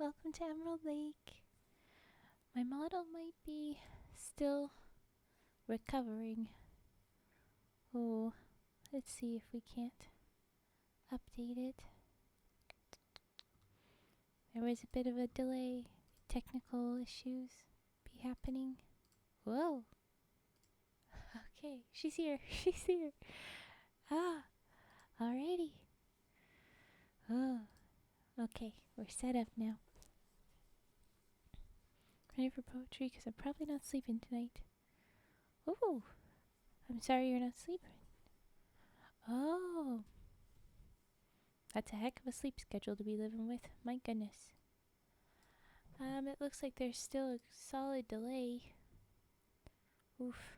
welcome to Emerald Lake. My model might be still recovering. Oh, let's see if we can't update it. There was a bit of a delay. Technical issues be happening. Whoa. Okay, she's here. She's here. Ah, alrighty. Oh, okay, we're set up now. Ready for poetry? Because I'm probably not sleeping tonight. Oh, I'm sorry you're not sleeping. Oh, that's a heck of a sleep schedule to be living with. My goodness. It looks like there's still a solid delay. Oof.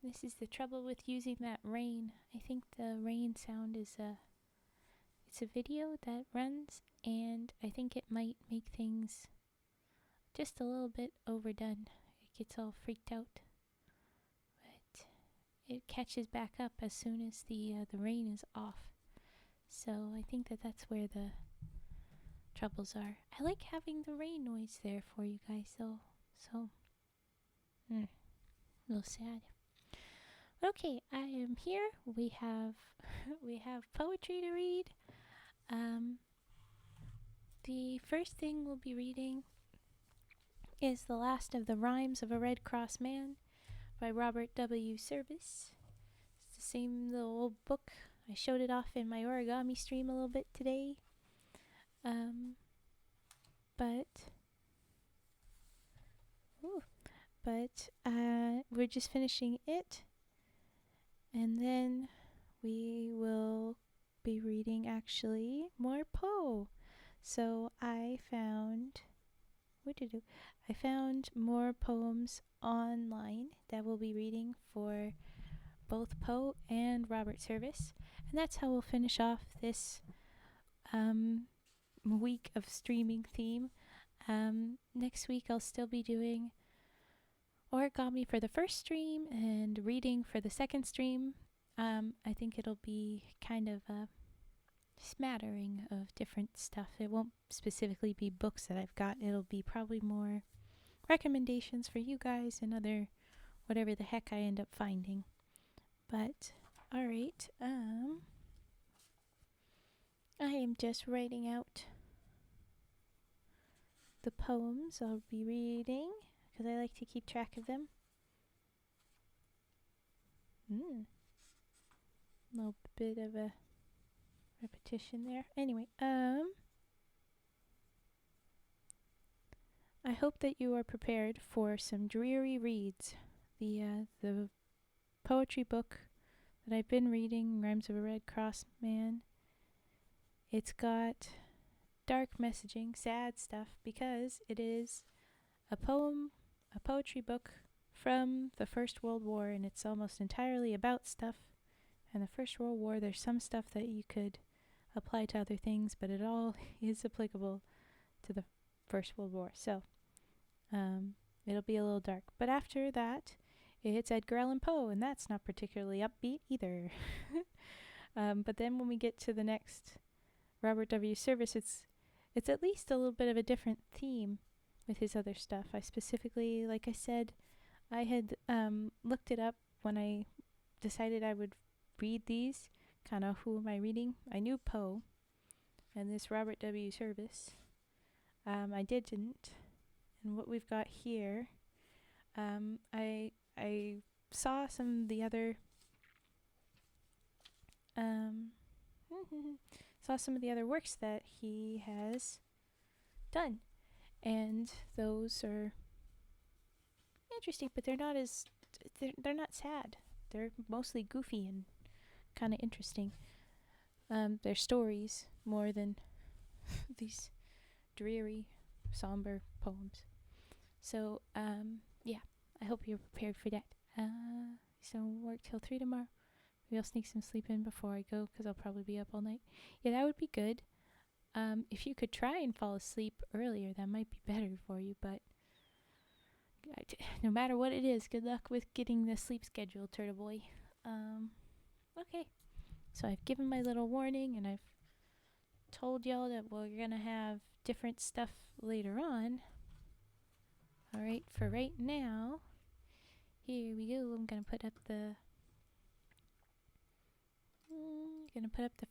This is the trouble with using that rain. I think the rain sound is it's a video that runs, and I think it might make things just a little bit overdone. It gets all freaked out. But it catches back up as soon as the rain is off. So I think that's where the troubles are. I like having the rain noise there for you guys though. So, a little sad. Okay, I am here. We have poetry to read. The first thing we'll be reading is The Last of the Rhymes of a Red Cross Man by Robert W. Service. It's the same little old book. I showed it off in my origami stream a little bit today. We're just finishing it, and then we will be reading actually more Poe. So I found more poems online that we'll be reading for both Poe and Robert Service, and that's how we'll finish off this week of streaming theme. Next week I'll still be doing origami for the first stream and reading for the second stream. I think it'll be kind of a smattering of different stuff. It won't specifically be books that I've got. It'll be probably more recommendations for you guys and other whatever the heck I end up finding. But alright, I am just writing out the poems I'll be reading because I like to keep track of them. A little bit of a repetition there. Anyway, I hope that you are prepared for some dreary reads. The poetry book that I've been reading, Rhymes of a Red Cross Man, it's got dark messaging, sad stuff, because it is a poetry book from the First World War, and it's almost entirely about stuff. And the First World War, there's some stuff that you could apply to other things, but it all is applicable to the First World War. So, it'll be a little dark. But after that, it's Edgar Allan Poe, and that's not particularly upbeat either. But then when we get to the next Robert W. Service, it's at least a little bit of a different theme with his other stuff. I specifically, like I said, I had looked it up when I decided I would read these. Kind of, who am I reading? I knew Poe and this Robert W. Service. I didn't. And what we've got here, I saw some of the other works that he has done, and those are interesting, but they're not sad. They're mostly goofy and kind of interesting. They're stories more than these dreary, somber poems. So, yeah, I hope you're prepared for that. So work till 3 tomorrow. Maybe I'll sneak some sleep in before I go, because I'll probably be up all night. Yeah, that would be good. If you could try and fall asleep earlier, that might be better for you, but no matter what it is, good luck with getting the sleep schedule, Turtle Boy. Okay. So I've given my little warning, and I've told y'all that we're gonna have different stuff later on. Alright, for right now, here we go. I'm gonna put up the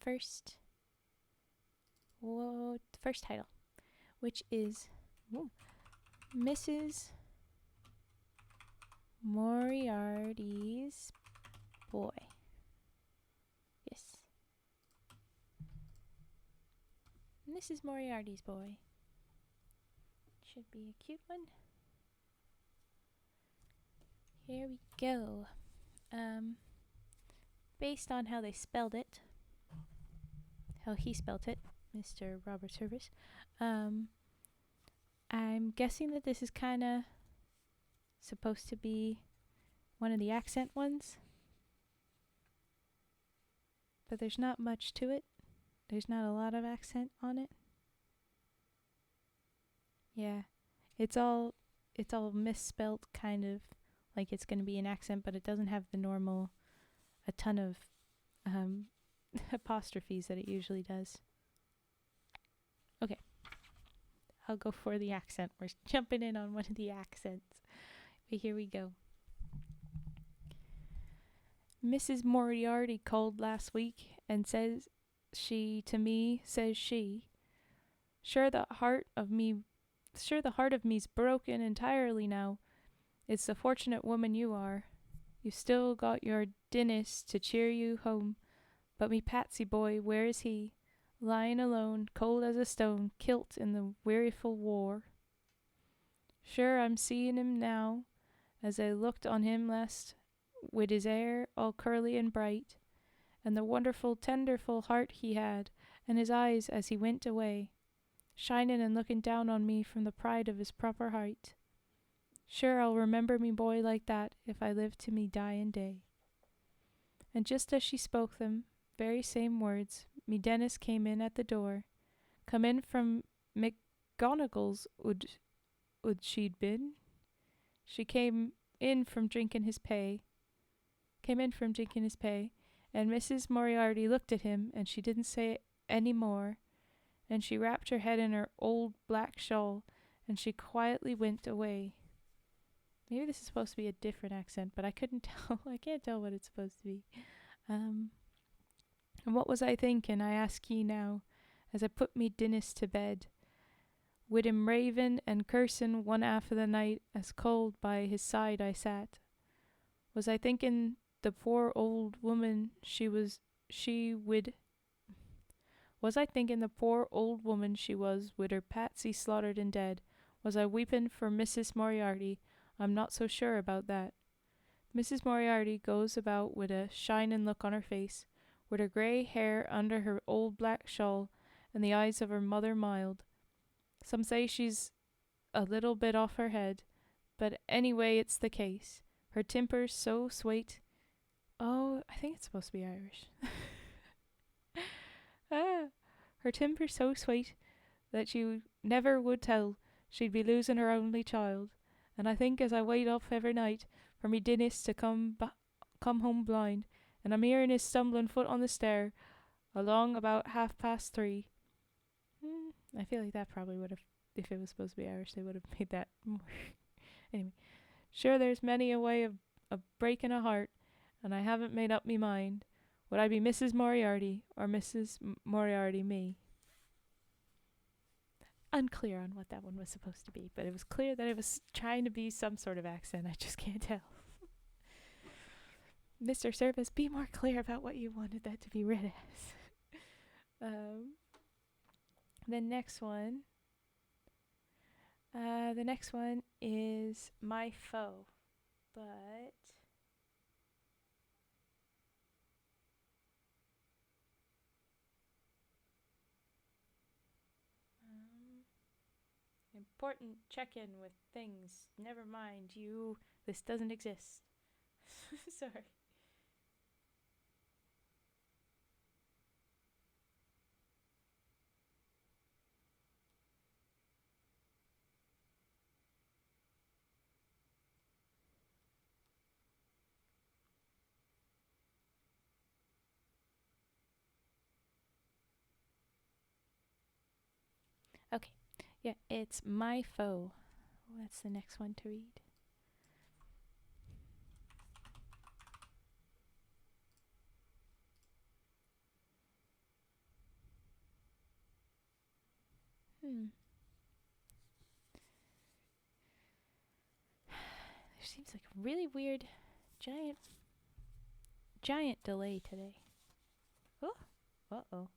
first title, which is Mrs. Moriarty's Boy. Yes. Mrs. Moriarty's Boy. Should be a cute one. Here we go. Based on how they spelled it, how he spelled it, Mr. Robert Service, I'm guessing that this is kind of supposed to be one of the accent ones, but there's not much to it. There's not a lot of accent on it. Yeah, it's all misspelt, kind of like it's going to be an accent, but it doesn't have the normal a ton of apostrophes that it usually does. Okay, I'll go for the accent. We're jumping in on one of the accents. But here we go. Mrs. Moriarty called last week and says she, sure the heart of me's broken entirely now. It's the fortunate woman you are. You've still got your Dennis to cheer you home. But me Patsy boy, where is he? Lying alone, cold as a stone, kilt in the weariful war. Sure I'm seeing him now, as I looked on him last, wid his hair all curly and bright, and the wonderful tenderful heart he had, and his eyes as he went away, shinin' and looking down on me from the pride of his proper height. Sure I'll remember me boy like that if I live to me dyin' day. And just as she spoke them very same words, me Dennis came in at the door, come in from McGonagall's ud she'd been. She came in from drinking his pay, and Mrs. Moriarty looked at him, and she didn't say any more, and she wrapped her head in her old black shawl, and she quietly went away. Maybe this is supposed to be a different accent, but I couldn't tell. I can't tell what it's supposed to be. And what was I thinking, I ask ye now, as I put me Dennis to bed, wid him ravin' and cursin' one half of the night, as cold by his side I sat. Was I thinking the poor old woman she was wid her Patsy slaughtered and dead? Was I weepin' for Mrs. Moriarty? I'm not so sure about that. Mrs. Moriarty goes about wid a shinin' look on her face, wid her grey hair under her old black shawl, and the eyes of her mother mild. Some say she's a little bit off her head, but anyway it's the case. Her temper's so sweet. Oh, I think it's supposed to be Irish. Her temper's so sweet that you never would tell she'd be losing her only child. And I think as I wait up every night for me Dennis to come home blind, and I'm hearing his stumbling foot on the stair along about 3:30. I feel like that probably would have, if it was supposed to be Irish, they would have made that more. Anyway, sure there's many a way of breaking a heart, and I haven't made up me mind. Would I be Mrs. Moriarty or Mrs. Moriarty me? Unclear on what that one was supposed to be, but it was clear that it was trying to be some sort of accent. I just can't tell. Mr. Service, be more clear about what you wanted that to be read as. The next one is My Foe, but important check-in with things. Never mind, this doesn't exist. Sorry. Okay. Yeah, it's My Foe. That's the next one to read. Hmm. There seems like a really weird, giant delay today. Oh. Uh-oh.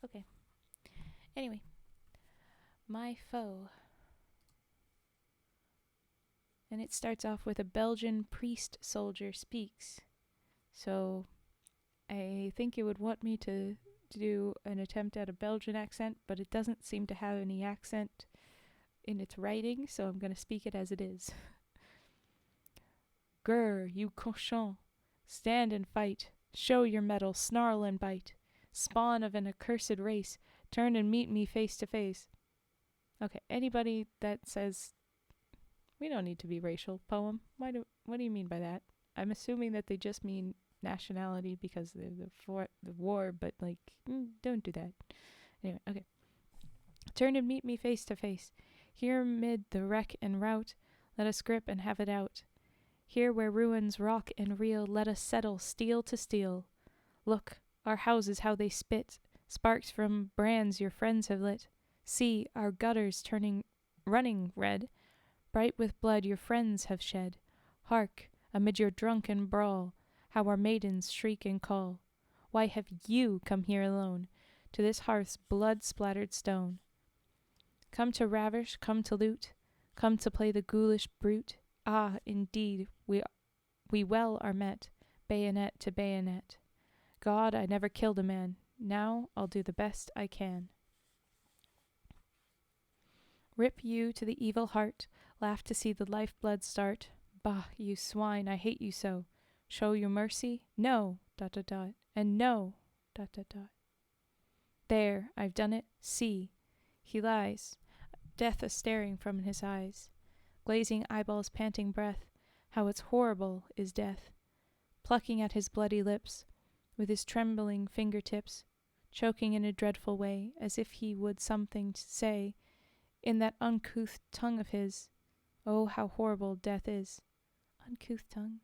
Okay. Anyway. My Foe. And it starts off with a Belgian priest soldier speaks. So I think it would want me to do an attempt at a Belgian accent, but it doesn't seem to have any accent in its writing, so I'm going to speak it as it is. Grr, you cochon, stand and fight, show your mettle, snarl and bite. Spawn of an accursed race, turn and meet me face to face. Okay, anybody that says we don't need to be racial poem, what do you mean by that? I'm assuming that they just mean nationality because the war, but like, don't do that. Anyway, okay. Turn and meet me face to face. Here mid the wreck and rout, let us grip and have it out. Here where ruins rock and reel, let us settle steel to steel. Look, our houses how they spit, sparks from brands your friends have lit. See, our gutters running red, bright with blood your friends have shed. Hark, amid your drunken brawl, how our maidens shriek and call. Why have you come here alone, to this hearth's blood-splattered stone? Come to ravish, come to loot, come to play the ghoulish brute. Ah, indeed, we well are met, bayonet to bayonet. God, I never killed a man, now I'll do the best I can. Rip you to the evil heart, laugh to see the lifeblood start. Bah, you swine, I hate you so. Show you mercy? No, ... and no, ... There, I've done it, see. He lies, death a-staring from his eyes. Glazing eyeballs, panting breath, how it's horrible is death. Plucking at his bloody lips, with his trembling fingertips, choking in a dreadful way, as if he would something say, in that uncouth tongue of his. Oh, how horrible death is. Uncouth tongue.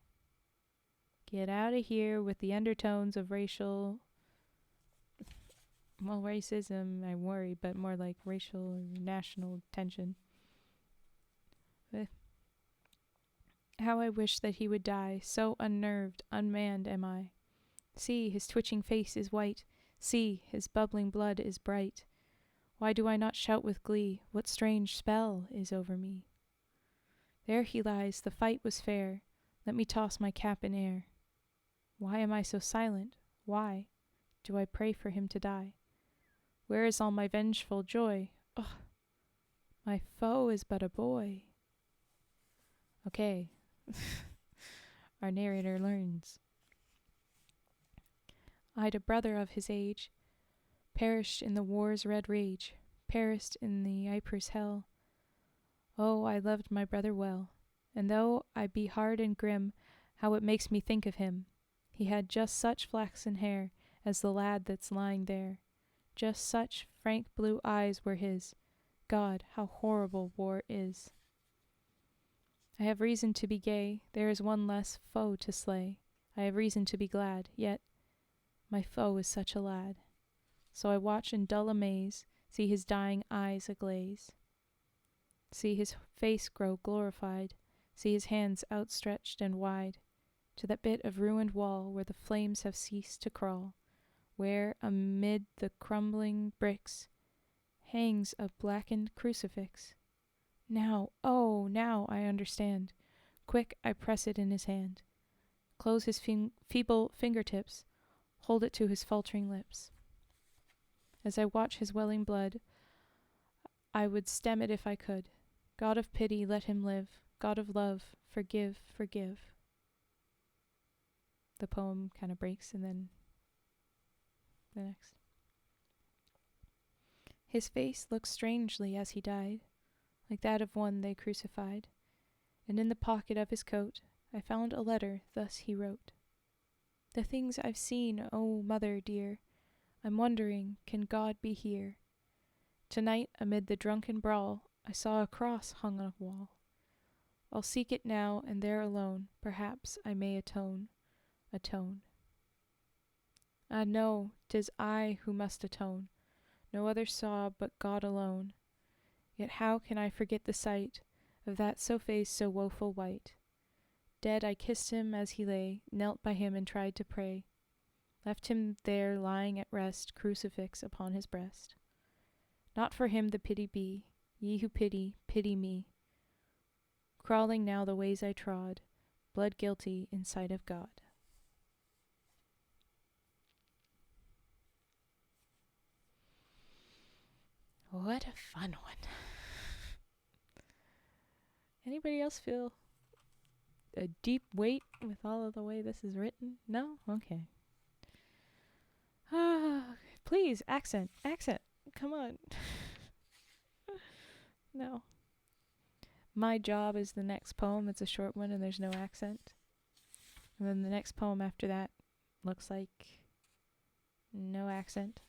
Get out of here with the undertones of racism, I worry, but more like racial or national tension. How I wish that he would die, so unnerved, unmanned am I. See, his twitching face is white, see, his bubbling blood is bright. Why do I not shout with glee, what strange spell is over me? There he lies, the fight was fair, let me toss my cap in air. Why am I so silent? Why do I pray for him to die? Where is all my vengeful joy? Ugh, my foe is but a boy. Okay, our narrator learns. I'd a brother of his age, perished in the war's red rage, perished in the Ypres hell. Oh, I loved my brother well, and though I be hard and grim, how it makes me think of him. He had just such flaxen hair as the lad that's lying there. Just such frank blue eyes were his. God, how horrible war is. I have reason to be gay, there is one less foe to slay. I have reason to be glad, yet my foe is such a lad. So I watch in dull amaze, see his dying eyes aglaze. See his face grow glorified, see his hands outstretched and wide, to that bit of ruined wall where the flames have ceased to crawl, where amid the crumbling bricks hangs a blackened crucifix. Now, oh, now I understand. Quick I press it in his hand, close his feeble fingertips, hold it to his faltering lips. As I watch his welling blood, I would stem it if I could. God of pity, let him live. God of love, forgive, forgive. The poem kind of breaks, and then the next. His face looked strangely as he died, like that of one they crucified, and in the pocket of his coat I found a letter. Thus he wrote: The things I've seen, oh, mother dear, I'm wondering, can God be here? Tonight, amid the drunken brawl, I saw a cross hung on a wall. I'll seek it now, and there alone, perhaps I may atone. Ah, no, 'tis I who must atone. No other saw but God alone. Yet how can I forget the sight of that so face so woeful white? Dead, I kissed him as he lay, knelt by him and tried to pray. Left him there lying at rest, crucifix upon his breast. Not for him the pity be, ye who pity, pity me. Crawling now the ways I trod, blood guilty in sight of God. What a fun one. Anybody else feel a deep weight with all of the way this is written? No? Okay. Please, accent. Come on. No. My Job is the next poem. It's a short one and there's no accent. And then the next poem after that looks like no accent.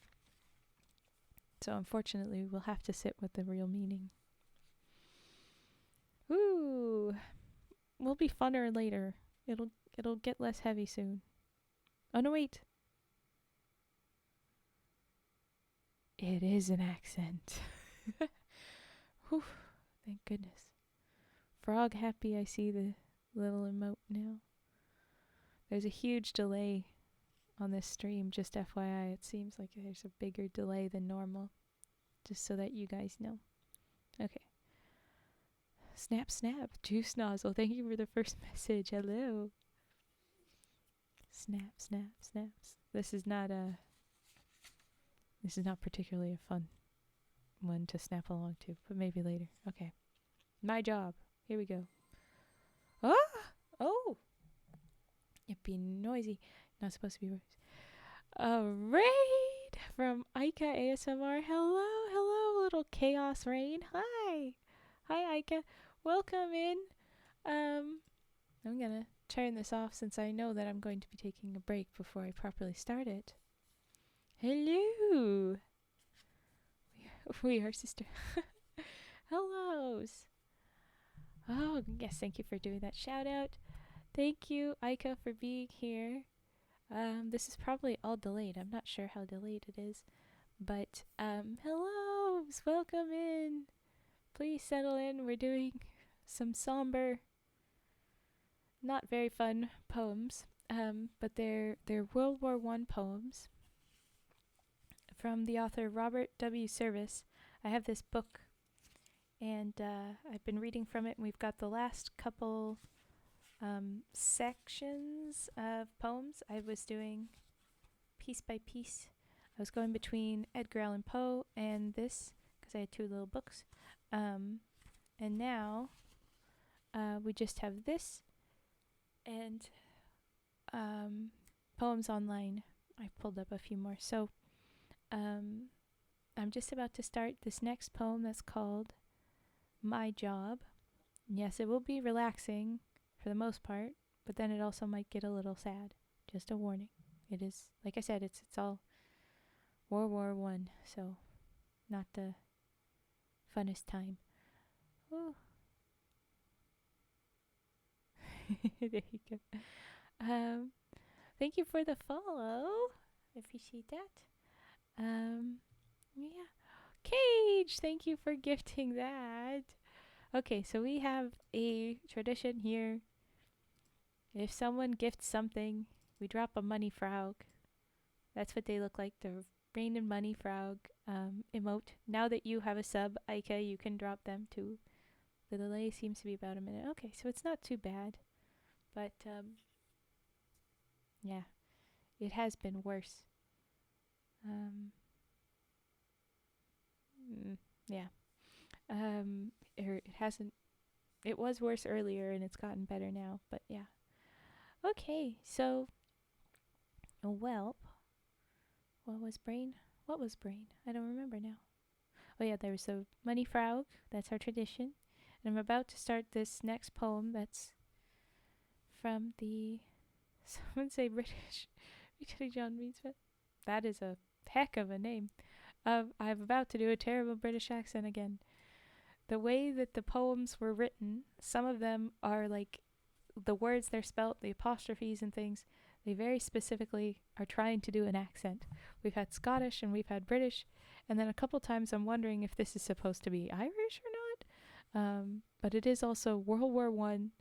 So unfortunately, we'll have to sit with the real meaning. Ooh. Will be funner later. It'll get less heavy soon. Oh no, wait. It is an accent. Whew, thank goodness. Frog happy I see the little emote now. There's a huge delay on this stream, just FYI. It seems like there's a bigger delay than normal. Just so that you guys know. Okay. Snap, snap. Juice nozzle. Thank you for the first message. Hello. Snap, snap, snaps. This is not particularly a fun one to snap along to, but maybe later. Okay. My Job. Here we go. Ah! Oh! It'd be noisy. Not supposed to be noisy. A raid from Aika ASMR. Hello, little chaos rain. Hi, Aika. Welcome in. I'm gonna turn this off since I know that I'm going to be taking a break before I properly start it. Hello. We are sister. Hellos. Oh, yes, thank you for doing that shout out. Thank you, Aika, for being here. This is probably all delayed. I'm not sure how delayed it is. But, hellos. Welcome in. Please settle in. We're doing some somber, not very fun poems. But they're World War I poems from the author Robert W. Service. I have this book, and I've been reading from it, and we've got the last couple sections of poems. I was doing piece by piece. I was going between Edgar Allen Poe and this, because I had two little books. And now we just have this and poems online. I pulled up a few more. So I'm just about to start this next poem that's called My Job. Yes, it will be relaxing for the most part, but then it also might get a little sad. Just a warning. It is, like I said, it's all World War I, so not the funnest time. Oh. There you go. Thank you for the follow. I appreciate that. Yeah. Cage, thank you for gifting that. Okay, so we have a tradition here. If someone gifts something, we drop a money frog. That's what they look like, the rain and money frog emote. Now that you have a sub, Aika, you can drop them too. The delay seems to be about a minute. Okay, so it's not too bad. But, yeah, it has been worse. Yeah. It hasn't, it was worse earlier and it's gotten better now, but yeah. Okay, so, well, what was brain? I don't remember now. Oh yeah, there was a money frog. That's our tradition. And I'm about to start this next poem that's from the, someone say British John Meansmith. That is a heck of a name. I'm about to do a terrible British accent again. The way that the poems were written, some of them are like the words they're spelt, the apostrophes and things, they very specifically are trying to do an accent. We've had Scottish and we've had British, and then a couple times I'm wondering if this is supposed to be Irish or not. But it is also World War One,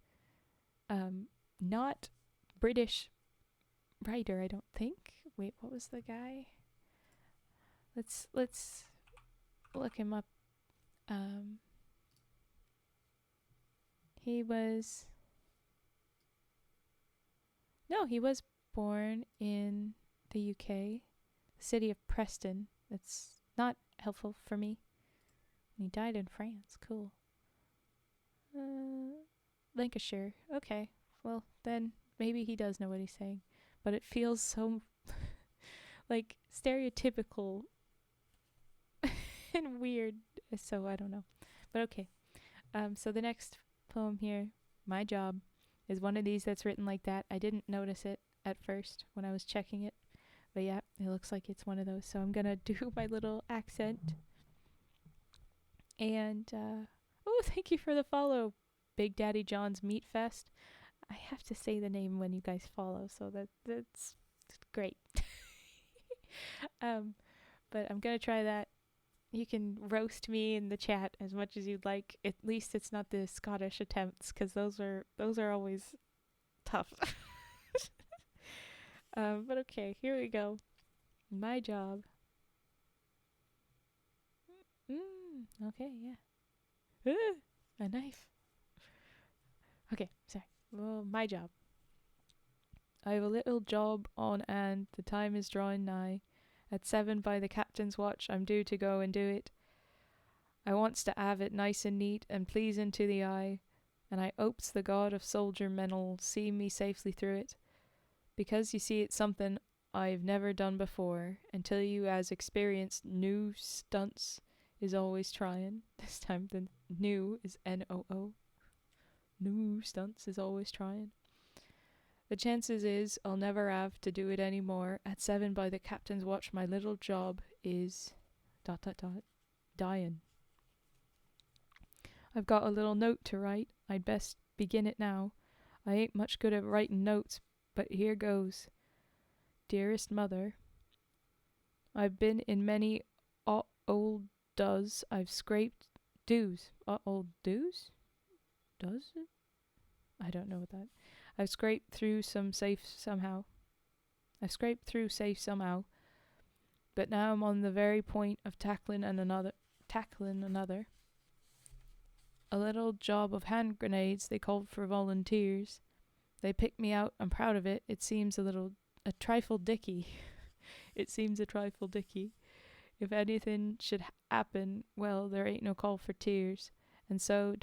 not British writer, I don't think. Wait, what was the guy? Let's look him up. He was born in the UK, the city of Preston. That's not helpful for me. And he died in France. Cool. Lancashire. Okay. Well, then maybe he does know what he's saying. But it feels so like stereotypical and weird. So I don't know. But okay. So the next poem here, My Job, is one of these that's written like that. I didn't notice it at first when I was checking it. But yeah, it looks like it's one of those. So I'm going to do my little accent. And, oh, thank you for the follow, Big Daddy John's Meat Fest. I have to say the name when you guys follow, so that's great. But I'm going to try that. You can roast me in the chat as much as you'd like. At least it's not the Scottish attempts, because those are always tough. But okay, here we go. My job. Okay, yeah. A knife. Okay, sorry. Well, my job. I have a little job on, and the time is drawing nigh. At 7 by the captain's watch, I'm due to go and do it. I wants to 'ave it nice and neat and pleasing to the eye, and I 'opes the God of soldier men'll see me safely through it. Because you see it's something I've never done before, until you as experienced new stunts is always trying. This time the new is N-O-O. New stunts is always trying. The chances is I'll never have to do it anymore. At 7 by the captain's watch, my little job is ... dying. I've got a little note to write. I'd best begin it now. I ain't much good at writing notes, but here goes. Dearest mother, I've been in many old does. I've scraped do's. Old do's? Does it? I don't know what that. I've scraped through some safe somehow. But now I'm on the very point of tackling another. A little job of hand grenades. They called for volunteers. They picked me out. I'm proud of it. It seems a trifle dicky. It seems a trifle dicky. If anything should happen, well, there ain't no call for tears. And so, ...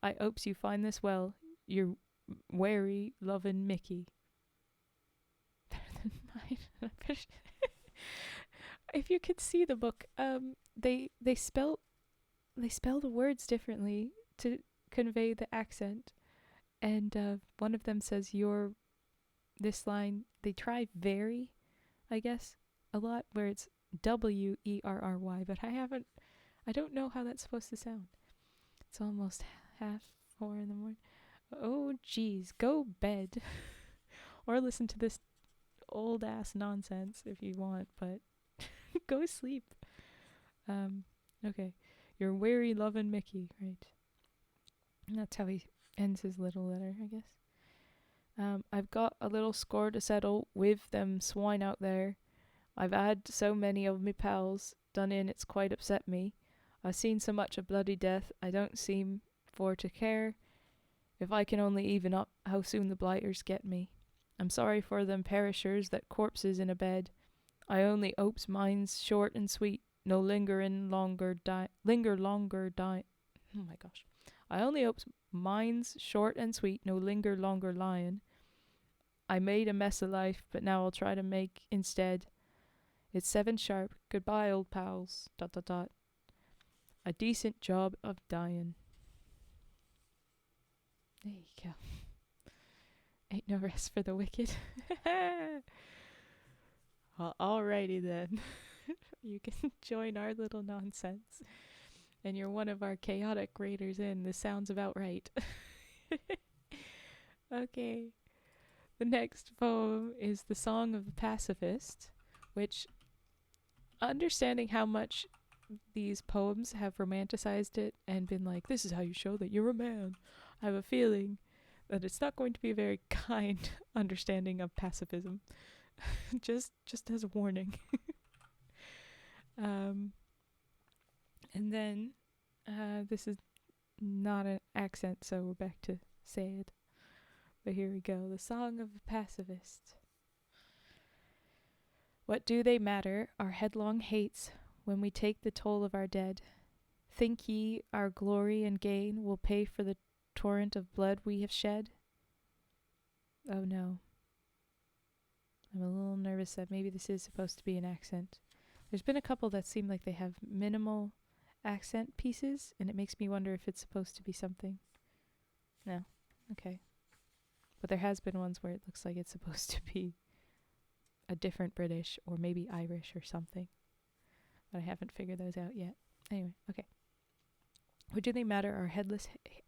I 'opes you find this well. You're wary, loving Mickey. Better than mine. If you could see the book, they spell the words differently to convey the accent. And one of them says this line, they try very, I guess, a lot, where it's W-E-R-R-Y, but I don't know how that's supposed to sound. It's almost 4:30 in the morning. Oh, geez, go bed. Or listen to this old ass nonsense if you want, but go sleep. Okay. You're weary loving Mickey, right? And that's how he ends his little letter, I guess. I've got a little score to settle with them swine out there. I've 'ad so many of me pals done in, it's quite upset me. I've seen so much of bloody death, I don't seem for to care. If I can only even up how soon the blighters get me. I'm sorry for them perishers that corpses in a bed. I only 'opes mine's short and sweet, no linger longer die. Oh my gosh. I only 'opes mine's short and sweet, no linger longer lying. I made a mess of life, but now I'll try to make instead. It's 7 sharp. Goodbye, old pals. ... A decent job of dying. There you go. Ain't no rest for the wicked. Well, alrighty then. You can join our little nonsense. And you're one of our chaotic raiders in. This sounds about right. Okay. The next poem is The Song of the Pacifist, which, understanding how much these poems have romanticized it and been like, this is how you show that you're a man, I have a feeling that it's not going to be a very kind understanding of pacifism. just as a warning. And then this is not an accent, so we're back to say it. But here we go. The Song of the Pacifist. What do they matter, our headlong hates, when we take the toll of our dead? Think ye our glory and gain will pay for the torrent of blood we have shed? Oh no. I'm a little nervous that maybe this is supposed to be an accent. There's been a couple that seem like they have minimal accent pieces, and it makes me wonder if it's supposed to be something. No. Okay. But there has been ones where it looks like it's supposed to be a different British or maybe Irish or something. But I haven't figured those out yet. Anyway, okay. What do they matter, our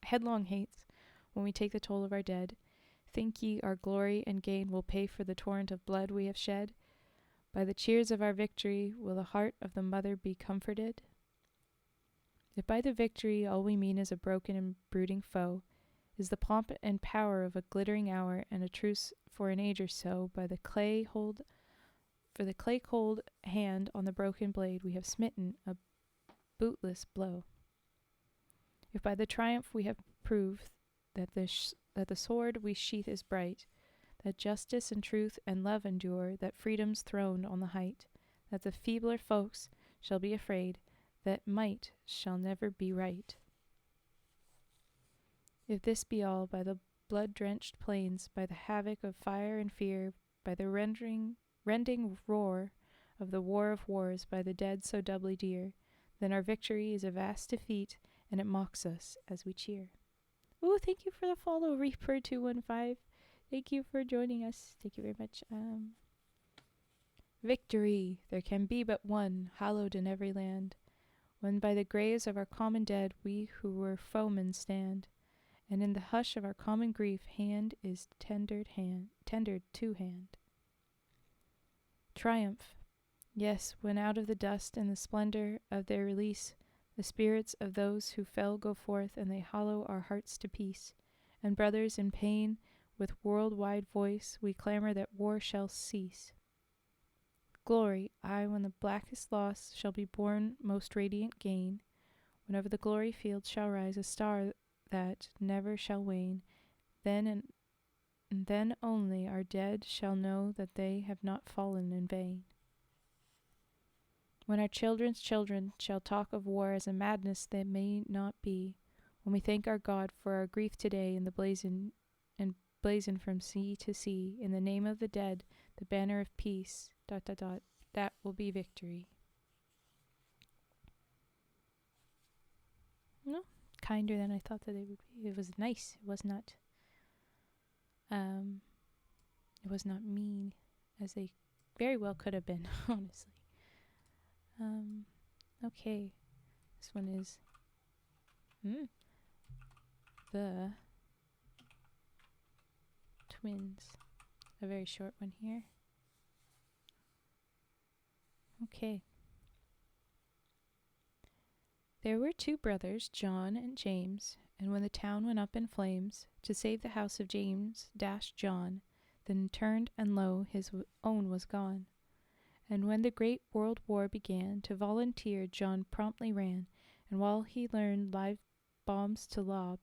headlong hates, when we take the toll of our dead? Think ye our glory and gain will pay for the torrent of blood we have shed? By the cheers of our victory will the heart of the mother be comforted? If by the victory all we mean is a broken and brooding foe, is the pomp and power of a glittering hour and a truce for an age or so, by the clay cold hand on the broken blade we have smitten a bootless blow. If by the triumph we have proved that the sword we sheath is bright, that justice and truth and love endure, that freedom's throned on the height, that the feebler folks shall be afraid, that might shall never be right. If this be all, by the blood-drenched plains, by the havoc of fire and fear, by the rending roar of the war of wars, by the dead so doubly dear, then our victory is a vast defeat, and it mocks us as we cheer. Ooh, thank you for the follow, Reaper215. Thank you for joining us. Thank you very much. Victory, there can be but one, hallowed in every land, when by the graves of our common dead we who were foemen stand, and in the hush of our common grief hand is tendered to hand. Triumph, yes, when out of the dust and the splendor of their release the spirits of those who fell go forth, and they hollow our hearts to peace. And brothers in pain, with world-wide voice, we clamor that war shall cease. Glory, aye, when the blackest loss shall be borne most radiant gain, when over the glory field shall rise a star that never shall wane, then and then only our dead shall know that they have not fallen in vain. When our children's children shall talk of war as a madness that may not be, when we thank our God for our grief today in the blazon from sea to sea, in the name of the dead, the banner of peace, ... that will be victory. No, kinder than I thought that it would be. It was nice. It was not mean, as they very well could have been, honestly. Okay. This one is The Twins. A very short one here. Okay. There were two brothers, John and James, and when the town went up in flames, to save the house of James dashed John, then turned, and lo, his own was gone. And when the great world war began, to volunteer John promptly ran, and while he learned live bombs to lob,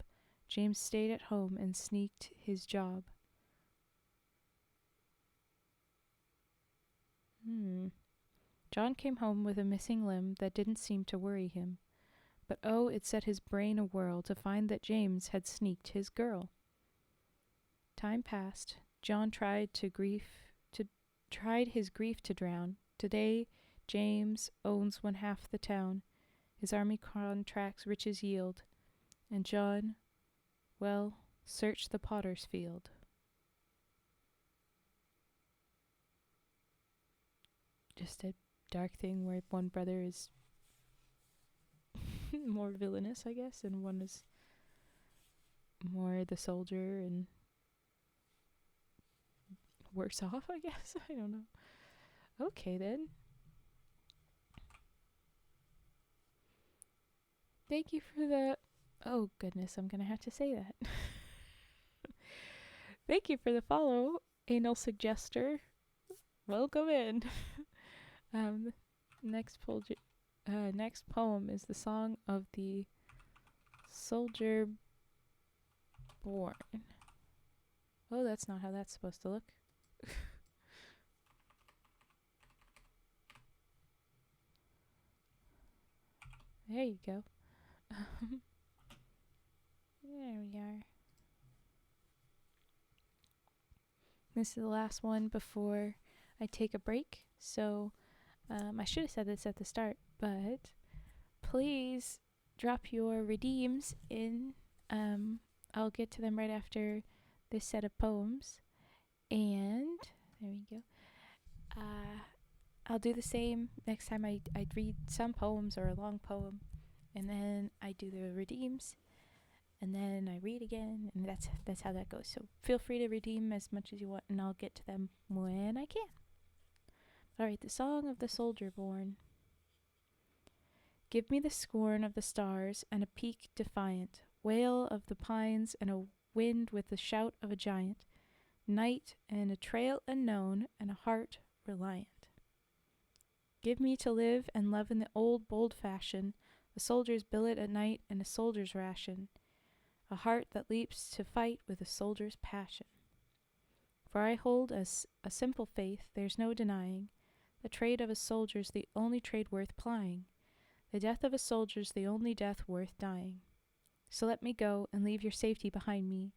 James stayed at home and sneaked his job. John came home with a missing limb that didn't seem to worry him. But oh, it set his brain a-whirl to find that James had sneaked his girl. Time passed. John tried his grief to drown. Today, James owns one half the town. His army contracts riches yield. And John, well, search the potter's field. Just a dark thing where one brother is more villainous, I guess, and one is more the soldier and worse off, I guess. I don't know. Okay, then. Thank you for the... Oh, goodness, I'm going to have to say that. Thank you for the follow, Anal Suggester. Welcome in. Next poem is the Song of the Soldier Born. Oh, that's not how that's supposed to look. There you go. There we are. This is the last one before I take a break. So I should have said this at the start, but please drop your redeems in. I'll get to them right after this set of poems. And there we go. I'll do the same next time I read some poems or a long poem, and then I do the redeems, and then I read again, and that's how that goes. So feel free to redeem as much as you want, and I'll get to them when I can. All right, the Song of the Soldier Born. Give me the scorn of the stars and a peak defiant, wail of the pines and a wind with the shout of a giant, night and a trail unknown and a heart reliant. Give me to live and love in the old bold fashion, a soldier's billet at night and a soldier's ration, a heart that leaps to fight with a soldier's passion. For I hold as a simple faith there's no denying, the trade of a soldier's the only trade worth plying, the death of a soldier's the only death worth dying. So let me go and leave your safety behind me,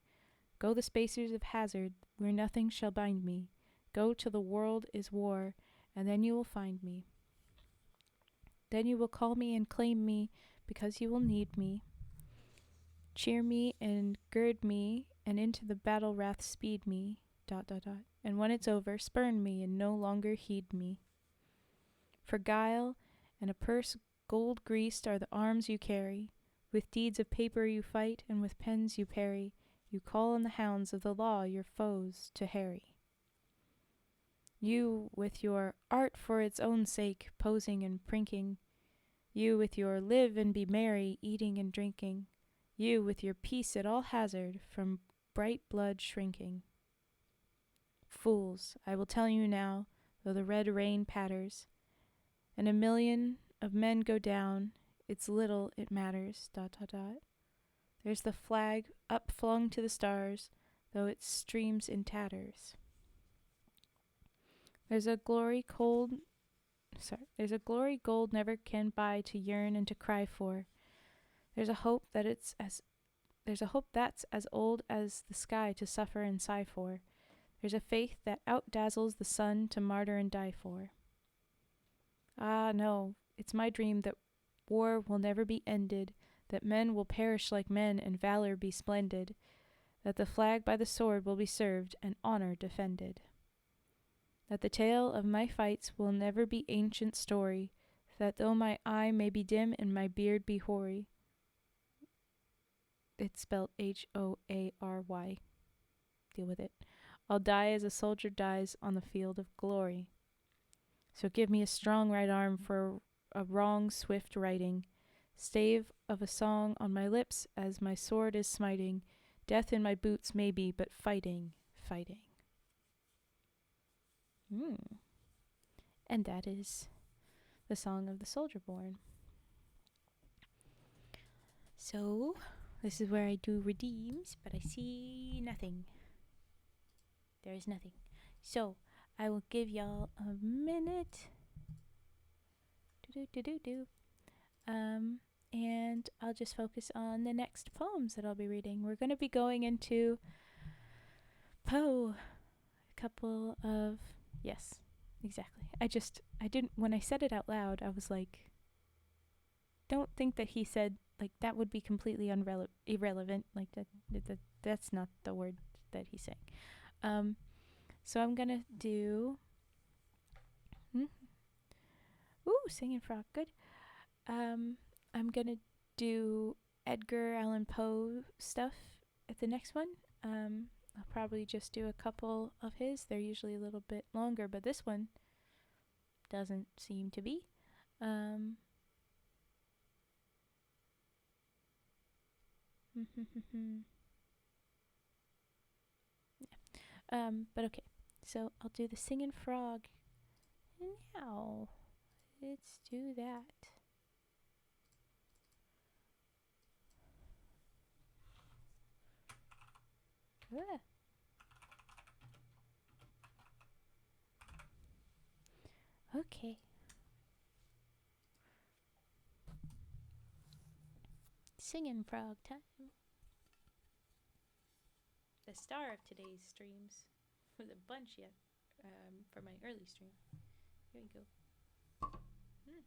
go the spaces of hazard where nothing shall bind me, go till the world is war, and then you will find me. Then you will call me and claim me, because you will need me. Cheer me and gird me, and into the battle wrath speed me, ... And when it's over, spurn me and no longer heed me. For guile and a purse gold greased are the arms you carry, with deeds of paper you fight, and with pens you parry, you call on the hounds of the law your foes to harry. You with your art for its own sake, posing and prinking, you with your live and be merry, eating and drinking, you with your peace at all hazard, from bright blood shrinking. Fools, I will tell you now, though the red rain patters, and a million of men go down, it's little it matters, ... There's the flag upflung to the stars, though it streams in tatters. There's a glory gold never can buy, to yearn and to cry for. There's a hope that's as old as the sky, to suffer and sigh for. There's a faith that outdazzles the sun, to martyr and die for. Ah, no, it's my dream that war will never be ended, that men will perish like men and valor be splendid, that the flag by the sword will be served and honor defended. That the tale of my fights will never be ancient story, that though my eye may be dim and my beard be hoary, it's spelled Hoary, deal with it, I'll die as a soldier dies on the field of glory. So give me a strong right arm for a wrong swift righting, stave of a song on my lips as my sword is smiting, death in my boots maybe, but fighting. And that is the Song of the Soldier Born. So, this is where I do redeems, but I see nothing. There is nothing. So, I will give y'all a minute. And I'll just focus on the next poems that I'll be reading. We're going to be going into Poe. A couple of... Yes, exactly. I didn't... When I said it out loud, I was like... Don't think that he said... Like, that would be completely irrelevant. Like, that's not the word that he's saying. So I'm going to do... Ooh, singing frog, good. I'm gonna do Edgar Allen Poe stuff at the next one. I'll probably just do a couple of his. They're usually a little bit longer, but this one doesn't seem to be. Um, but okay. So I'll do the singing frog now. Let's do that. Ah. Okay. Singing frog time. The star of today's streams. With a bunch yet for my early stream. Here we go. Mm.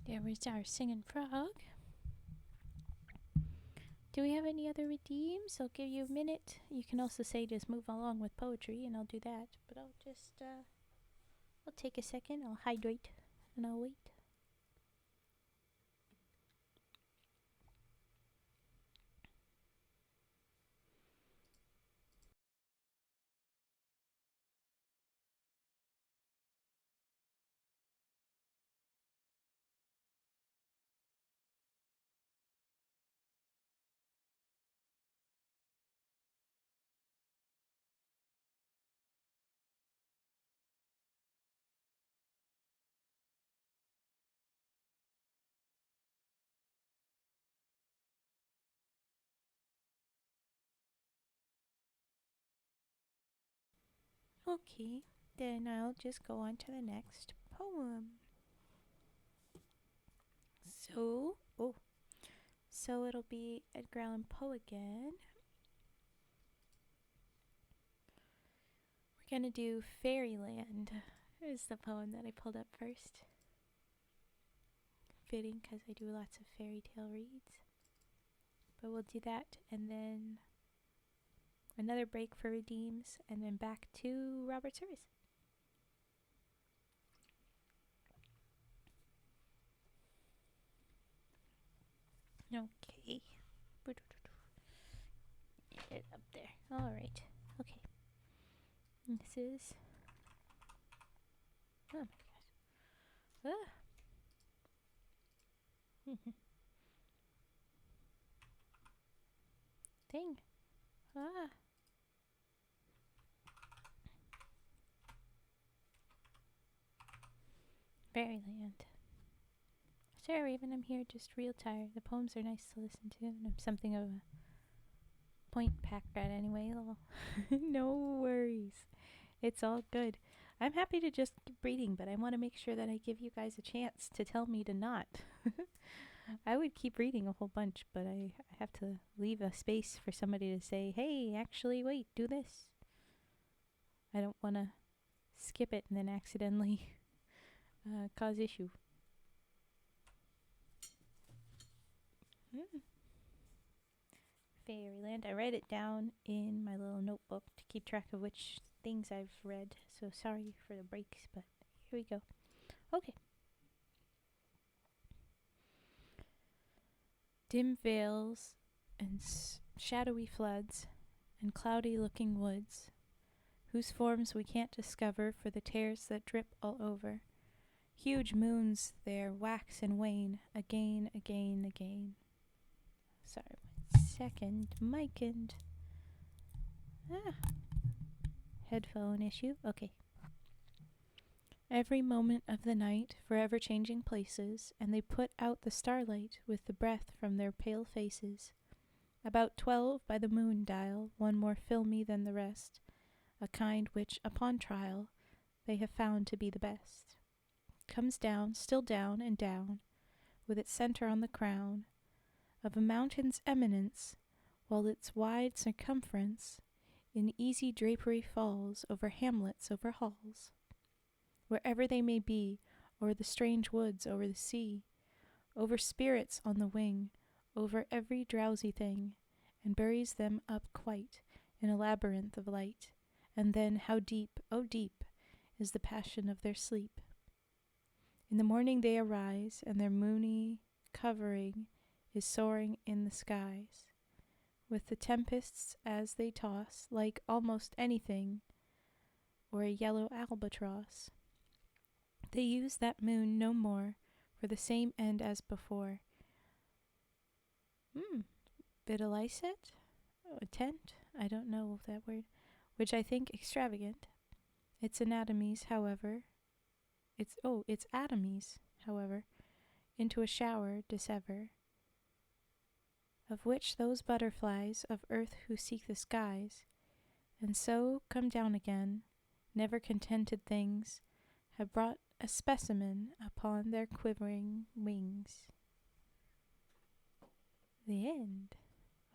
There was our singing frog. Do we have any other redeems? I'll give you a minute. You can also say just move along with poetry, and I'll do that. But I'll just, I'll take a second. I'll hydrate, and I'll wait. Okay, then I'll just go on to the next poem. So it'll be Edgar Allan Poe again. We're gonna do Fairyland. Is the poem that I pulled up first. Fitting because I do lots of fairy tale reads. But we'll do that and then another break for redeems and then back to Robert Service. Okay. Get it up there. Alright. Okay. This is. Oh my gosh. Ah. Dang. Ah. Fairyland. Sorry, Raven, I'm here just real tired. The poems are nice to listen to, and I'm something of a point pack rat anyway. No worries. It's all good. I'm happy to just keep reading, but I want to make sure that I give you guys a chance to tell me to not. I would keep reading a whole bunch, but I have to leave a space for somebody to say, hey, actually, wait, do this. I don't want to skip it and then accidentally cause issue. Fairyland. I write it down in my little notebook to keep track of which things I've read. So sorry for the breaks, but here we go. Okay. Dim vales and shadowy floods and cloudy-looking woods, whose forms we can't discover for the tears that drip all over. Huge moons there wax and wane, again, again, again. Sorry, 1 second. Mic and... headphone issue. Okay. Every moment of the night, forever changing places, and they put out the starlight with the breath from their pale faces. About 12 by the moon dial, one more filmy than the rest, a kind which, upon trial, they have found to be the best. Comes down, still down and down, with its center on the crown of a mountain's eminence, while its wide circumference in easy drapery falls over hamlets, over halls, wherever they may be, o'er the strange woods, over the sea, over spirits on the wing, over every drowsy thing, and buries them up quite in a labyrinth of light. And then how deep, oh deep, is the passion of their sleep. In the morning they arise, and their moony covering is soaring in the skies, with the tempests as they toss, like almost anything, or a yellow albatross. They use that moon no more for the same end as before. Videlicet? A tent? I don't know that word. Which I think extravagant. Its atomies, however, into a shower dissever, of which those butterflies of earth who seek the skies, and so come down again, never contented things, have brought a specimen upon their quivering wings. The end.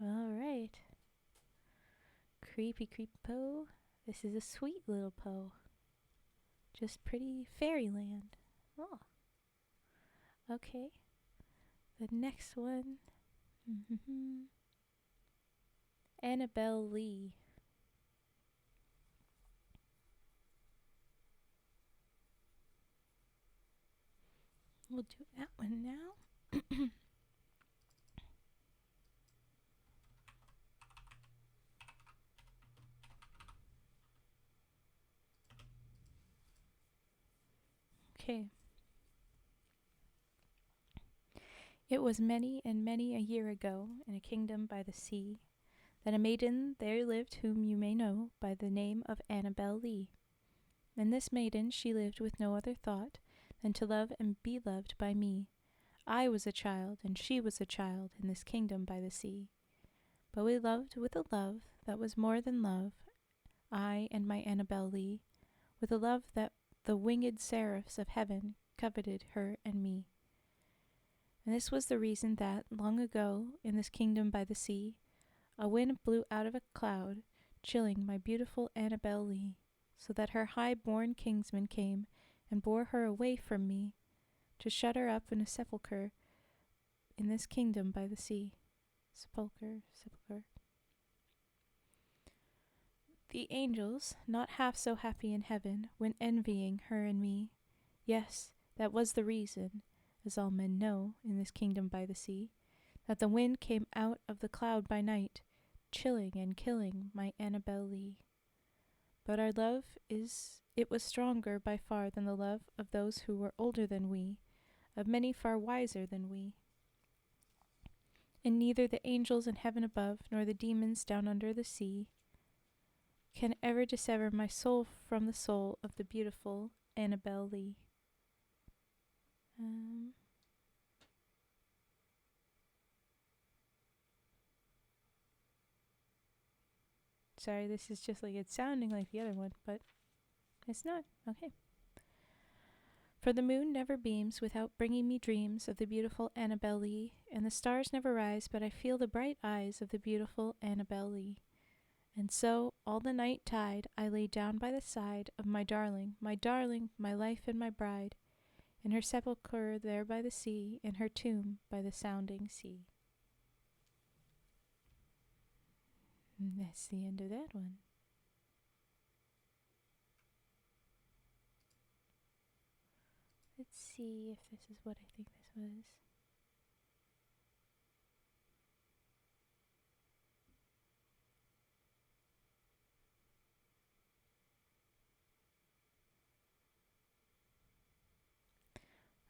All right. Creepy Poe. This is a sweet little Poe. Just pretty fairyland. Oh. Okay. The next one. Annabelle Lee. We'll do that one now. Okay. It was many and many a year ago, in a kingdom by the sea, that a maiden there lived whom you may know by the name of Annabelle Lee. And this maiden she lived with no other thought than to love and be loved by me. I was a child, and she was a child, in this kingdom by the sea. But we loved with a love that was more than love, I and my Annabelle Lee, with a love that the winged seraphs of heaven coveted her and me. And this was the reason that, long ago, in this kingdom by the sea, a wind blew out of a cloud, chilling my beautiful Annabelle Lee, so that her high-born kinsman came and bore her away from me, to shut her up in a sepulchre in this kingdom by the sea. Sepulchre. The angels, not half so happy in heaven, went envying her and me. Yes, that was the reason, as all men know, in this kingdom by the sea, that the wind came out of the cloud by night, chilling and killing my Annabelle Lee. But our love it was stronger by far than the love of those who were older than we, of many far wiser than we. And neither the angels in heaven above, nor the demons down under the sea, can ever dissever my soul from the soul of the beautiful Annabelle Lee. Sorry, this is just like it's sounding like the other one, but it's not. Okay. For the moon never beams without bringing me dreams of the beautiful Annabelle Lee, and the stars never rise but I feel the bright eyes of the beautiful Annabelle Lee. And so, all the night tide, I lay down by the side of my darling, my life and my bride, in her sepulchre there by the sea, in her tomb by the sounding sea. And that's the end of that one. Let's see if this is what I think this was.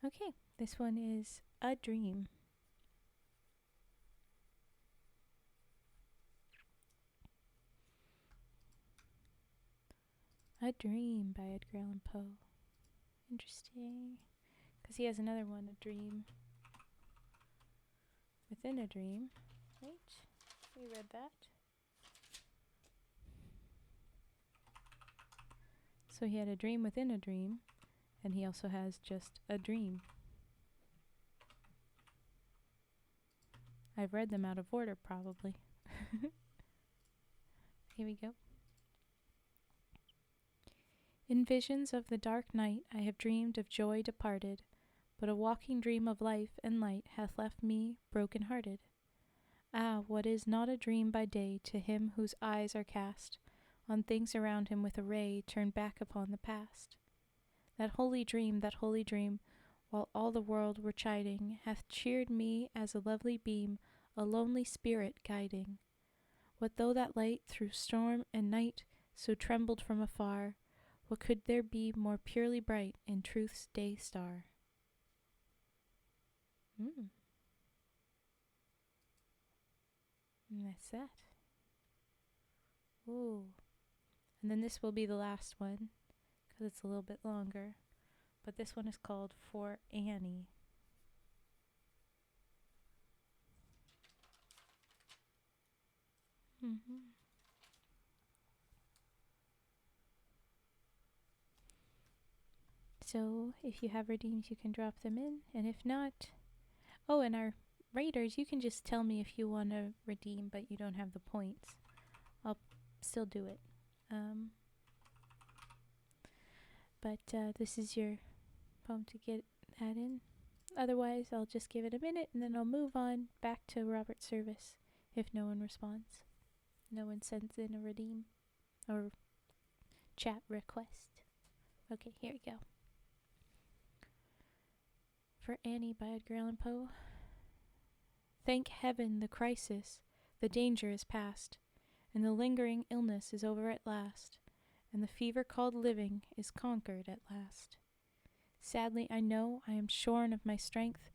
Okay, this one is A Dream. A Dream by Edgar Allen Poe. Interesting. Because he has another one, A Dream Within a Dream. Right? We read that. So he had a dream within a dream, and he also has just a dream. I've read them out of order, probably. Here we go. In visions of the dark night I have dreamed of joy departed, but a walking dream of life and light hath left me broken-hearted. Ah, what is not a dream by day to him whose eyes are cast on things around him with a ray turned back upon the past? That holy dream, while all the world were chiding, hath cheered me as a lovely beam, a lonely spirit guiding. What though that light through storm and night so trembled from afar? What could there be more purely bright in truth's day star? And that's that. Ooh. And then this will be the last one, because it's a little bit longer. But this one is called For Annie. So if you have redeems, you can drop them in. And if not, oh, and our raiders, you can just tell me if you want to redeem, but you don't have the points. I'll still do it. But this is your poem to get that in. Otherwise, I'll just give it a minute, and then I'll move on back to Robert's service if no one responds. No one sends in a redeem or chat request. Okay, here we go. For Annie by Edgar Allan Poe. Thank heaven the crisis, the danger is past, and the lingering illness is over at last, and the fever called living is conquered at last. Sadly I know I am shorn of my strength,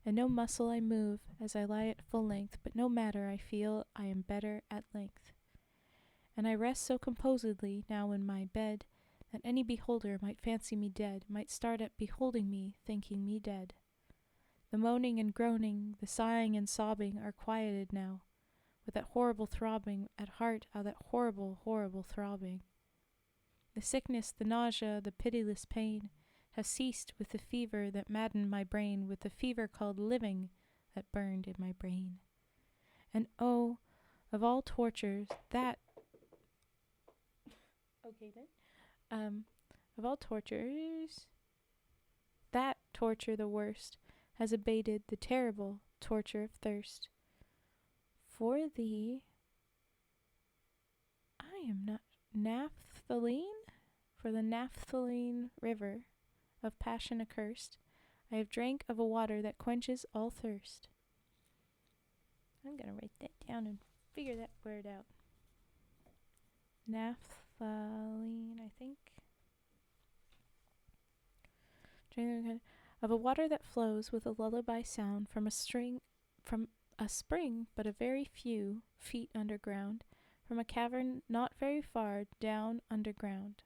and no muscle I move as I lie at full length, but no matter, I feel I am better at length. And I rest so composedly now in my bed, that any beholder might fancy me dead, might start at beholding me, thinking me dead. The moaning and groaning, the sighing and sobbing are quieted now, with that horrible throbbing at heart, that horrible, horrible throbbing. The sickness, the nausea, the pitiless pain have ceased with the fever that maddened my brain, with the fever called living that burned in my brain. And oh, of all tortures, that... Okay then. Of all tortures, that torture the worst has abated the terrible torture of thirst. For thee, I am not naphthaline, for the naphthaline river of passion accursed, I have drank of a water that quenches all thirst. I'm gonna write that down and figure that word out. Naphthaline, I think. Of a water that flows with a lullaby sound from a spring but a very few feet underground, from a cavern not very far down underground.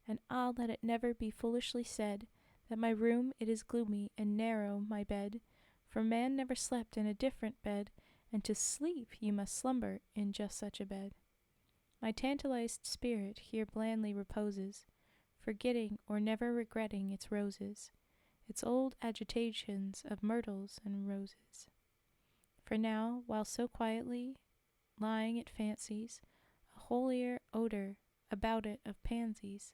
And ah, let it never be foolishly said that my room it is gloomy and narrow my bed, for man never slept in a different bed, and to sleep you must slumber in just such a bed. My tantalized spirit here blandly reposes, forgetting or never regretting its roses, its old agitations of myrtles and roses. For now, while so quietly lying it fancies a holier odor about it of pansies,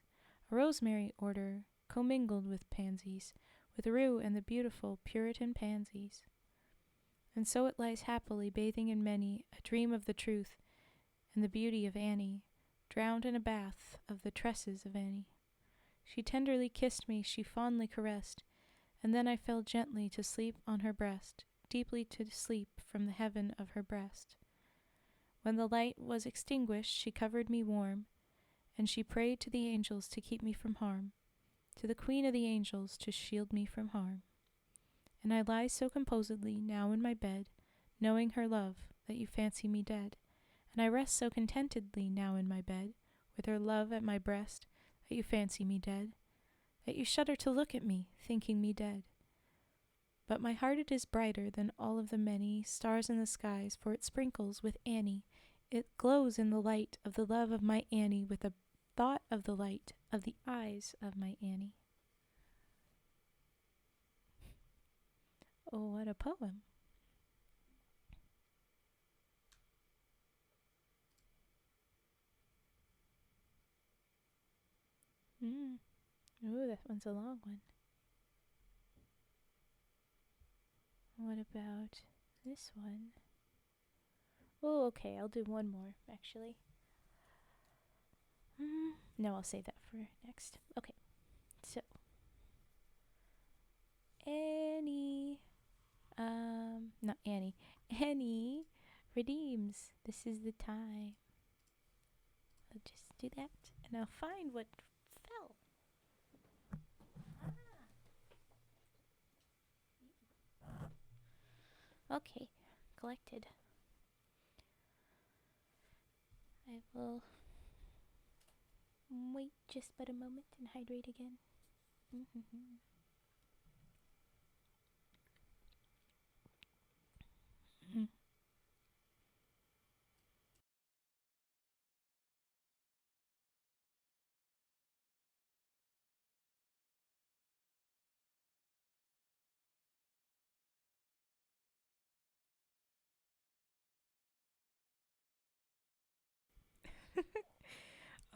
a rosemary odor commingled with pansies, with rue and the beautiful Puritan pansies. And so it lies happily bathing in many a dream of the truth, and the beauty of Annie, drowned in a bath of the tresses of Annie. She tenderly kissed me, she fondly caressed, and then I fell gently to sleep on her breast, deeply to sleep from the heaven of her breast. When the light was extinguished, she covered me warm, and she prayed to the angels to keep me from harm, to the queen of the angels to shield me from harm. And I lie so composedly now in my bed, knowing her love, that you fancy me dead. And I rest so contentedly now in my bed, with her love at my breast, that you fancy me dead, that you shudder to look at me, thinking me dead. But my heart it is brighter than all of the many stars in the skies, for it sprinkles with Annie. It glows in the light of the love of my Annie, with a thought of the light of the eyes of my Annie. Oh, what a poem. Ooh, that one's a long one. What about this one? Oh, okay, I'll do one more, actually. No, I'll save that for next. Okay, so Annie, not Annie, Annie redeems. This is the time. I'll just do that, and I'll find what fell. Okay, collected. I will wait just but a moment and hydrate again.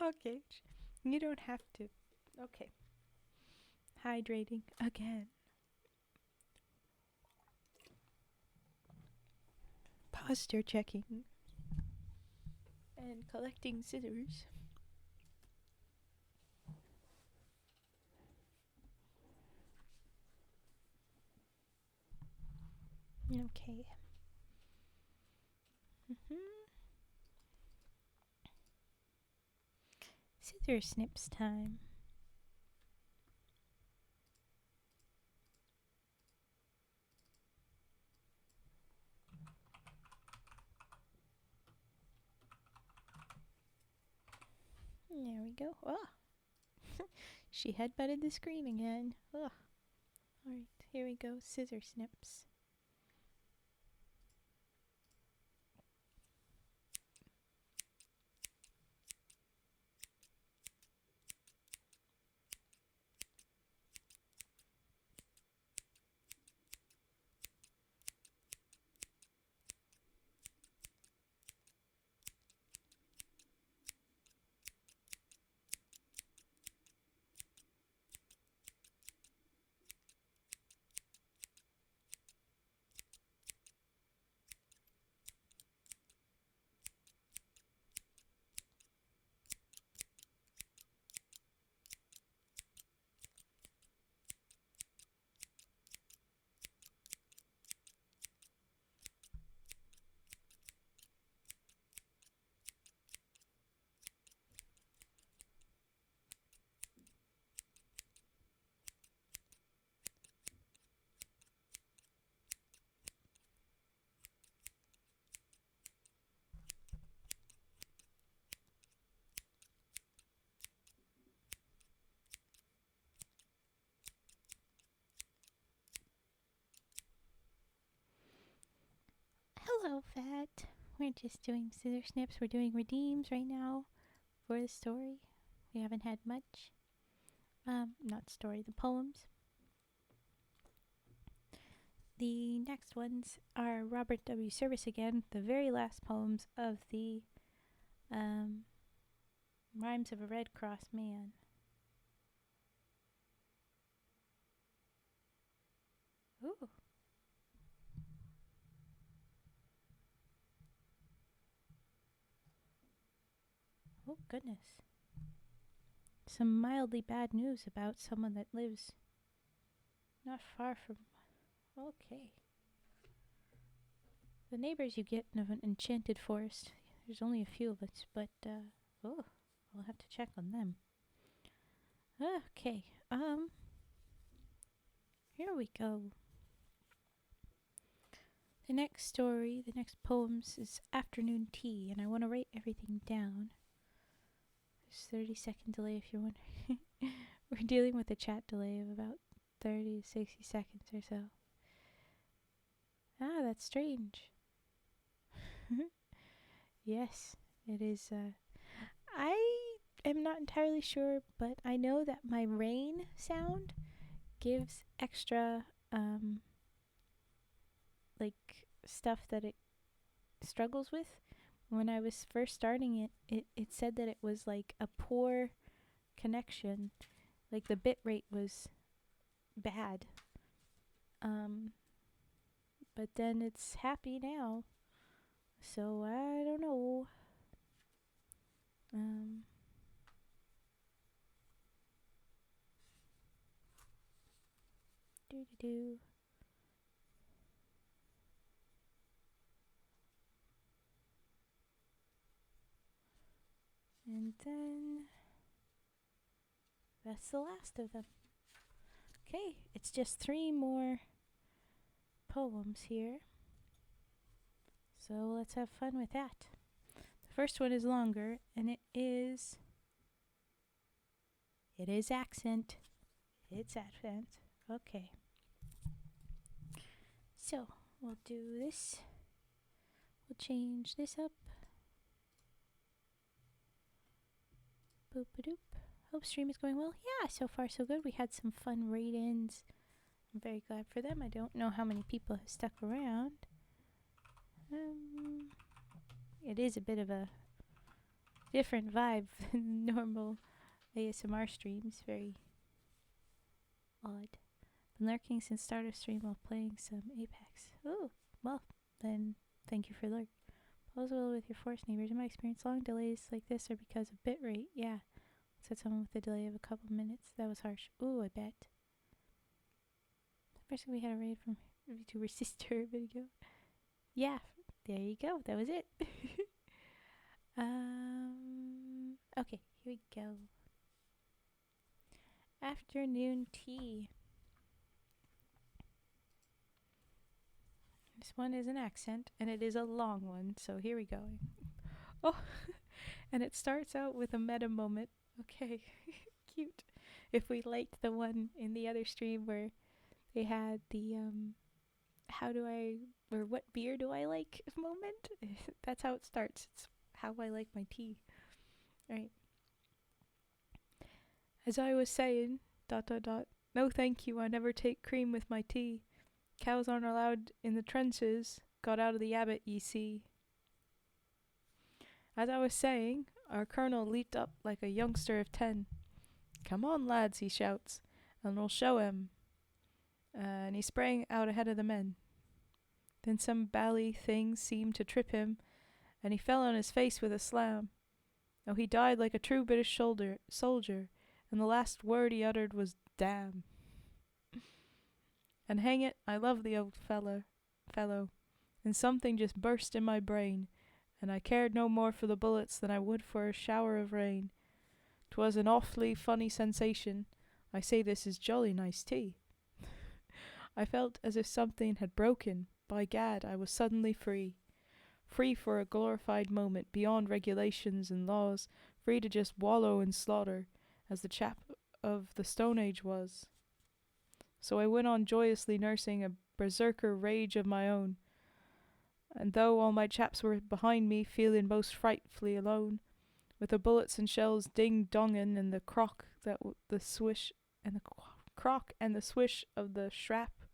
Okay, you don't have to. Okay. Hydrating again. Posture checking. And collecting scissors. Okay. Scissor snips time. There we go. Oh, she headbutted the screen again. Oh. Alright, here we go. Scissor snips. Hello, Fat. We're just doing scissor snips. We're doing redeems right now for the story. We haven't had much. Not story, the poems. The next ones are Robert W. Service again, the very last poems of the Rhymes of a Red Cross Man. Ooh. Oh, goodness. Some mildly bad news about someone that lives not far from... Okay. The neighbors you get of an enchanted forest. There's only a few of us, but, I'll have to check on them. Okay, here we go. The next story, the next poems is Afternoon Tea, and I want to write everything down. There's 30-second delay if you're wondering. We're dealing with a chat delay of about 30 to 60 seconds or so. Ah, that's strange. Yes, it is. I am not entirely sure, but I know that my rain sound gives extra, stuff that it struggles with. When I was first starting it said that it was like a poor connection. Like the bit rate was bad. But then it's happy now. So I don't know. Do. And then that's the last of them. Okay, it's just 3 more poems here. So let's have fun with that. The first one is longer, and it is accent. It's accent. Okay. So we'll do this. We'll change this up. Boop-a-doop. Hope stream is going well. Yeah, so far so good. We had some fun rate-ins. I'm very glad for them. I don't know how many people have stuck around. It is a bit of a different vibe than normal ASMR streams. Very odd. Been lurking since start of stream while playing some Apex. Oh, well, then thank you for lurk. Pose well with your forest neighbors. In my experience, long delays like this are because of bitrate. Yeah. Said someone with a delay of a couple minutes. That was harsh. Ooh, I bet. First we had a raid from VTuber sister a bit ago. Yeah, there you go. That was it. Okay, here we go. Afternoon tea. This one is an accent, and it is a long one, so here we go. Oh, and it starts out with a meta moment. Okay, cute. If we liked the one in the other stream where they had the, what beer do I like moment? That's how it starts. It's how I like my tea. Right. As I was saying, ... No thank you, I never take cream with my tea. Cows aren't allowed in the trenches. Got out of the abbot, ye see. As I was saying, our colonel leaped up like a youngster of 10. Come on, lads, he shouts, and we'll show him. And he sprang out ahead of the men. Then some bally thing seemed to trip him, and he fell on his face with a slam. Oh, he died like a true British soldier, and the last word he uttered was damn. And hang it, I love the old fellow, and something just burst in my brain, and I cared no more for the bullets than I would for a shower of rain. 'Twas an awfully funny sensation. I say this is jolly nice tea. I felt as if something had broken. By gad, I was suddenly free. Free for a glorified moment, beyond regulations and laws, free to just wallow in slaughter, as the chap of the Stone Age was. So I went on joyously nursing a berserker rage of my own, and though all my chaps were behind me, feeling most frightfully alone, with the bullets and shells ding-donging and the crock the swish and the swish of the shrap,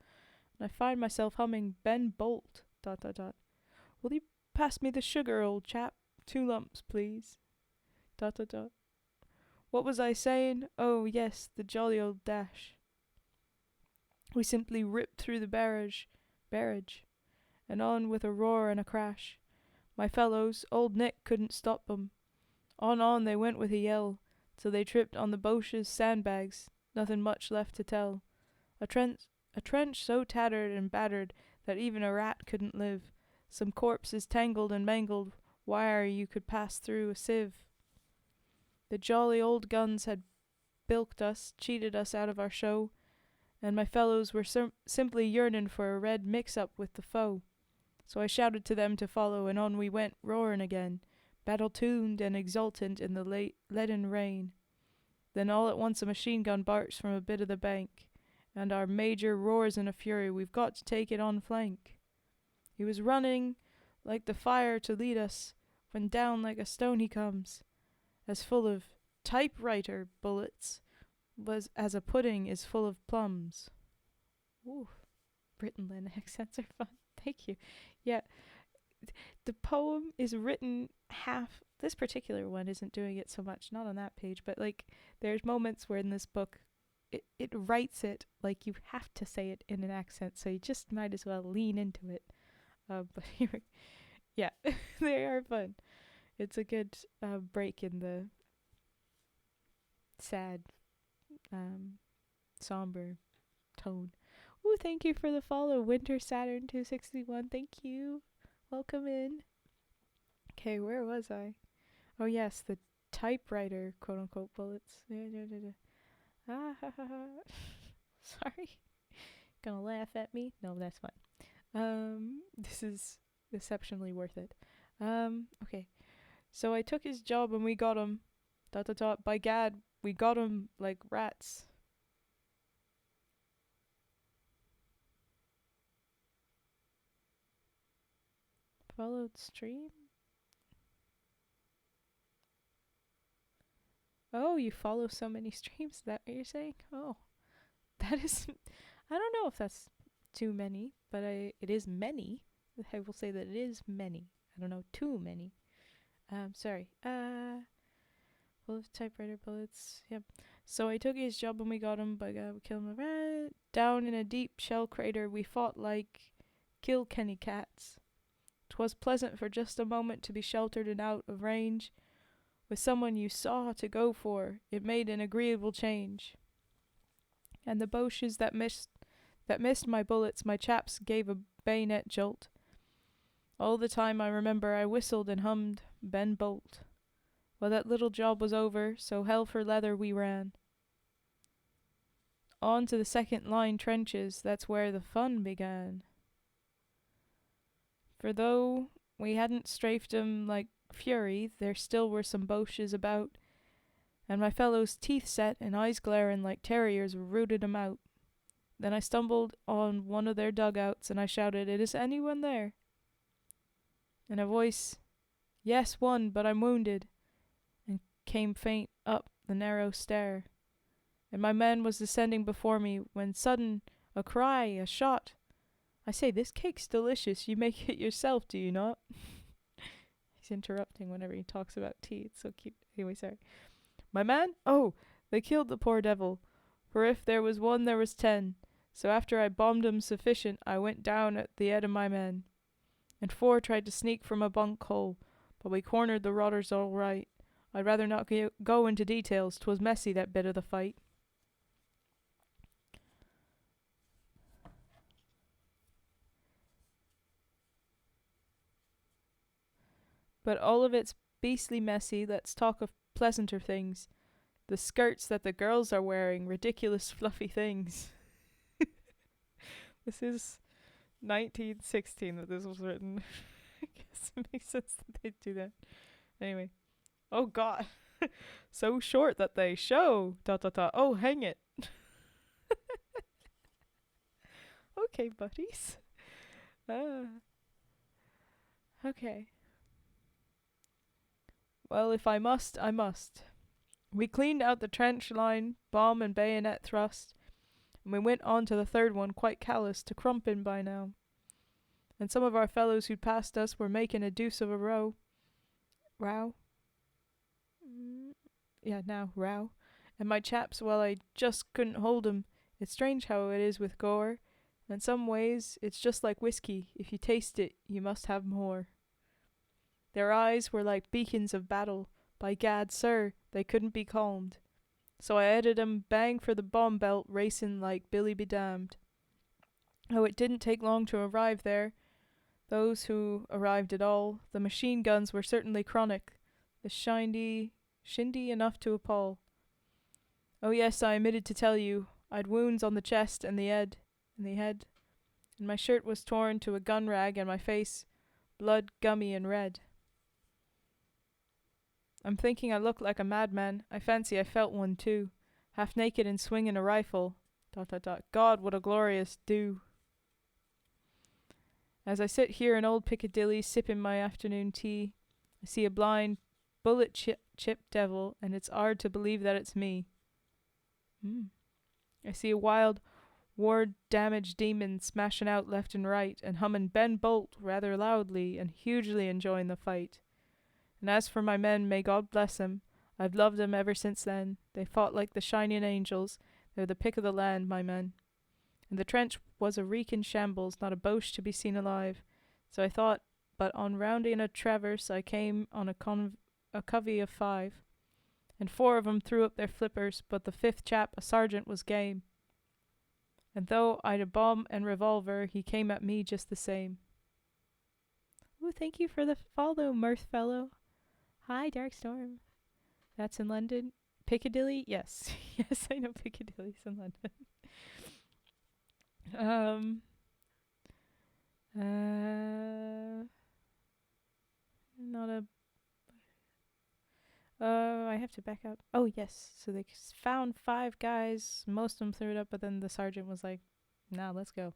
and I find myself humming Ben Bolt ... Will you pass me the sugar, old chap? 2 lumps, please ... What was I saying? Oh, yes, the jolly old dash. We simply ripped through the barrage, and on with a roar and a crash. My fellows, old Nick couldn't stop 'em. On they went with a yell, till they tripped on the Boche's sandbags, nothing much left to tell. A trench so tattered and battered that even a rat couldn't live. Some corpses tangled and mangled, wire you could pass through a sieve. The jolly old guns had bilked us, cheated us out of our show, and my fellows were simply yearning for a red mix-up with the foe. So I shouted to them to follow, and on we went, roaring again, battle-tuned and exultant in the late leaden rain. Then all at once a machine gun barks from a bit of the bank, and our major roars in a fury, "We've got to take it on flank." He was running like the fire to lead us, when down like a stone he comes, as full of typewriter bullets was as a pudding is full of plums. Ooh, Brittonland accents are fun. Thank you. Yeah, the poem is written half. This particular one isn't doing it so much, not on that page, but like there's moments where in this book it writes it like you have to say it in an accent, so you just might as well lean into it. But here, yeah, they are fun. It's a good break in the sad, somber tone. Ooh, thank you for the follow, Winter Saturn 261. Thank you. Welcome in. Okay, where was I? Oh yes, the typewriter quote unquote bullets. Ah ha ha ha. Sorry. Gonna laugh at me? No, that's fine. This is exceptionally worth it. Okay. So I took his job and we got him. Dot dot dot. By gad, we got him like rats. Followed stream? Oh, you follow so many streams? Is that what you're saying? Oh, that is. I don't know if that's too many, but it is many. I will say that it is many. I don't know, too many. Sorry. Full of typewriter bullets. Yep. So I took his job and we got him. By God, we killed him. Right down in a deep shell crater, we fought like Kilkenny cats. 'Twas pleasant for just a moment to be sheltered and out of range, with someone you saw to go for. It made an agreeable change. And the Boches that missed my bullets, my chaps gave a bayonet jolt. All the time I remember I whistled and hummed Ben Bolt. Well, that little job was over, so hell for leather we ran. On to the second line trenches, that's where the fun began. For though we hadn't strafed 'em like fury, there still were some Boches about, and my fellows' teeth set and eyes glaring like terriers rooted 'em out. Then I stumbled on one of their dugouts and I shouted, "Is anyone there?" And a voice, "Yes, one, but I'm wounded," and came faint up the narrow stair. And my man was descending before me when sudden a cry, a shot. I say, this cake's delicious. You make it yourself, do you not? He's interrupting whenever he talks about tea. It's so cute. Anyway, sorry. My man? Oh, they killed the poor devil. For if there was one, there was 10. So after I bombed 'em sufficient, I went down at the head of my men. And 4 tried to sneak from a bunk hole, but we cornered the rotters all right. I'd rather not go into details. 'Twas messy, that bit of the fight. But all of it's beastly messy. Let's talk of pleasanter things. The skirts that the girls are wearing, ridiculous fluffy things. This is 1916 that this was written. I guess it makes sense that they'd do that. Anyway. Oh god. So short that they show. ... Oh, hang it. Okay, buddies. Okay. Well, if I must, I must. We cleaned out the trench line, bomb and bayonet thrust, and we went on to the third one quite callous to crumpin' by now. And some of our fellows who'd passed us were making a deuce of a row. Row? Yeah, now, row. And my chaps, well, I just couldn't hold 'em. It's strange how it is with gore. In some ways, it's just like whiskey. If you taste it, you must have more. Their eyes were like beacons of battle, By gad, sir, they couldn't be calmed. So I 'eaded 'em bang for the bomb belt, racing like Billy be damned. Oh, it didn't take long to arrive there. Those who arrived at all, the machine guns were certainly chronic, the shindy enough to appall. Oh yes, I omitted to tell you, I'd wounds on the chest and the head, and my shirt was torn to a gun rag, and my face, blood gummy and red. I'm thinking I looked like a madman. I fancy I felt one too, half naked and swinging a rifle. ... God, what a glorious do! As I sit here in old Piccadilly sipping my afternoon tea, I see a blind, bullet-chipped devil, and it's 'ard to believe that it's me. I see a wild, war-damaged demon smashing out left and right, and humming Ben Bolt rather loudly, and hugely enjoying the fight. And as for my men, may God bless 'em, I've loved 'em ever since then. They fought like the shining angels. They're the pick of the land, my men. And the trench was a reeking shambles, not a Boche to be seen alive. So I thought, but on rounding a traverse I came on a covey of 5, and 4 of 'em threw up their flippers, but the 5th chap, a sergeant, was game. And though I'd a bomb and revolver, he came at me just the same. Ooh, thank you for the follow, Mirth Fellow. Hi, Dark Storm. That's in London. Piccadilly? Yes. Yes, I know Piccadilly's in London. Not a... I have to back up. Oh, yes. So they found 5 guys. Most of them threw it up, but then the sergeant was like, nah, let's go.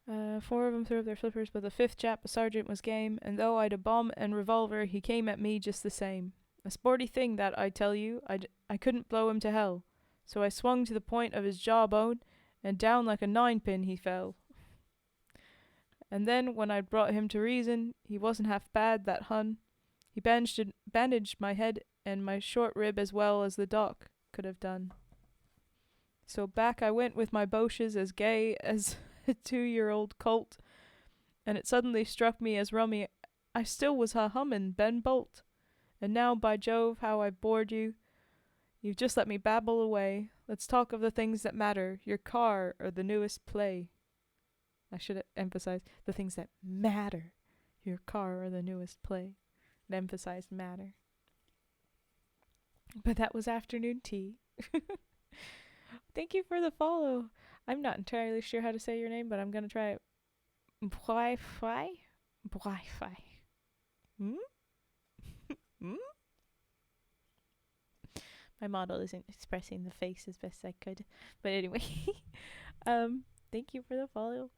4 of them threw up their flippers, but the 5th chap, a sergeant, was game, and though I'd a bomb and revolver, he came at me just the same. A sporty thing that, I tell you. I couldn't blow him to hell. So I swung to the point of his jawbone, and down like a 9-pin he fell. And then, when I'd brought him to reason, he wasn't half bad, that Hun. He bandaged my head and my short rib as well as the doc could have done. So back I went with my Boches as gay as a 2-year-old colt, and it suddenly struck me as rummy I still was hummin' Ben Bolt. And now, by Jove, how I bored you. You've just let me babble away. Let's talk of the things that matter, your car or the newest play. I should emphasize the things that matter, your car or the newest play. It emphasized matter. But that was afternoon tea. Thank you for the follow. I'm not entirely sure how to say your name, but I'm going to try it. Wi-Fi? Wi-Fi. My model isn't expressing the face as best I could. But anyway, thank you for the follow.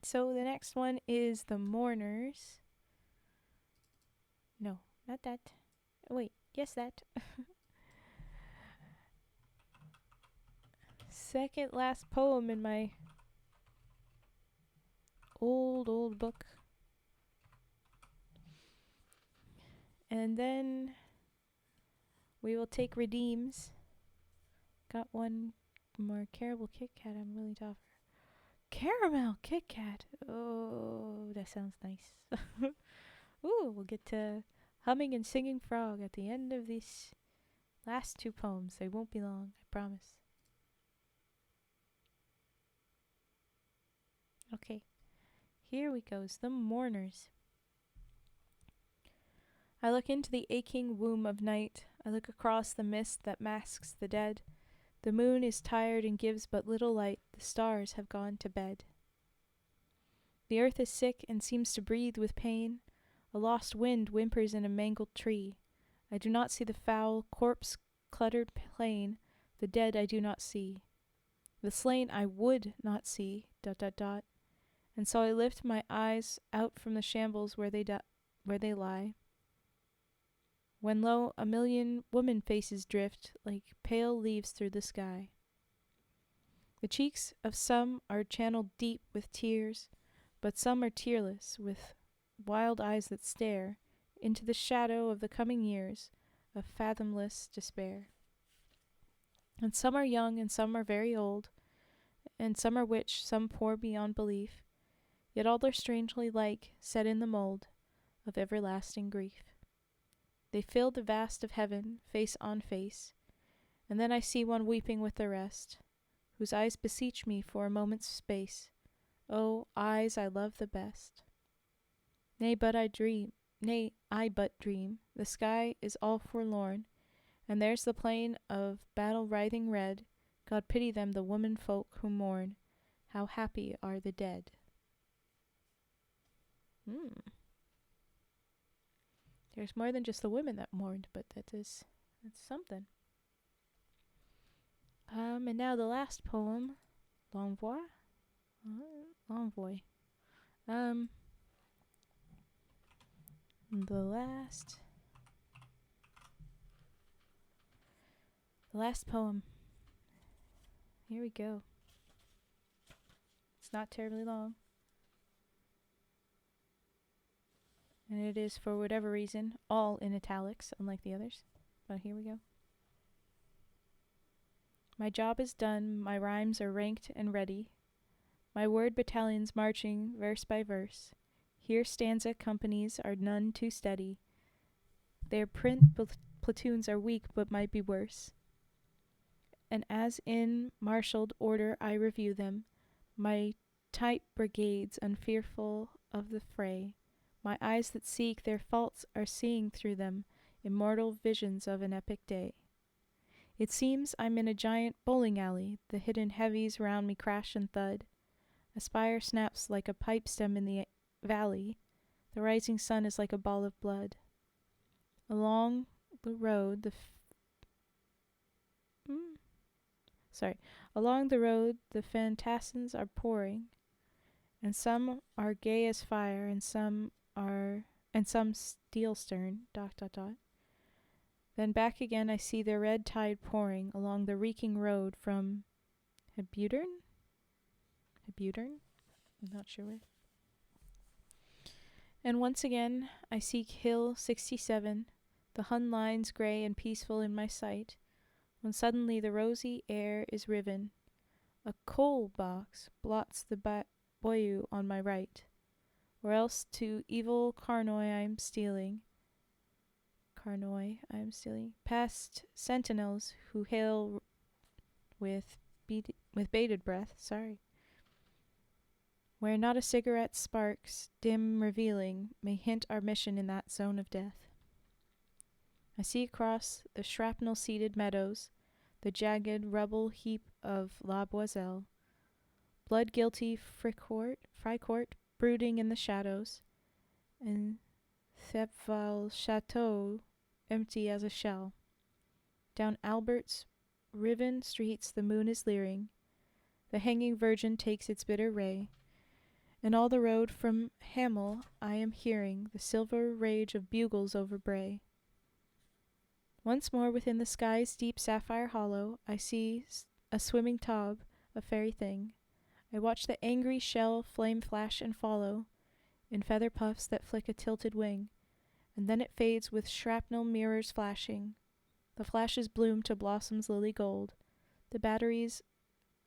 So the next one is The Mourners. No, not that. Wait, yes, that. Second last poem in my old book. And then we will take redeems. Got one more caramel Kit Kat I'm willing to offer. Caramel Kit Kat. Oh, that sounds nice. Ooh, we'll get to humming and singing frog at the end of these last 2 poems. They won't be long, I promise. Okay, here we goes. The Mourners. I look into the aching womb of night. I look across the mist that masks the dead. The moon is tired and gives but little light. The stars have gone to bed. The earth is sick and seems to breathe with pain. A lost wind whimpers in a mangled tree. I do not see the foul, corpse-cluttered plain. The dead I do not see. The slain I would not see. ... And so I lift my eyes out from the shambles where they lie. When lo, a million woman faces drift like pale leaves through the sky. The cheeks of some are channeled deep with tears, but some are tearless, with wild eyes that stare into the shadow of the coming years of fathomless despair. And some are young and some are very old, and some are rich, some poor beyond belief, yet all are strangely like, set in the mould of everlasting grief. They fill the vast of heaven, face on face, and then I see one weeping with the rest, whose eyes beseech me for a moment's space. Oh, eyes I love the best. Nay, I but dream. The sky is all forlorn, and there's the plain of battle writhing red. God pity them, the women folk who mourn. How happy are the dead. There's more than just the women that mourned, but that's something. And now the last poem, L'Envoi. L'Envoi. The last poem. Here we go. It's not terribly long. And it is, for whatever reason, all in italics, unlike the others. But here we go. My job is done, my rhymes are ranked and ready. My word battalions marching verse by verse. Here stanza companies are none too steady. Their print platoons are weak but might be worse. And as in marshaled order I review them, my tight brigades unfearful of the fray, my eyes that seek their faults are seeing through them immortal visions of an epic day. It seems I'm in a giant bowling alley, the hidden heavies round me crash and thud. A spire snaps like a pipe stem in the valley, the rising sun is like a ball of blood. Along the road the fantassins are pouring, and some are gay as fire, and some steel stern, ... Then back again I see the red tide pouring along the reeking road from Hebutern? I'm not sure where. And once again I seek Hill 67, the Hun lines grey and peaceful in my sight, when suddenly the rosy air is riven. A coal box blots the bayou on my right, or else to evil Carnoy I am stealing, past sentinels who hail with bated breath, where not a cigarette sparks, dim revealing, may hint our mission in that zone of death. I see across the shrapnel-seeded meadows the jagged rubble heap of La Boiselle, blood-guilty Fricourt brooding in the shadows, and Thepval Chateau empty as a shell. Down Albert's riven streets the moon is leering, the hanging virgin takes its bitter ray, and all the road from Hamel I am hearing the silver rage of bugles over Bray. Once more within the sky's deep sapphire hollow I see a swimming Taube, a fairy thing. I watch the angry shell flame flash and follow, in feather puffs that flick a tilted wing, and then it fades with shrapnel mirrors flashing. The flashes bloom to blossoms lily gold. The batteries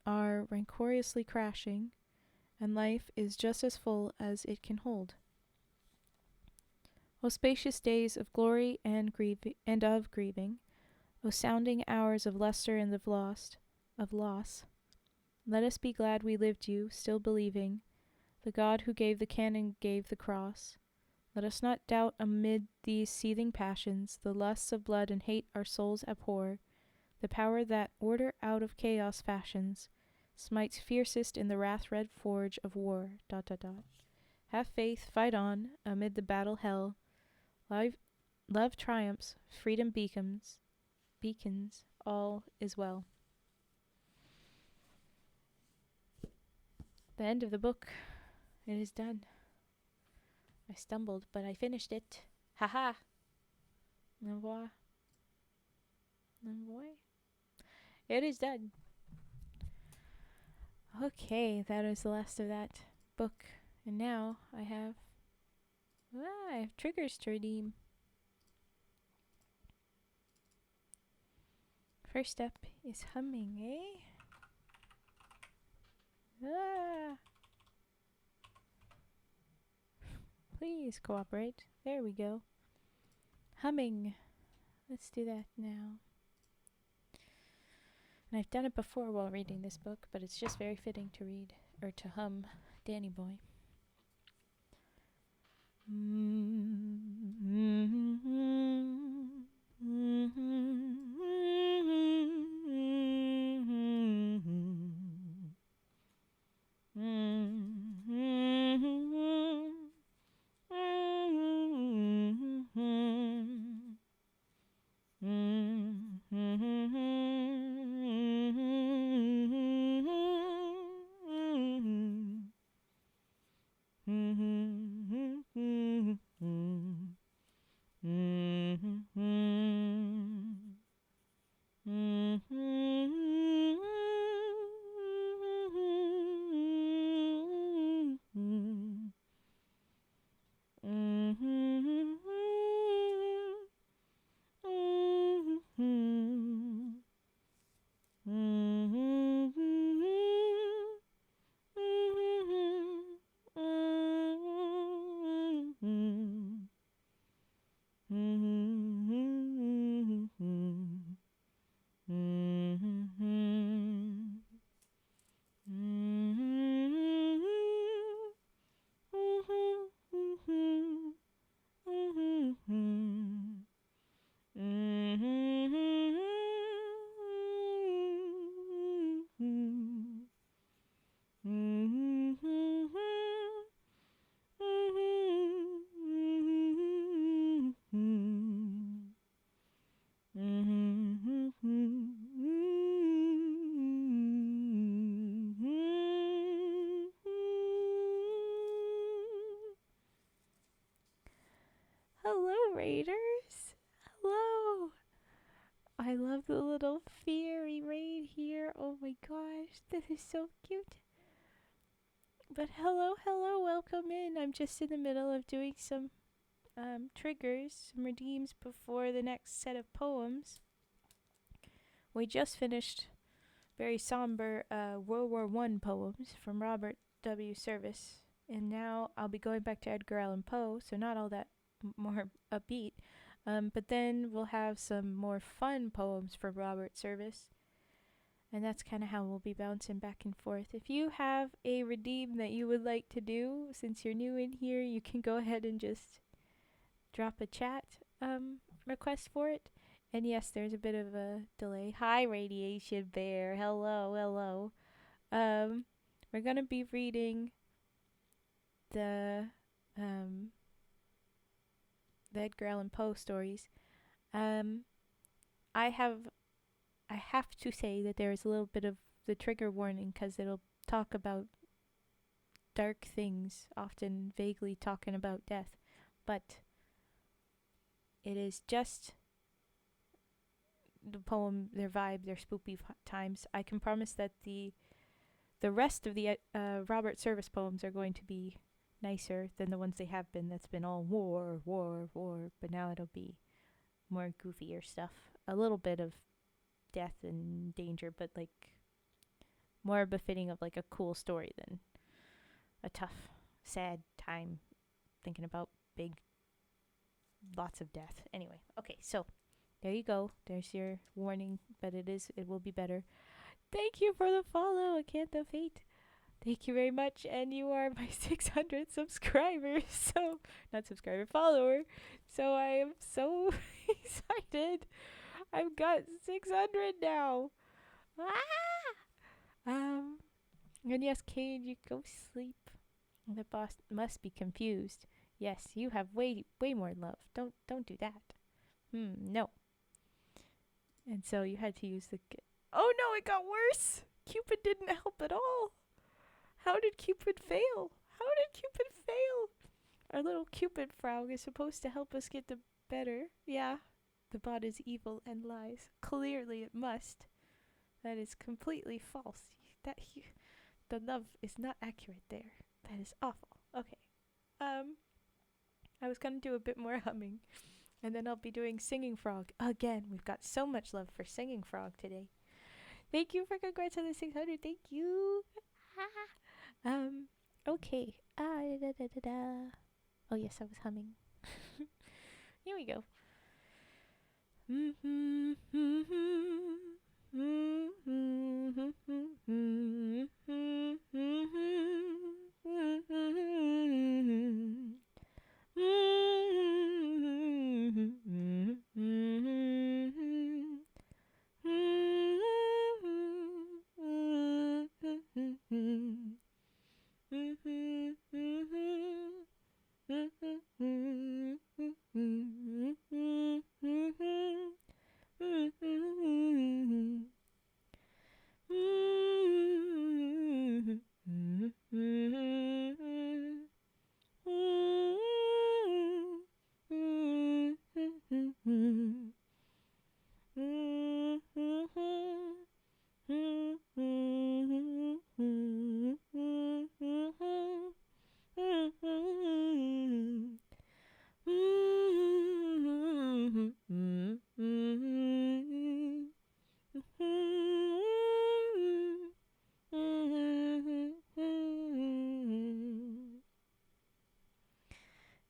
are rancorously crashing, and life is just as full as it can hold. O spacious days of glory and of grieving, O sounding hours of lustre and of loss, let us be glad we lived you, still believing, the God who gave the cannon gave the cross. Let us not doubt amid these seething passions, the lusts of blood and hate our souls abhor, the power that order out of chaos fashions, smites fiercest in the wrath-red forge of war. ... Have faith, fight on, amid the battle hell. Love triumphs, freedom beacons, all is well. The end of the book. It is done. I stumbled, but I finished it. Haha. L'Envoi. It is done. Okay, that is the last of that book. And now I have triggers to redeem. First step is humming, eh? Please cooperate. There we go. Humming. Let's do that now. And I've done it before while reading this book, but it's just very fitting to read, or to hum, Danny Boy. Hello, Raiders. Hello. I love the little fairy raid here. Oh my gosh, that is so cute. But hello, welcome in. I'm just in the middle of doing some triggers, some redeems before the next set of poems. We just finished very somber World War I poems from Robert W. Service, and now I'll be going back to Edgar Allan Poe, so not all that more upbeat. But then we'll have some more fun poems from Robert Service, and that's kind of how we'll be bouncing back and forth. If you have a redeem that you would like to do, since you're new in here, you can go ahead and just drop a chat request for it. And yes, there's a bit of a delay. Hi, Radiation Bear. Hello. We're gonna be reading the Edgar Allan Poe stories. I have to say that there is a little bit of the trigger warning because it'll talk about dark things, often vaguely talking about death, but it is just the poem, their vibe, their spoopy times. I can promise that the rest of the Robert Service poems are going to be nicer than the ones they have been. That's been all war, but now it'll be more goofier stuff. A little bit of death and danger, but like more befitting of like a cool story than a tough, sad time thinking about lots of death. Anyway, okay, so there you go. There's your warning, but it will be better. Thank you for the follow, Acantha of Fate. Thank you very much, and you are my 600th subscriber, so, not subscriber, follower, so I am so excited. I've got 600 now. And yes, Cade, you go sleep. The boss must be confused. Yes, you have way more love. Don't do that. No. And so you had to use the... Oh no, it got worse! Cupid didn't help at all. How did Cupid fail? Our little Cupid frog is supposed to help us get the better. Yeah, the bot is evil and lies. Clearly it must. That is completely false. The love is not accurate there. That is awful. Okay. I was gonna do a bit more humming, and then I'll be doing Singing Frog again. We've got so much love for Singing Frog today. Thank you for congrats on the 600. Thank you. Okay. Oh, yes, I was humming. Here we go.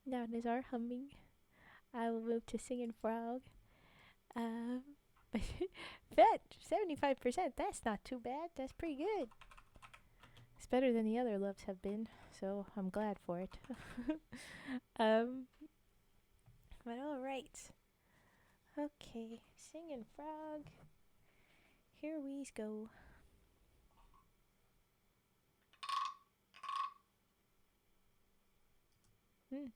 That is our humming. I will move to singing frog. Um, Vet, 75%. That's not too bad. That's pretty good. It's better than the other loves have been, so I'm glad for it. um, but all right. Okay, singing frog. Here we go. Hmm.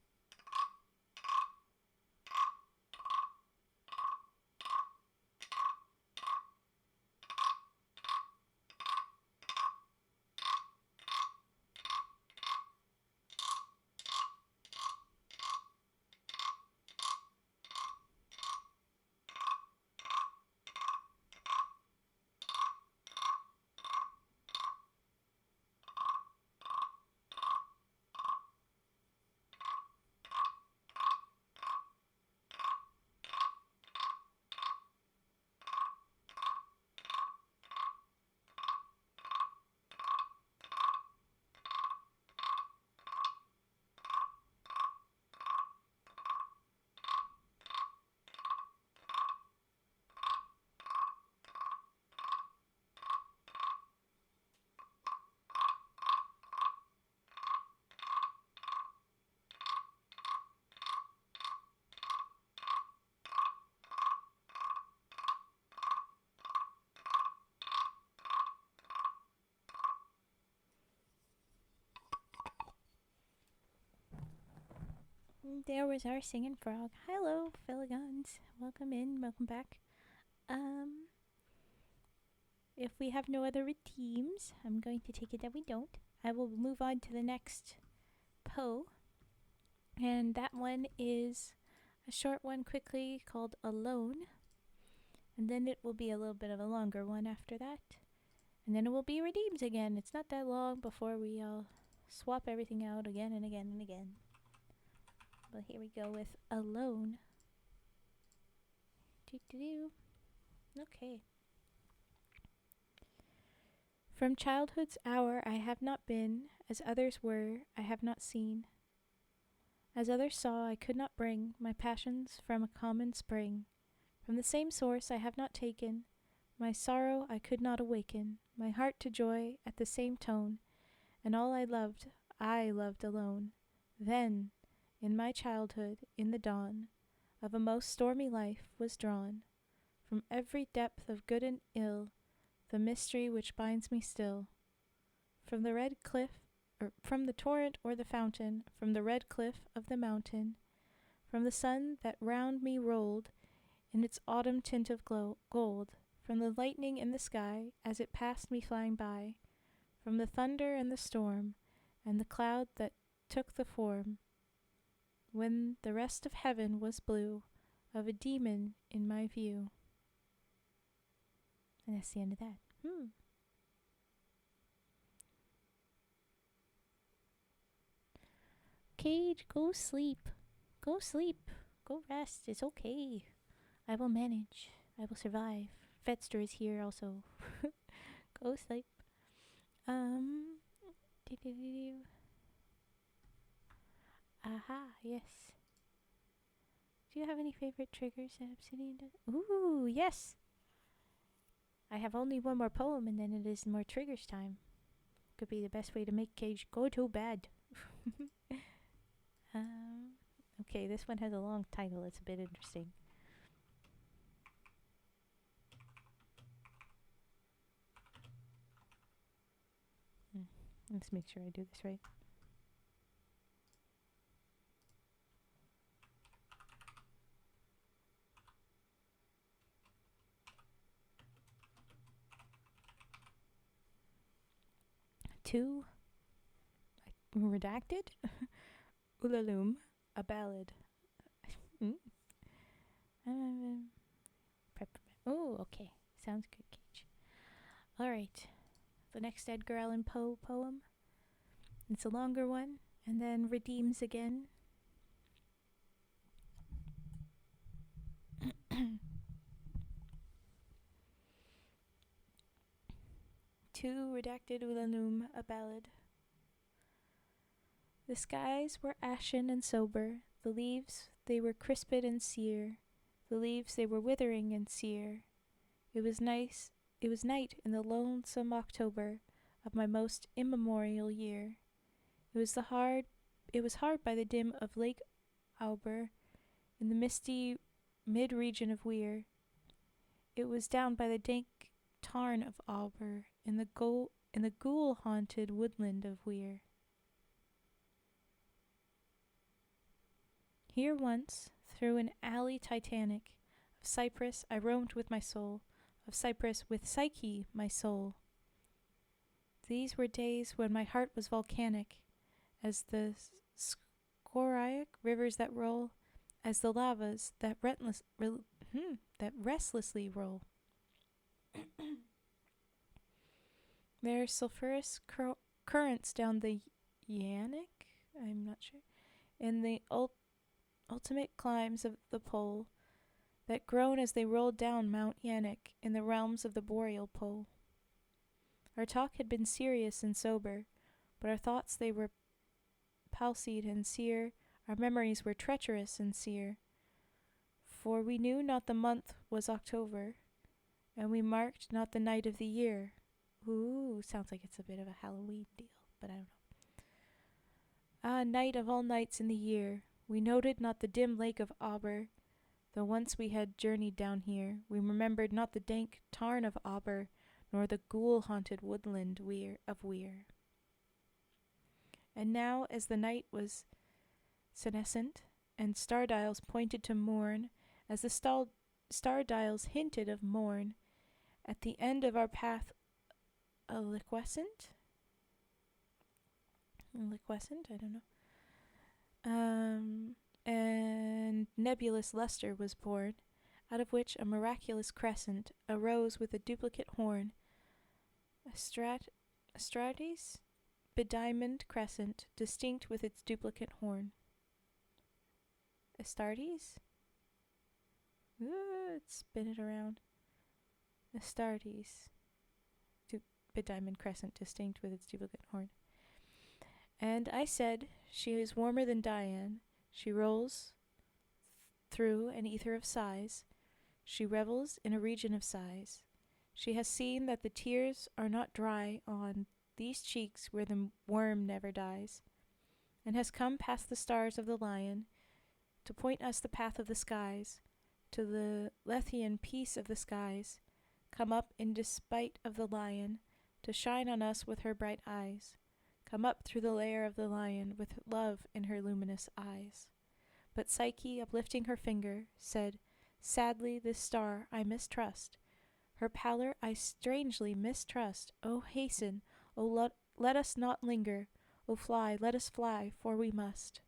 There was our singing frog. Hello, Philagons. Welcome in. Welcome back. Um, if we have no other redeems, I'm going to take it that we don't. I will move on to the next Poe. And that one is a short one quickly called Alone. And then it will be a little bit of a longer one after that. And then it will be redeems again. It's not that long before we all swap everything out again and again and again. But here we go with Alone. Doo-doo-doo. Okay. From childhood's hour I have not been, as others were, I have not seen. As others saw, I could not bring my passions from a common spring. From the same source I have not taken, my sorrow I could not awaken, my heart to joy at the same tone, and all I loved alone. Then, in my childhood, in the dawn of a most stormy life, was drawn from every depth of good and ill the mystery which binds me still. From the red cliff, or from the torrent or the fountain, from the red cliff of the mountain, from the sun that round me rolled in its autumn tint of gold, from the lightning in the sky as it passed me flying by, from the thunder and the storm, and the cloud that took the form, when the rest of heaven was blue, of a demon in my view. And that's the end of that. Cage, go sleep. Go sleep. Go rest. It's okay. I will manage. I will survive. Fetster is here also. Go sleep. Aha, yes. Do you have any favorite triggers that Obsidian does? Ooh, yes. I have only one more poem and then it is more triggers time. Could be the best way to make Cage go to bed. um, okay, this one has a long title. It's a bit interesting. Let's make sure I do this right. Two, redacted. Ulaloom, a ballad. Oh, okay. Sounds good, Cage. All right. The next Edgar Allan Poe poem. It's a longer one, and then redeems again. Two, redacted. Ulaloom, a ballad. The skies were ashen and sober, the leaves they were crisped and sere, the leaves they were withering and sere. It was night in the lonesome October of my most immemorial year. It was hard by the dim of Lake Auber, in the misty mid-region of Weir. It was down by the dank tarn of Auber, in the ghoul-haunted woodland of Weir. Here once, through an alley titanic, of cypress I roamed with my soul, of cypress with Psyche, my soul. These were days when my heart was volcanic, as the scoriac rivers that roll, as the lavas that restlessly roll. There are sulphurous currents down the Yannick, I'm not sure, in the ultimate climbs of the pole, that groan as they rolled down Mount Yannick in the realms of the boreal pole. Our talk had been serious and sober, but our thoughts they were palsied and sere, our memories were treacherous and sere. For we knew not the month was October, and we marked not the night of the year. Ooh, sounds like it's a bit of a Halloween deal, but I don't know. Ah, night of all nights in the year, we noted not the dim lake of Auber, though once we had journeyed down here. We remembered not the dank tarn of Auber, nor the ghoul-haunted woodland of Weir. And now, as the night was senescent, and star-dials pointed to morn, as the star-dials hinted of morn, at the end of our path a liquescent, I don't know, and nebulous lustre was born, out of which a miraculous crescent arose with a duplicate horn, Astartes, bediamonded crescent, distinct with its duplicate horn. Astartes? Let's spin it around. Astartes, bediamonded crescent, distinct with its duplicate horn. And I said, she is warmer than Diane. She rolls through an ether of sighs. She revels in a region of sighs. She has seen that the tears are not dry on these cheeks where the worm never dies, and has come past the stars of the lion to point us the path of the skies, to the Lethian peace of the skies, come up in despite of the lion, to shine on us with her bright eyes, come up through the lair of the lion with love in her luminous eyes. But Psyche, uplifting her finger, said, sadly this star I mistrust, her pallor I strangely mistrust. Oh, hasten, oh, let us not linger, oh, fly, let us fly, for we must.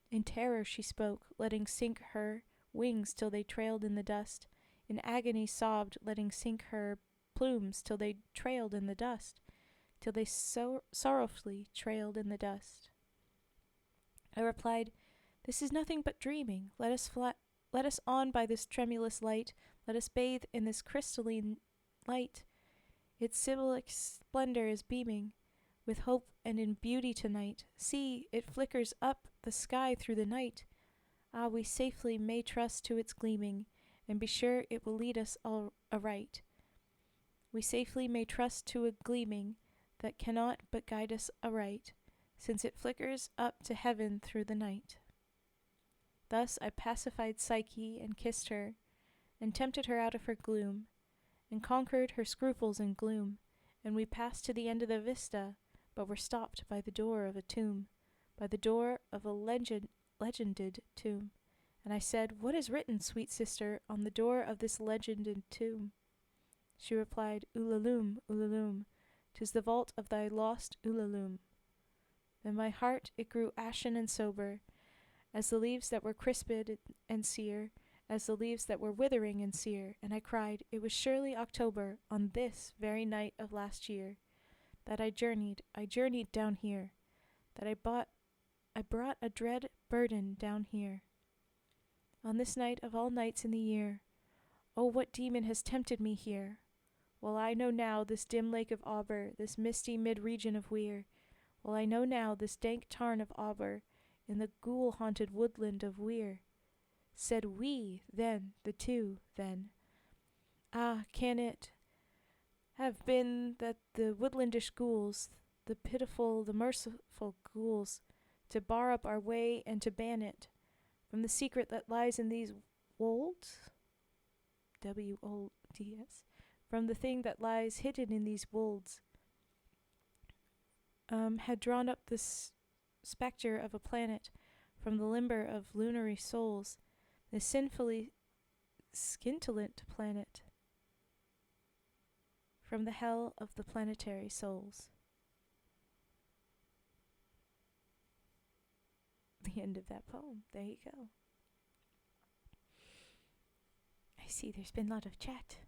In terror she spoke, letting sink her wings till they trailed in the dust, in agony sobbed, letting sink her plumes till they trailed in the dust, till they sorrowfully trailed in the dust. I replied, this is nothing but dreaming. Let us on by this tremulous light. Let us bathe in this crystalline light. Its symbolic splendor is beaming. with hope and in beauty tonight. See, it flickers up the sky through the night. Ah, we safely may trust to its gleaming, and be sure it will lead us all aright. We safely may trust to a gleaming that cannot but guide us aright, since it flickers up to heaven through the night. Thus I pacified Psyche and kissed her, and tempted her out of her gloom, and conquered her scruples and gloom, and we passed to the end of the vista, but were stopped by the door of a tomb, by the door of a legended tomb. And I said, "What is written, sweet sister, on the door of this legended tomb?" She replied, "Ulalume, Ulalume, 'tis the vault of thy lost Ulalume." Then my heart it grew ashen and sober, as the leaves that were crisped and sere, as the leaves that were withering and sere, and I cried, it was surely October, on this very night of last year, that I journeyed down here, that I brought a dread burden down here. On this night of all nights in the year, oh, what demon has tempted me here? Well, I know now this dim lake of Auber, this misty mid-region of Weir, well, I know now this dank tarn of Auber, in the ghoul-haunted woodland of Weir. Said we, then, the two, then. Ah, can it have been that the woodlandish ghouls, the pitiful, the merciful ghouls, to bar up our way and to ban it, from the secret that lies in these wolds? W-O-D-S. From the thing that lies hidden in these wolds, had drawn up this spectre of a planet from the limber of lunary souls, the sinfully scintillant planet, from the hell of the planetary souls. The end of that poem. There you go. I see there's been a lot of chat.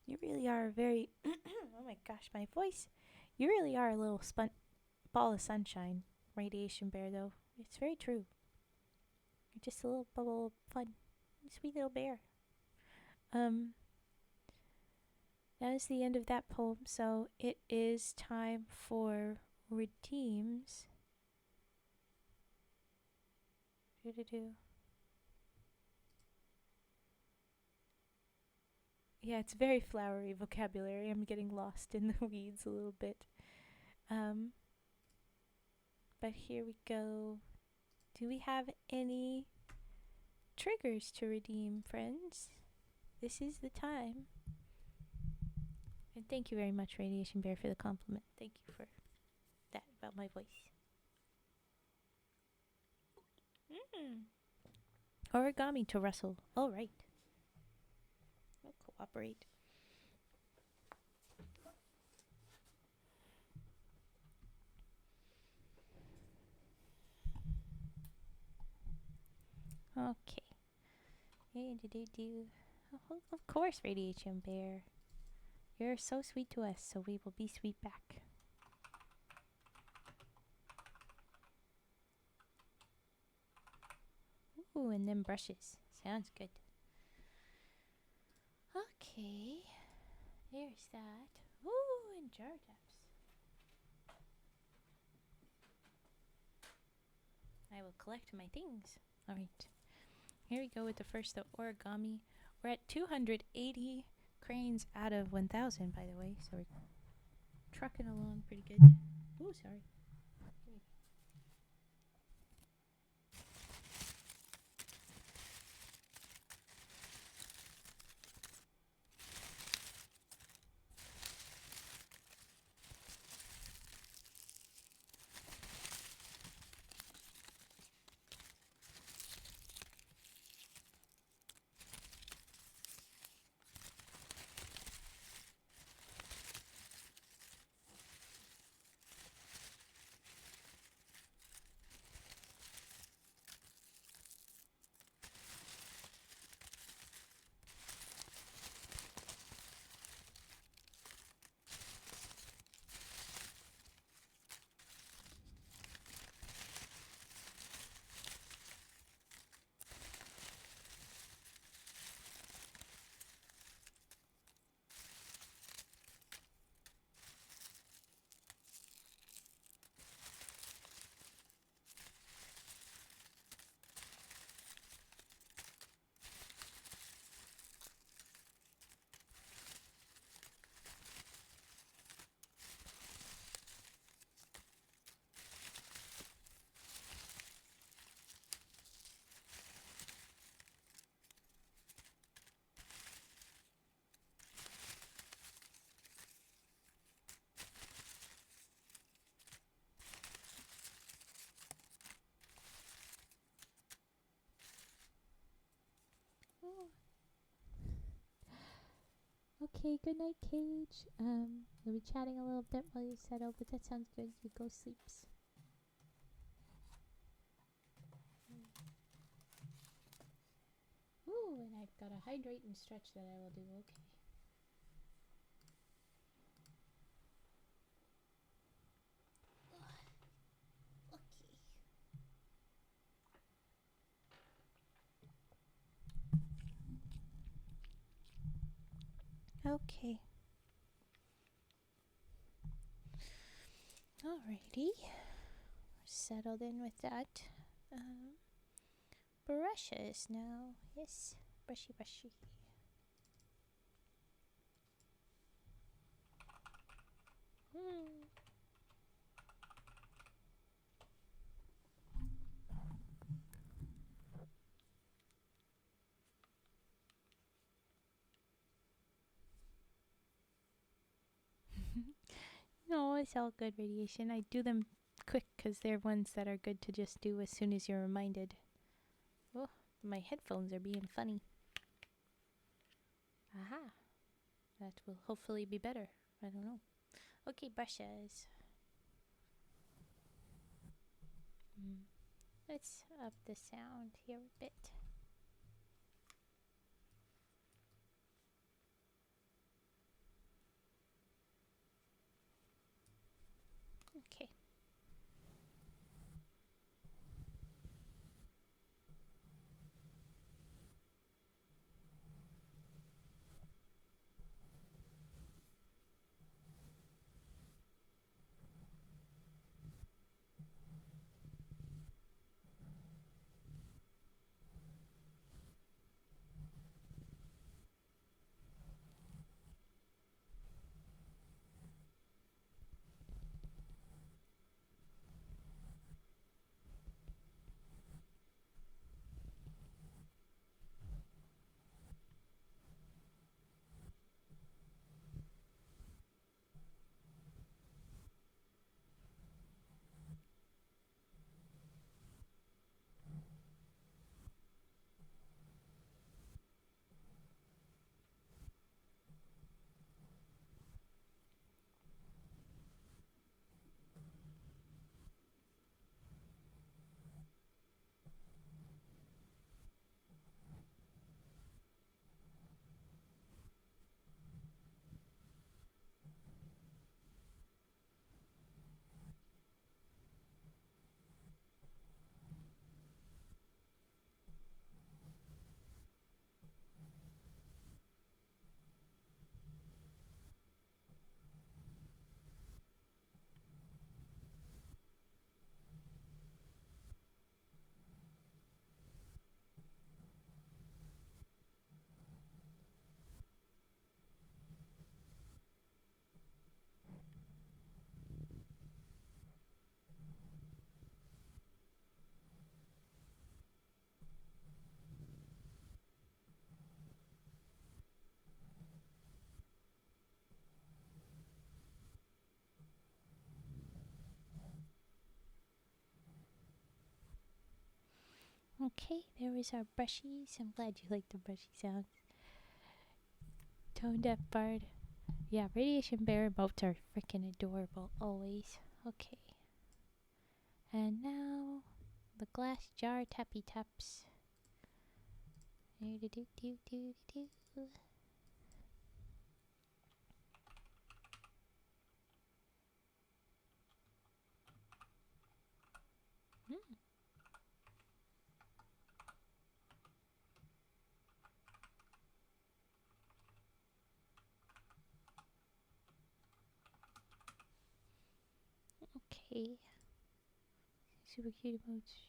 You really are a very oh my gosh, my voice. You really are a little ball of sunshine, Radiation Bear, though. It's very true. You're just a little bubble of fun. Sweet little bear. That is the end of that poem, so it is time for redeems. Yeah, it's very flowery vocabulary. I'm getting lost in the weeds a little bit. But here we go. Do we have any triggers to redeem, friends? This is the time. And thank you very much, Radiation Bear, for the compliment. Thank you for that about my voice. Origami to Russell. All right. We'll cooperate. Okay. Of course, Radiation Bear. You're so sweet to us, so we will be sweet back. Ooh, and then brushes. Sounds good. Okay. There's that. Ooh, and jar taps. I will collect my things. Alright. Here we go with the first, the origami. We're at 280 cranes out of 1,000, by the way, so we're trucking along pretty good. Ooh, sorry. Okay, good night, Cage. We'll be chatting a little bit while you settle, but that sounds good. You go sleeps. Ooh, and I've got a hydrate and stretch that I will do. Okay. Alrighty. We're settled in with that. Brushes now. Yes. Brushy, brushy. No, it's all good radiation. I do them quick because they're ones that are good to just do as soon as you're reminded. Oh, my headphones are being funny. Aha. That will hopefully be better. I don't know. Okay, brushes. Let's up the sound here a bit. Okay. Okay, there is our brushies. I'm glad you like the brushy sounds. Tone deaf bard. Yeah, radiation bear emotes are freaking adorable, always. Okay. And now, the glass jar tappy taps. Do do do do do do. Okay. Super cute emotes.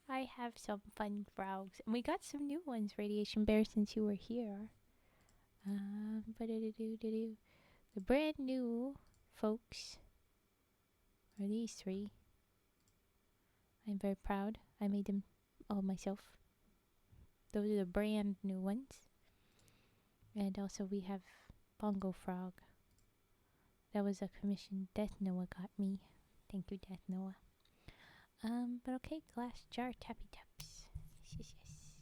I have some fun frogs. And we got some new ones, Radiation Bear, since you were here. The brand new folks are these three. I'm very proud. I made them all myself. Those are the brand new ones. And also we have Bongo Frog. That was a commission Death Noah got me. Thank you, Death Noah. But okay, glass jar tappy taps. Yes, yes, yes.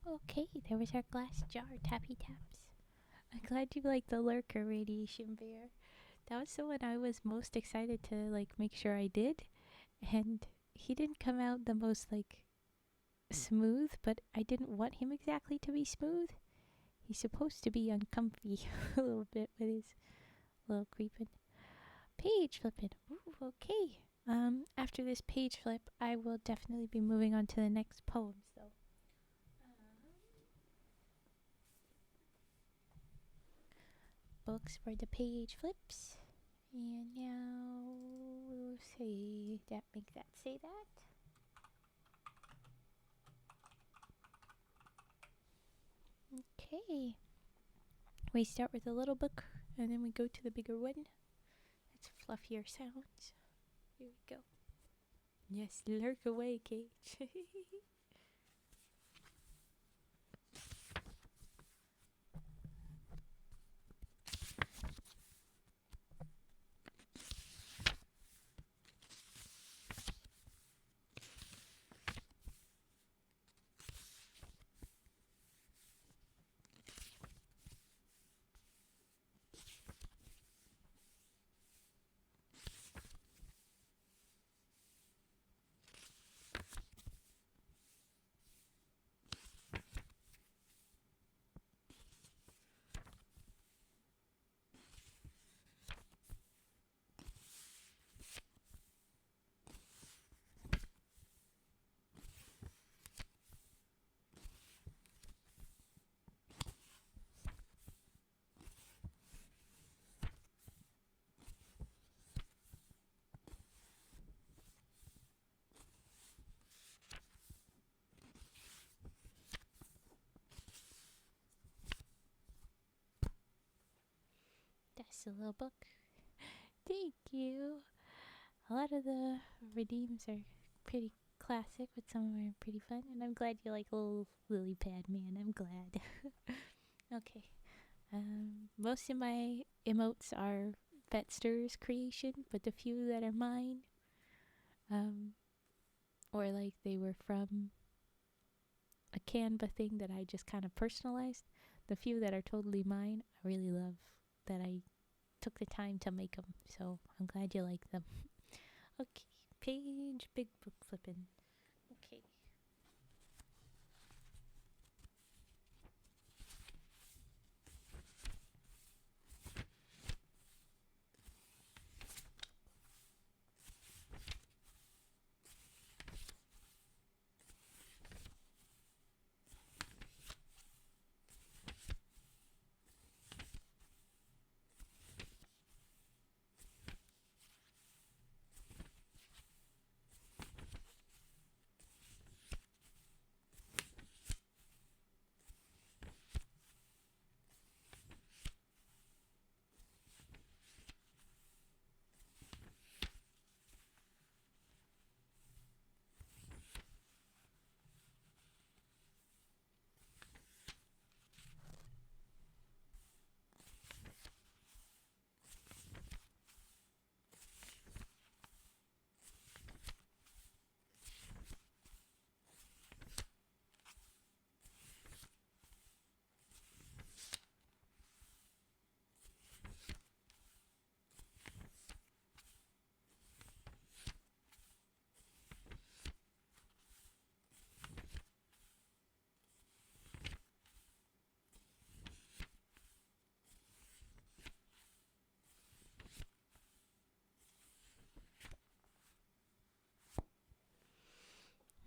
Okay, there was our glass jar, tappy taps. I'm glad you like the lurker radiation bear. That was the one I was most excited to make sure I did, and he didn't come out the most smooth, but I didn't want him exactly to be smooth. He's supposed to be uncomfy a little bit with his little creeping. Page flipping. Ooh, okay. After this page flip, I will definitely be moving on to the next poem. So, books for the page flips. And now we'll say that, make that say that. Okay. We start with a little book and then we go to the bigger one. It's fluffier sounds. Here we go. Yes, lurk away, Cage. That's a little book. Thank you. A lot of the redeems are pretty classic, but some of them are pretty fun. And I'm glad you like little lily pad man. I'm glad. Okay. Most of my emotes are Vetster's creation, but the few that are mine, or they were from a Canva thing that I just kind of personalized. The few that are totally mine, I really love that I took the time to make them. So I'm glad you like them. Okay, page, big book flipping. Okay.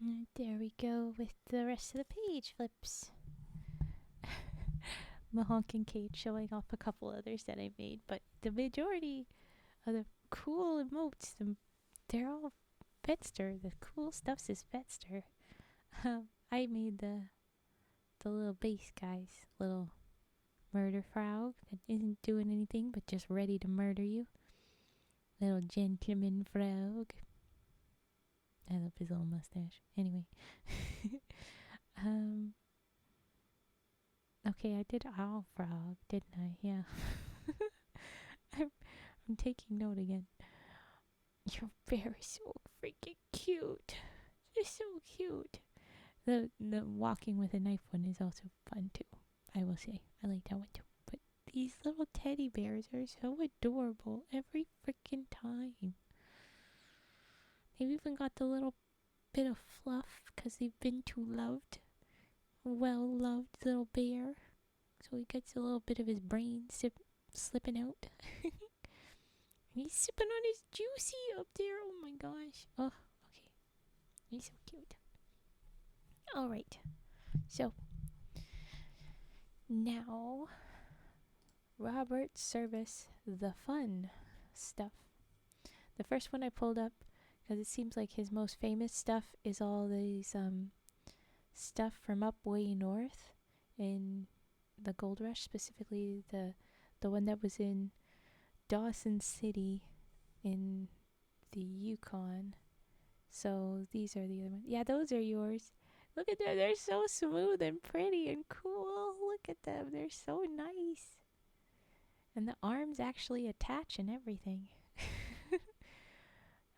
And there we go with the rest of the page flips. Mahonk and Kate showing off a couple others that I made, but the majority of the cool emotes, they're all Vetster. The cool stuff is Vetster. I made the little base guys, little murder frog that isn't doing anything but just ready to murder you. Little gentleman frog. I love his little mustache. Anyway. Okay, I did owl frog, didn't I? Yeah. I'm taking note again. Your bear is so freaking cute. You're so cute. The walking with a knife one is also fun too. I will say I like that one too. But these little teddy bears are so adorable every freaking time. They've even got the little bit of fluff because they've been too loved, well loved little bear. So he gets a little bit of his brain slipping out. He's sipping on his juicy up there. Oh my gosh. Oh, okay. He's so cute. All right. So now, Robert Service, the fun stuff. The first one I pulled up because it seems like his most famous stuff is all these stuff from up way north in the gold rush, specifically the one that was in Dawson City in the Yukon. So these are the other ones. Yeah, those are yours. Look at them. They're so smooth and pretty and cool. Look at them. They're so nice. And the arms actually attach and everything.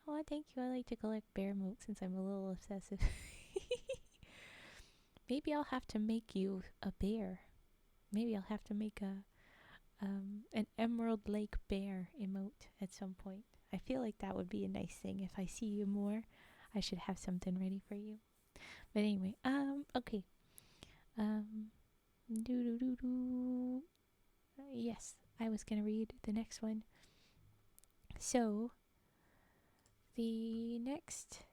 Oh, thank you. I like to collect bear motes since I'm a little obsessive. Maybe I'll have to make you a bear. Maybe I'll have to make an Emerald Lake bear emote at some point. I feel like that would be a nice thing. If I see you more, I should have something ready for you. But anyway, okay. Yes, I was gonna read the next one. So, the next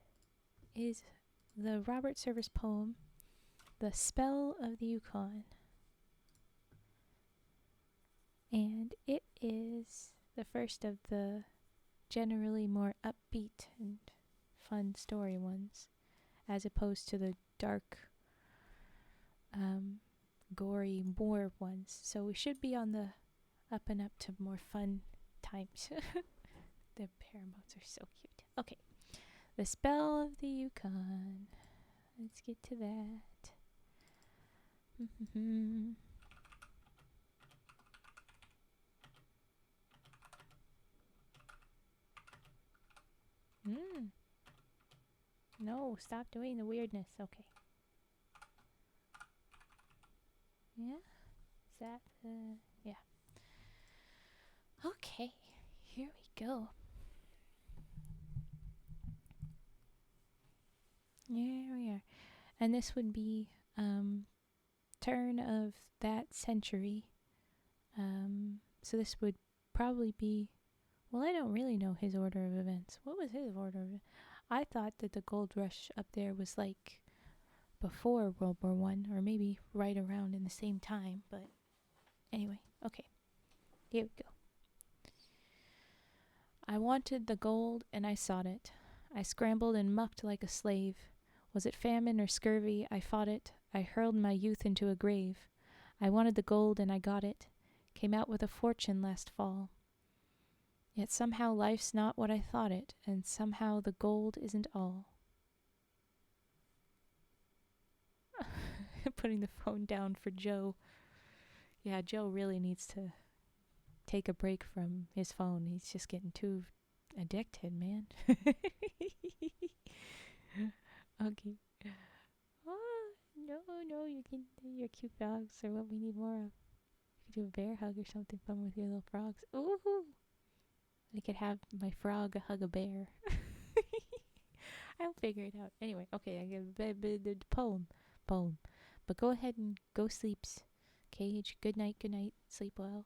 is the Robert Service poem, The Spell of the Yukon. And it is the first of the generally more upbeat and fun story ones, as opposed to the dark, gory, more ones. So we should be on the up and up to more fun times. The paramotes are so cute. Okay. The Spell of the Yukon. Let's get to that. No, stop doing the weirdness. Okay. Yeah? Is that yeah. Okay. Here we go. Here we are. And this would be turn of that century. So this would probably be, well, I don't really know his order of events. What was his order of events? I thought that the gold rush up there was like before World War One, or maybe right around in the same time. But anyway, okay, here we go. I wanted the gold and I sought it. I scrambled and mucked like a slave. Was it famine or scurvy? I fought it. I hurled my youth into a grave. I wanted the gold and I got it. Came out with a fortune last fall. Yet somehow life's not what I thought it, and somehow the gold isn't all. Putting the phone down for Joe. Yeah, Joe really needs to take a break from his phone. He's just getting too addicted, man. Okay. Oh, no, you can do your cute frogs are what we need more of. You could do a bear hug or something fun with your little frogs. Ooh! I could have my frog hug a bear. I'll figure it out. Anyway, okay, I give the poem. But go ahead and go sleeps. Cage, good night, sleep well.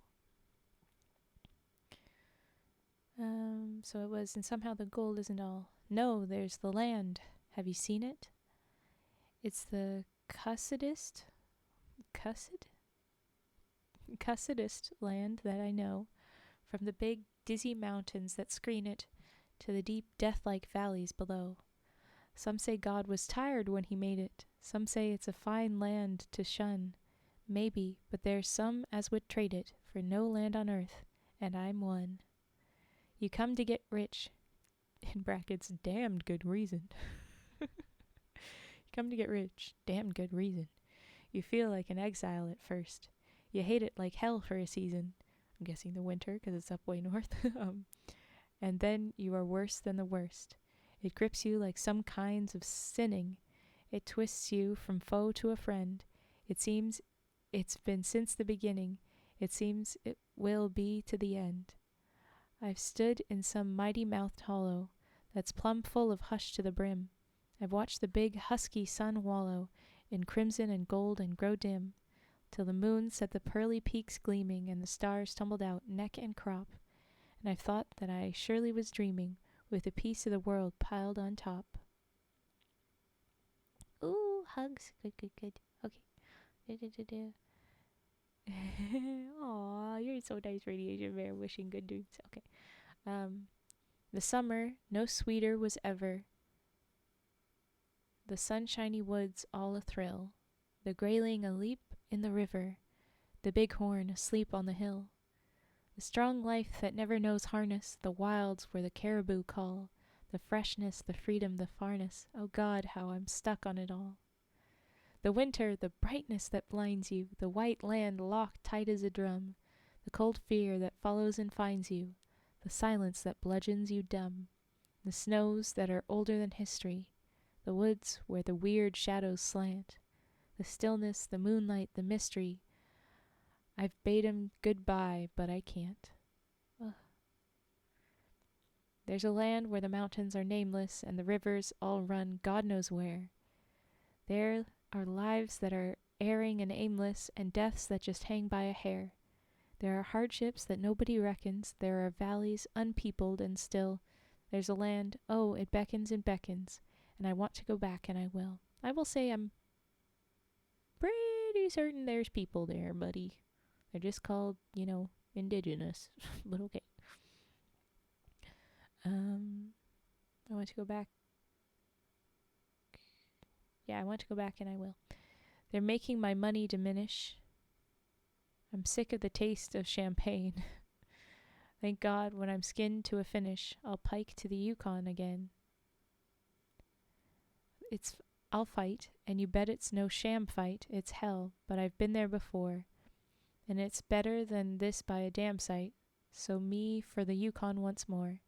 So it was, and somehow the gold isn't all. No, there's the land. Have you seen it? It's the cussedest land that I know, from the big, dizzy mountains that screen it to the deep, death-like valleys below. Some say God was tired when he made it. Some say it's a fine land to shun. Maybe, but there's some as would trade it for no land on earth, and I'm one. You come to get rich, in brackets, damned good reason. You come to get rich, damned good reason. You feel like an exile at first. You hate it like hell for a season. I'm guessing the winter, because it's up way north. And then you are worse than the worst. It grips you like some kinds of sinning. It twists you from foe to a friend. It seems it's been since the beginning. It seems it will be to the end. I've stood in some mighty-mouthed hollow that's plumb full of hush to the brim. I've watched the big husky sun wallow in crimson and gold and grow dim, till the moon set the pearly peaks gleaming and the stars tumbled out neck and crop, and I've thought that I surely was dreaming with a piece of the world piled on top. Ooh, hugs. Good, good, good. Okay. Aw, you're so nice, Radiation Bear, wishing good dreams. Okay. The summer, no sweeter was ever. The sunshiny woods all a-thrill. The grayling a-leap in the river. The bighorn asleep on the hill. The strong life that never knows harness. The wilds where the caribou call. The freshness, the freedom, the farness. Oh God, how I'm stuck on it all. The winter, the brightness that blinds you. The white land locked tight as a drum. The cold fear that follows and finds you. The silence that bludgeons you dumb. The snows that are older than history. The woods where the weird shadows slant. The stillness, the moonlight, the mystery. I've bade 'em goodbye, but I can't. Ugh. There's a land where the mountains are nameless and the rivers all run God knows where. There are lives that are erring and aimless and deaths that just hang by a hair. There are hardships that nobody reckons. There are valleys unpeopled and still. There's a land, oh, it beckons and beckons, and I want to go back and I will. I will say I'm pretty certain there's people there, buddy. They're just called, indigenous. But okay. I want to go back. Yeah, I want to go back and I will. They're making my money diminish. I'm sick of the taste of champagne. Thank God when I'm skinned to a finish, I'll pike to the Yukon again. I'll fight, and you bet it's no sham fight. It's hell, but I've been there before. And it's better than this by a damn sight. So me for the Yukon once more.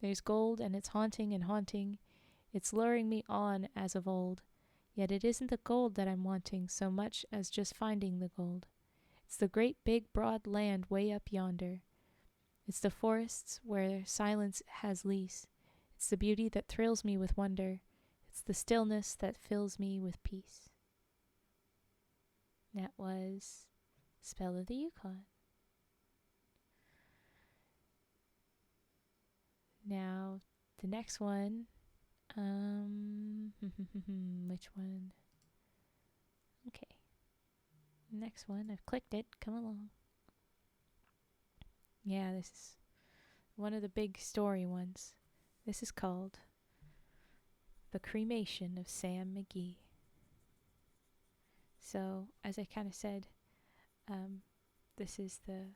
There's gold, and it's haunting and haunting. It's luring me on as of old. Yet it isn't the gold that I'm wanting so much as just finding the gold. It's the great big broad land way up yonder. It's the forests where silence has lease. It's the beauty that thrills me with wonder. It's the stillness that fills me with peace. That was Spell of the Yukon. Now, the next one, which one? Okay. Next one, I've clicked it, come along. Yeah, this is one of the big story ones. This is called The Cremation of Sam McGee. So, as I kind of said, this is the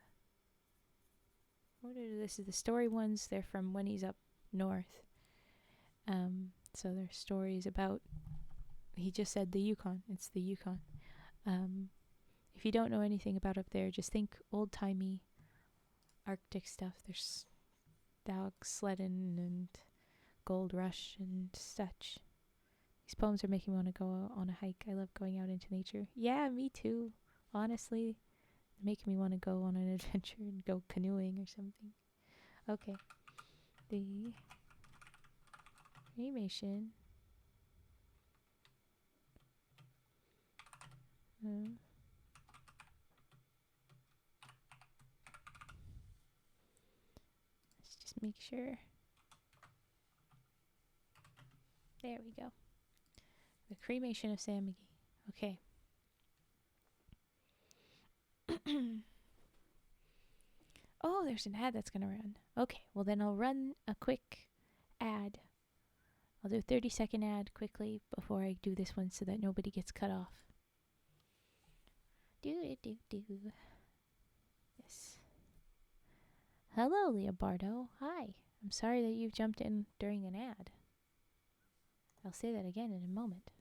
story ones. They're from when he's up north. So they're stories about, he just said the Yukon. It's the Yukon. If you don't know anything about up there, just think old-timey Arctic stuff. There's dogs sledding and gold rush and such. These poems are making me want to go on a hike. I love going out into nature. Yeah, me too. Honestly, making me want to go on an adventure and go canoeing or something. Okay. The cremation. Let's just make sure. There we go. The Cremation of Sam McGee. Okay. Oh, there's an ad that's going to run. Okay, well then I'll run a quick ad. I'll do a 30-second ad quickly before I do this one so that nobody gets cut off. Yes. Hello, Leobardo. Hi. I'm sorry that you've jumped in during an ad. I'll say that again in a moment.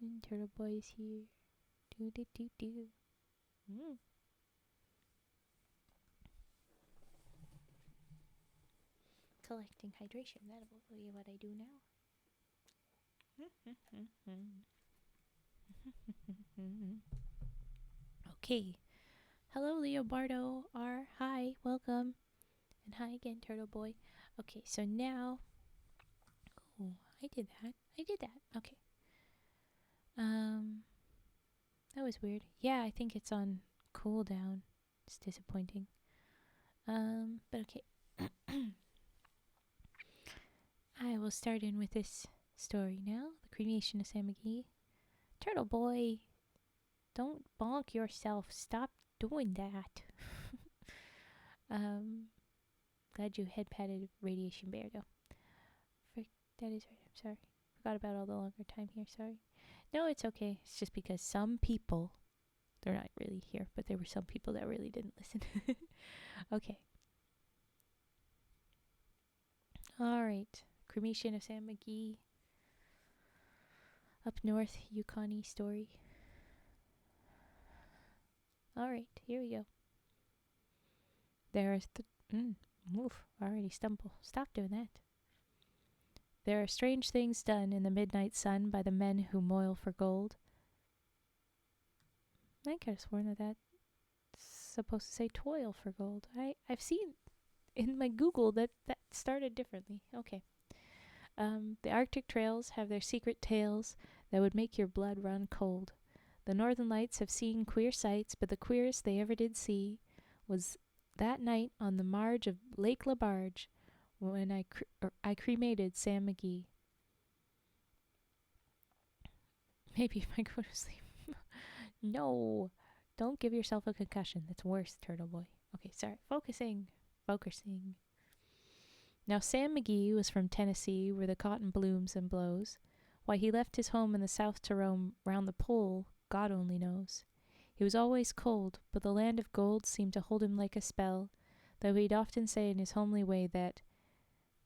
And Turtle Boy's here. Do. collecting hydration. That'll be what I do now. Okay. Hello, Leobardo R. Hi, welcome. And hi again, Turtle Boy. Okay, so now... Oh, I did that. Okay. That was weird. Yeah, I think it's on cooldown. It's disappointing. But okay. I will start in with this story now. The cremation of Sam McGee. Turtle Boy, don't bonk yourself. Stop doing that. Glad you head patted Radiation Bear though. That is right. I'm sorry. Forgot about all the longer time here. Sorry. No, it's okay. It's just because some people, they're not really here, but there were some people that really didn't listen. Okay. All right. Cremation of Sam McGee. Up north, Yukon story. All right, here we go. There's already stumble. Stop doing that. There are strange things done in the midnight sun by the men who moil for gold. I could have sworn that that's supposed to say toil for gold. I've seen in my Google that started differently. Okay. The Arctic trails have their secret tales that would make your blood run cold. The Northern Lights have seen queer sights, but the queerest they ever did see was that night on the marge of Lake LaBarge when I cremated Sam McGee. Maybe if I go to sleep. No, don't give yourself a concussion. That's worse, Turtle Boy. Okay, sorry. Focusing. Now, Sam McGee was from Tennessee, where the cotton blooms and blows. Why he left his home in the south to roam round the pole, God only knows. He was always cold, but the land of gold seemed to hold him like a spell, though he'd often say in his homely way that,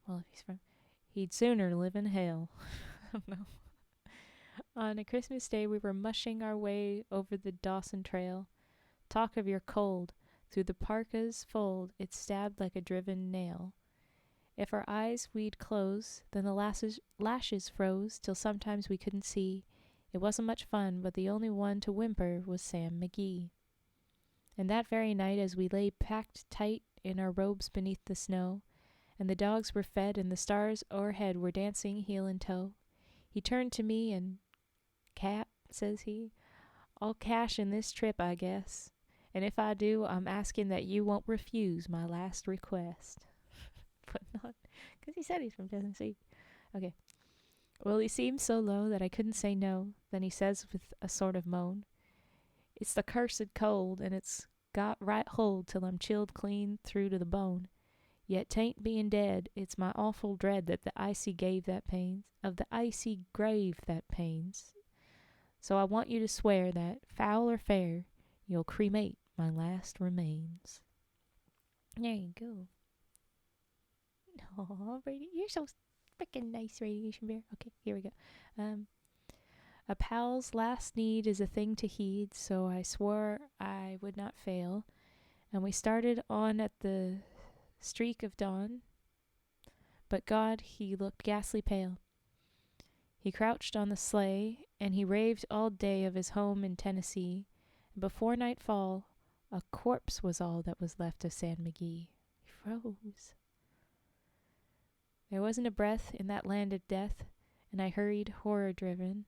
well, if he's from, he'd sooner live in hell. I don't know. On a Christmas day, we were mushing our way over the Dawson Trail. Talk of your cold. Through the parka's fold, it stabbed like a driven nail. If our eyes we'd close, then the lashes froze till sometimes we couldn't see. It wasn't much fun, but the only one to whimper was Sam McGee. And that very night, as we lay packed tight in our robes beneath the snow, and the dogs were fed and the stars o'erhead were dancing heel and toe, he turned to me and, "Cap," says he, "I'll cash in this trip, I guess. And if I do, I'm asking that you won't refuse my last request." But not, because he said he's from Tennessee. Okay. Well, he seemed so low that I couldn't say no. Then he says with a sort of moan, "It's the cursed cold, and it's got right hold till I'm chilled clean through to the bone. Yet 'tain't being dead, it's my awful dread that the icy grave that pains. So I want you to swear that, foul or fair, you'll cremate my last remains." There you go. Oh, Brady, you're so freaking nice, Radiation Bear. Okay, here we go. A pal's last need is a thing to heed, so I swore I would not fail, and we started on at the streak of dawn. But God, he looked ghastly pale. He crouched on the sleigh, and he raved all day of his home in Tennessee, and before nightfall, a corpse was all that was left of Sam McGee. He froze. There wasn't a breath in that land of death, and I hurried horror-driven,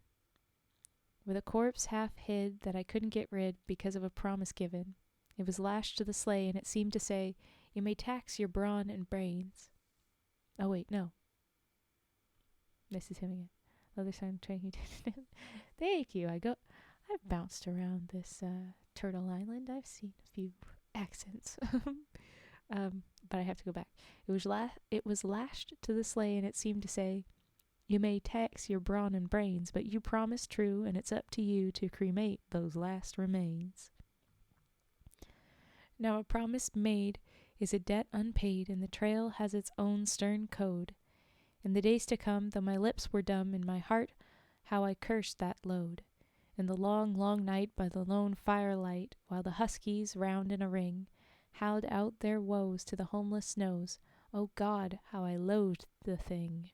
with a corpse half hid that I couldn't get rid because of a promise given. It was lashed to the sleigh, and it seemed to say, "You may tax your brawn and brains." Oh, wait, no. This is him again. Other side training. Thank you. I've bounced around this Turtle Island. I've seen a few accents. But I have to go back. It was lashed to the sleigh, and it seemed to say, "You may tax your brawn and brains, but you promised true, and it's up to you to cremate those last remains." Now a promise made is a debt unpaid, and the trail has its own stern code. In the days to come, though my lips were dumb, in my heart how I cursed that load. In the long, long night by the lone firelight, while the huskies, round in a ring, howled out their woes to the homeless snows, Oh God, how I loathed the thing.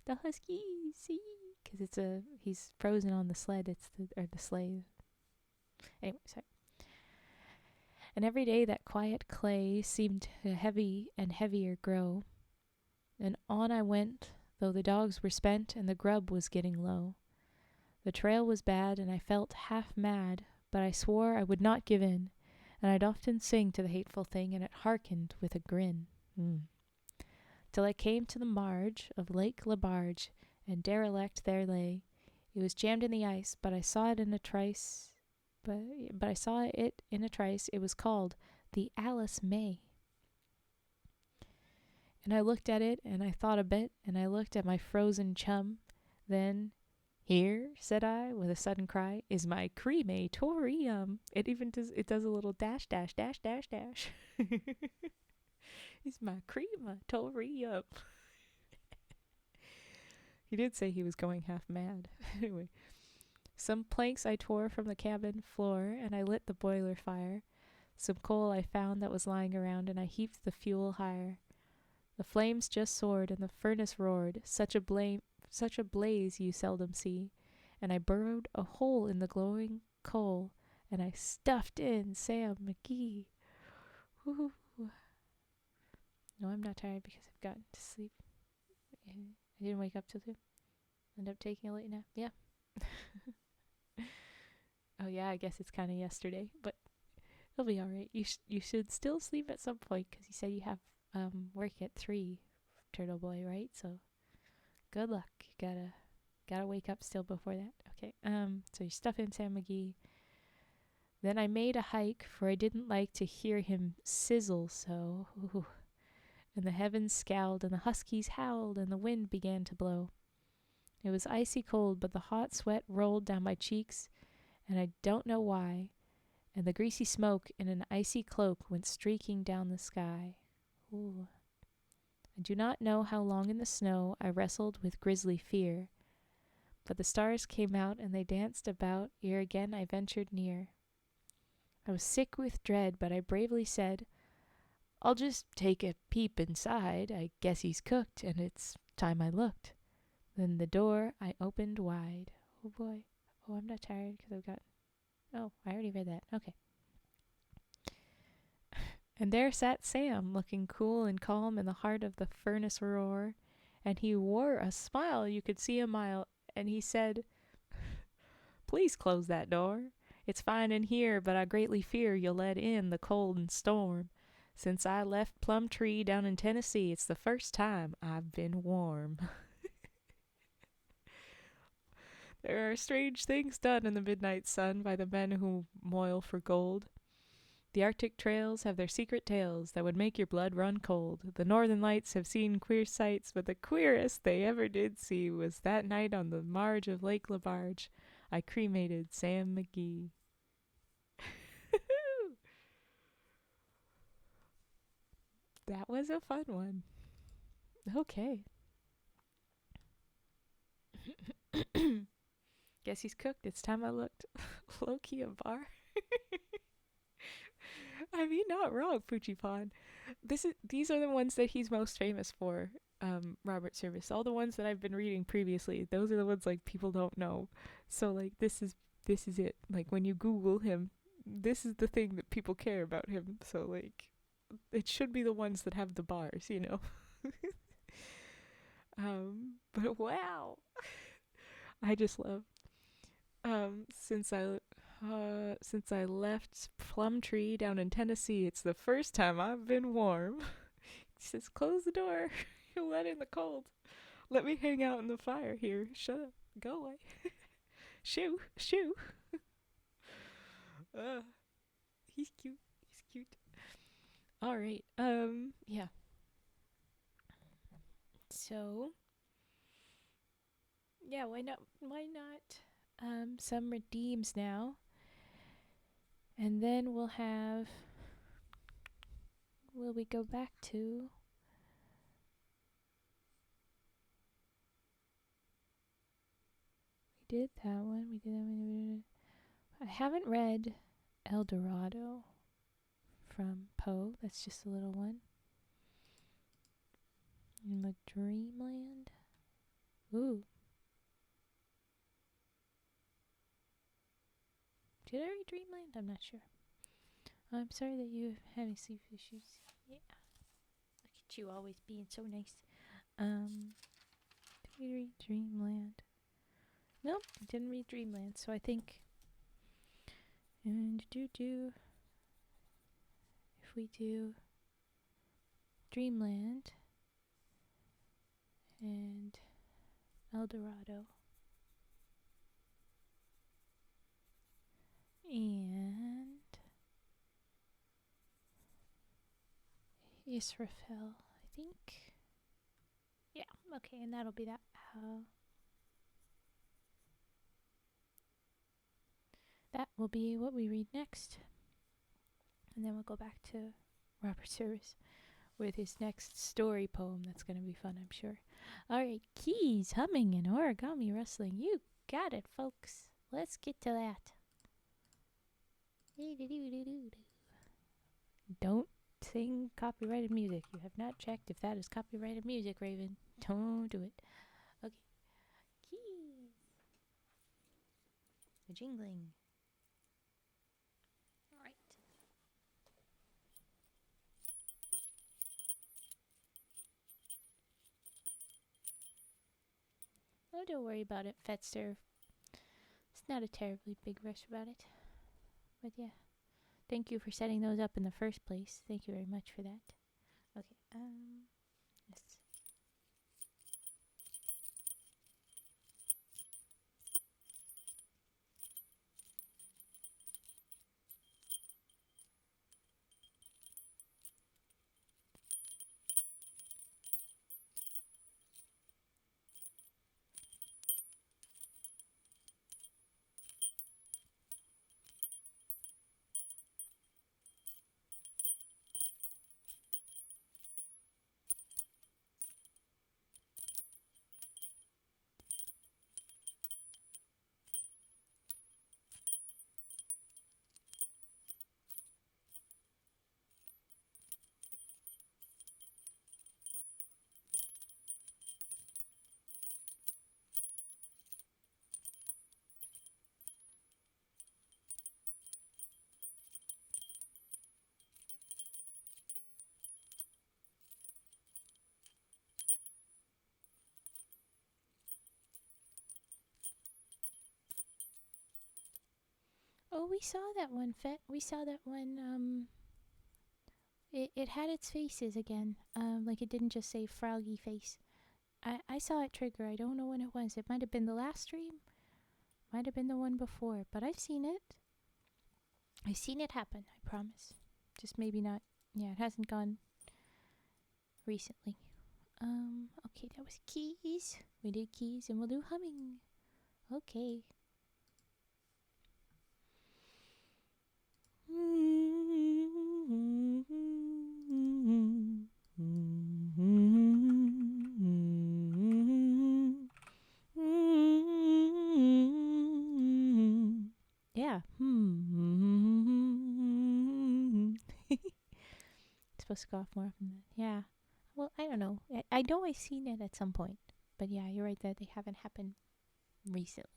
The husky, see, because he's frozen on the sled. The sleigh. Anyway, sorry. And every day that quiet clay seemed to heavy and heavier grow. And on I went, though the dogs were spent and the grub was getting low. The trail was bad and I felt half mad, but I swore I would not give in, and I'd often sing to the hateful thing, and it hearkened with a grin. Till I came to the marge of Lake Labarge, and derelict there lay. It was jammed in the ice, but I saw it in a trice. But I saw it in a trice. It was called the Alice May. And I looked at it, and I thought a bit, and I looked at my frozen chum. Then, here, said I, with a sudden cry, is my crematorium. It does a little dash, dash, dash, dash, dash. It's my crematorium. He did say he was going half mad. Anyway. Some planks I tore from the cabin floor, and I lit the boiler fire. Some coal I found that was lying around, and I heaped the fuel higher. The flames just soared, and the furnace roared, such a blaze you seldom see. And I burrowed a hole in the glowing coal, and I stuffed in Sam McGee. Woo. No, I'm not tired because I've gotten to sleep. I didn't wake up till 2. End up taking a late nap. Yeah. Oh yeah, I guess it's kind of yesterday, but it'll be all right. You should still sleep at some point because you said you have work at 3, Turtle Boy, right? So good luck. You gotta wake up still before that. Okay. So you stuff in Sam McGee. Then I made a hike, for I didn't like to hear him sizzle so. Ooh. And the heavens scowled, and the huskies howled, and the wind began to blow. It was icy cold, but the hot sweat rolled down my cheeks, and I don't know why, and the greasy smoke in an icy cloak went streaking down the sky. Ooh. I do not know how long in the snow I wrestled with grisly fear, but the stars came out and they danced about ere again I ventured near. I was sick with dread, but I bravely said, I'll just take a peep inside. I guess he's cooked, and it's time I looked. Then the door I opened wide. Oh boy. Oh, I'm not tired because I've got... Oh, I already read that. Okay. And there sat Sam, looking cool and calm in the heart of the furnace roar. And he wore a smile you could see a mile. And he said, Please close that door. It's fine in here, but I greatly fear you'll let in the cold and storm. Since I left Plum Tree down in Tennessee, it's the first time I've been warm. There are strange things done in the midnight sun by the men who moil for gold. The Arctic trails have their secret tales that would make your blood run cold. The Northern Lights have seen queer sights, but the queerest they ever did see was that night on the marge of Lake Labarge. I cremated Sam McGee. That was a fun one. Okay. Guess he's cooked. It's time I looked. Low-key a bar. I mean, not wrong, Poochie These are the ones that he's most famous for, Robert Service. All the ones that I've been reading previously, those are the ones, like, people don't know. So, like, this is it. Like, when you Google him, this is the thing that people care about him. So, like, it should be the ones that have the bars, you know? But wow. I just love, since I left Plum Tree down in Tennessee, it's the first time I've been warm. He says, close the door. You let in the cold. Let me hang out in the fire here. Shut up. Go away. Shoo. He's cute. All right. Yeah. So, yeah, why not? Some redeems now. And then will we go back to... We did that one. I haven't read El Dorado from Poe. That's just a little one. In the Dreamland? Ooh. Did I read Dreamland? I'm not sure. I'm sorry that you're having sleep issues. Yeah. Look at you always being so nice. Did we read Dreamland? Nope, didn't read Dreamland. So I think, and if we do Dreamland and El Dorado and Israfel, I think. Yeah, okay, and that'll be that. That will be what we read next. And then we'll go back to Robert Service with his next story poem. That's going to be fun, I'm sure. All right, keys, humming, and origami rustling. You got it, folks. Let's get to that. Don't sing copyrighted music. You have not checked if that is copyrighted music, Raven. Don't do it. Okay. Keys. The jingling. All right. Oh, don't worry about it, Fetster. It's not a terribly big rush about it. But yeah. Thank you for setting those up in the first place. Thank you very much for that. Okay, yes. Oh, we saw that one, Fet. We saw that one, it had its faces again. Like it didn't just say froggy face. I saw it trigger. I don't know when it was. It might have been the last stream. Might have been the one before. But I've seen it. I've seen it happen, I promise. Just maybe not. Yeah, it hasn't gone recently. Okay, that was keys. We did keys and we'll do humming. Okay. Yeah. It's supposed to go off more often than yeah. Well, I don't know. I know I've seen it at some point, but yeah, you're right that they haven't happened recently.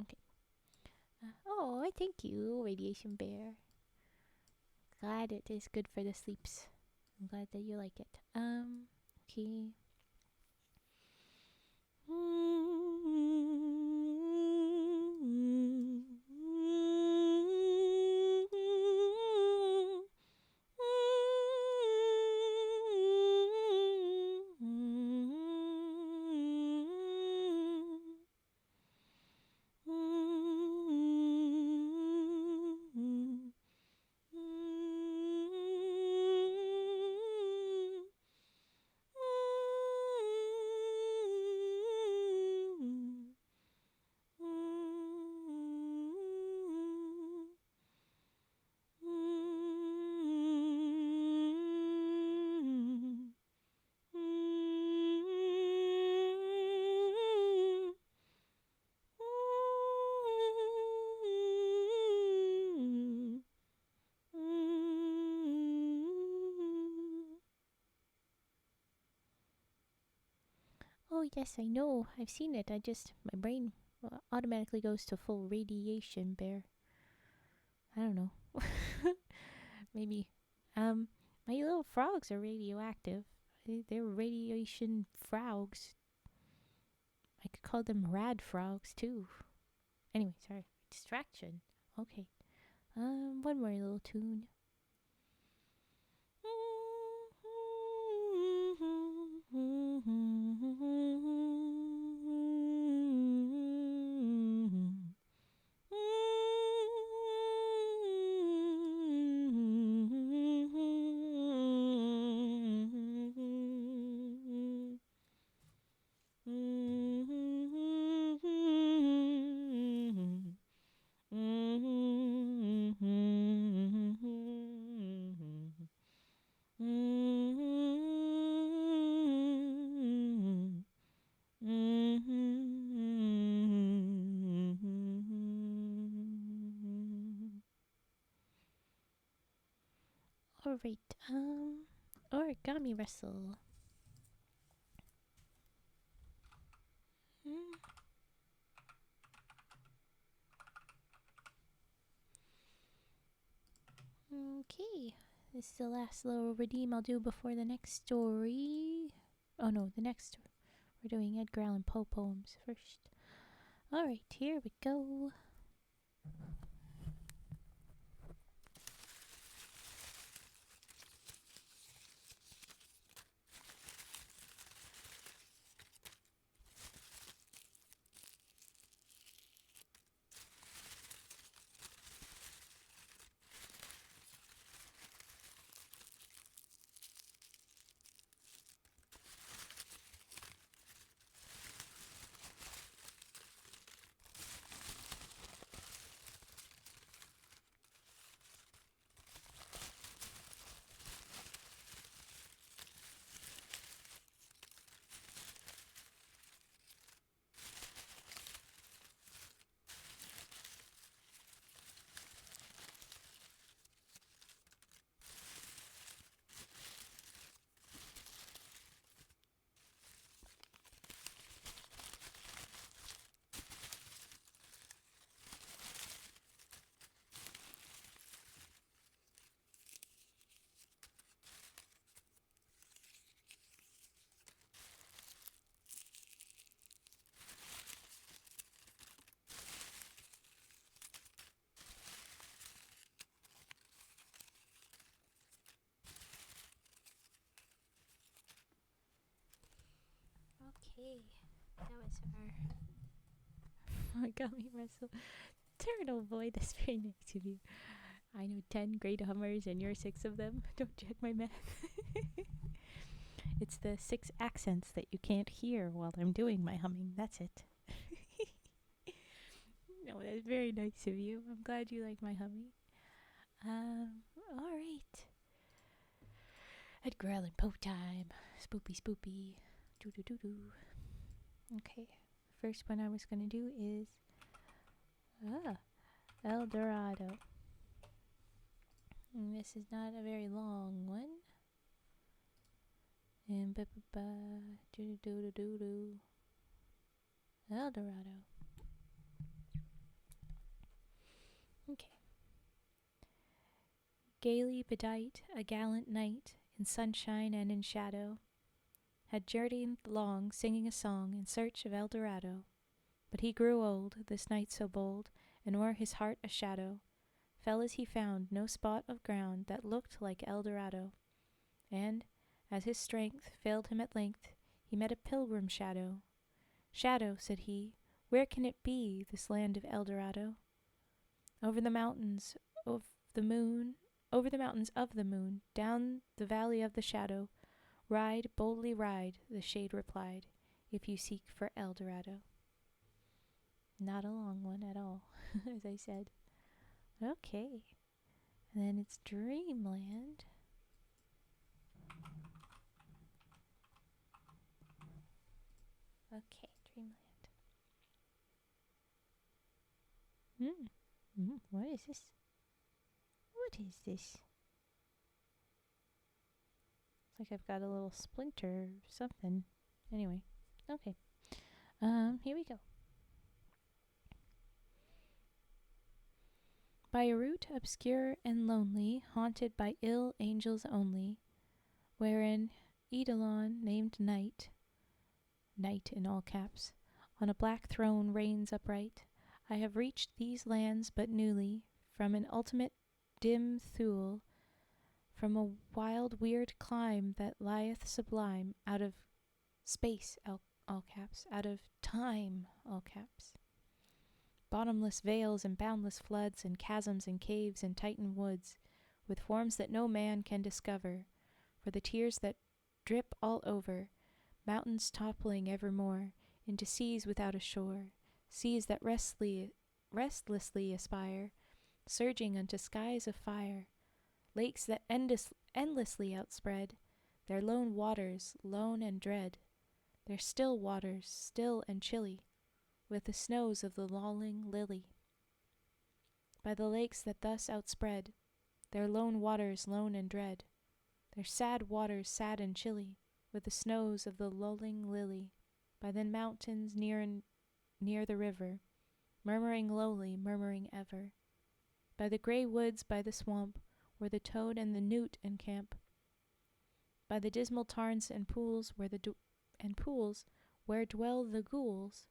Okay. Oh, thank you, Radiation Bear. Glad it is good for the sleeps. I'm glad that you like it. Okay. yes, I know. I've seen it. My brain automatically goes to full radiation bear. I don't know. Maybe. My little frogs are radioactive. They're radiation frogs. I could call them rad frogs too. Anyway, sorry. Distraction. Okay. One more little tune. Alright, origami wrestle. Okay, this is the last little redeem I'll do before the next story. Oh no, we're doing Edgar Allan Poe poems first. Alright, here we go. Okay, that was our origami wrestle. Turtle boy, that's very nice of you. I know 10 great hummers and you're 6 of them. Don't check my math. It's the 6 accents that you can't hear while I'm doing my humming. That's it. No, that's very nice of you. I'm glad you like my humming. Alright. Edgar Allan Poe time. Spoopy, spoopy. Doo doo doo doo. Okay. First one I was gonna do is El Dorado. And this is not a very long one. And ba ba ba doo doo doo doo doo. El Dorado. Okay. Gaily bedight, a gallant knight, in sunshine and in shadow, had journeyed long, singing a song in search of El Dorado. But he grew old, this knight so bold, and o'er his heart a shadow fell as he found no spot of ground that looked like El Dorado. And, as his strength failed him at length, he met a pilgrim shadow. Shadow, said he, where can it be, this land of El Dorado? Over the mountains of the moon, down the valley of the shadow, ride, boldly ride, the shade replied, if you seek for El Dorado. Not a long one at all, as I said. Okay. And then it's Dreamland. Okay, Dreamland. What is this? What is this? It's like I've got a little splinter or something. Anyway, Okay. Here we go. By a route obscure and lonely, haunted by ill angels only, wherein Eidolon named Night, Night in all caps, on a black throne reigns upright, I have reached these lands but newly, from an ultimate dim Thule, from a wild weird clime that lieth sublime out of space, all caps, out of time, all caps. Bottomless vales and boundless floods, and chasms and caves and Titan woods, with forms that no man can discover, for the tears that drip all over, mountains toppling evermore into seas without a shore, seas that restlessly aspire, surging unto skies of fire, lakes that endlessly outspread their lone waters, lone and dread, their still waters, still and chilly, with the snows of the lolling lily. By the lakes that thus outspread their lone waters, lone and dread, their sad waters, sad and chilly, with the snows of the lulling lily, by the mountains near the river, murmuring lowly, murmuring ever, by the grey woods, by the swamp, where the toad and the newt encamp, by the dismal tarns and pools where dwell the ghouls,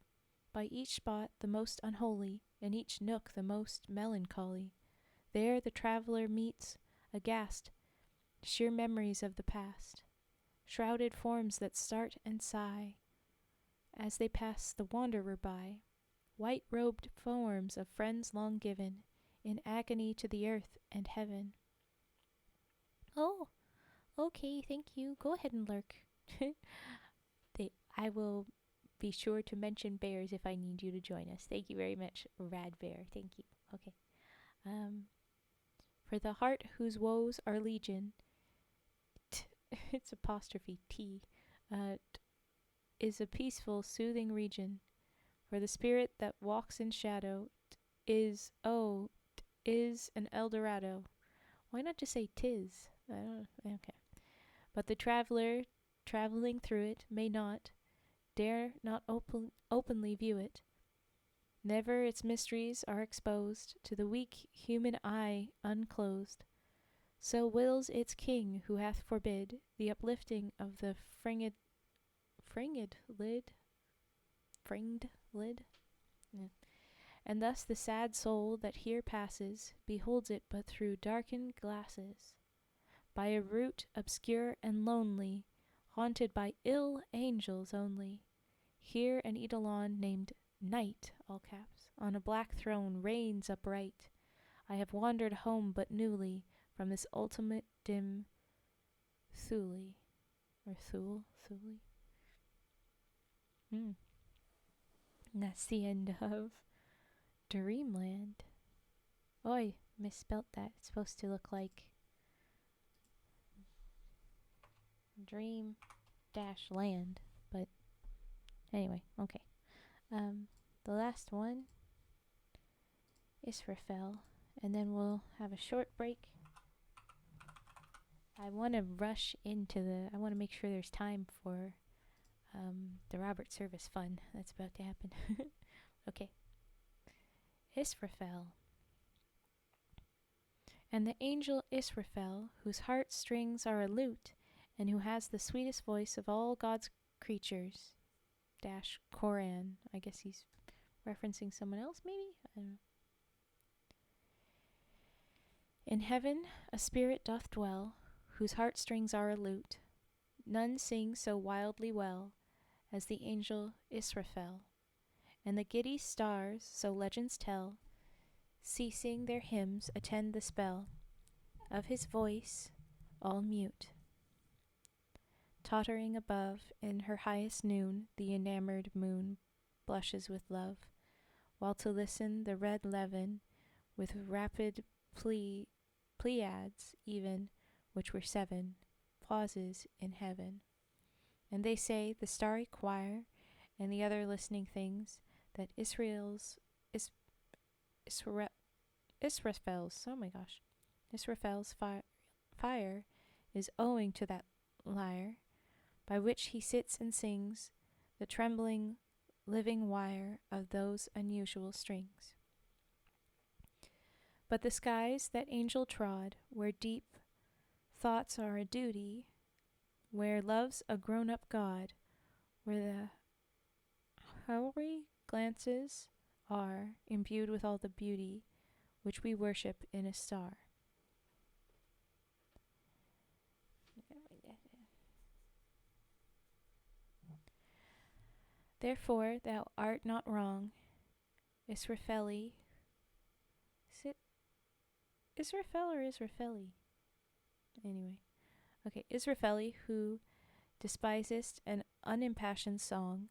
by each spot the most unholy, in each nook the most melancholy, there the traveller meets, aghast, sheer memories of the past, shrouded forms that start and sigh as they pass the wanderer by, white-robed forms of friends long given in agony to the earth and heaven. Oh, okay, thank you. Go ahead and lurk. I will be sure to mention bears if I need you to join us. Thank you very much, Rad Bear. Thank you. Okay. For the heart whose woes are legion, it's apostrophe T, is a peaceful, soothing region. For the spirit that walks in shadow is an Eldorado. Why not just say tis? I don't know. Okay. But the traveler traveling through it may not, dare not openly view it. Never its mysteries are exposed to the weak human eye unclosed. So wills its king who hath forbid the uplifting of the fringed lid. Yeah. And thus the sad soul that here passes beholds it but through darkened glasses, by a route obscure and lonely, haunted by ill angels only. Here an Eidolon named Night, all caps, on a black throne reigns upright. I have wandered home but newly from this ultimate dim Thule. Or Thule? And that's the end of Dreamland. Oh, I misspelt that. It's supposed to look like Dream dash Land. But anyway, okay. The last one is for Fel, and then we'll have a short break. I want to rush into I want to make sure there's time for the Robert Service fun that's about to happen. Okay. Israfel. And the angel Israfel, whose heart strings are a lute, and who has the sweetest voice of all God's creatures. Dash Koran. I guess he's referencing someone else, maybe? I don't know. In heaven a spirit doth dwell, whose heartstrings are a lute. None sing so wildly well as the angel Israfel. And the giddy stars, so legends tell, ceasing their hymns, attend the spell of his voice, all mute. Tottering above, in her highest noon, the enamored moon blushes with love, while to listen the red levin, with rapid Pleiads even, which were 7, pauses in heaven. And they say, the starry choir, and the other listening things, that Israfel's, Israfel's fire is owing to that lyre, by which he sits and sings the trembling, living wire of those unusual strings. But the skies that angel trod, where deep thoughts are a duty, where love's a grown-up God, where the hoary glances are imbued with all the beauty which we worship in a star. Therefore thou art not wrong, Israfeli. Is it Israfel or Israfeli? Anyway. Okay, Israfeli, who despisest an unimpassioned song,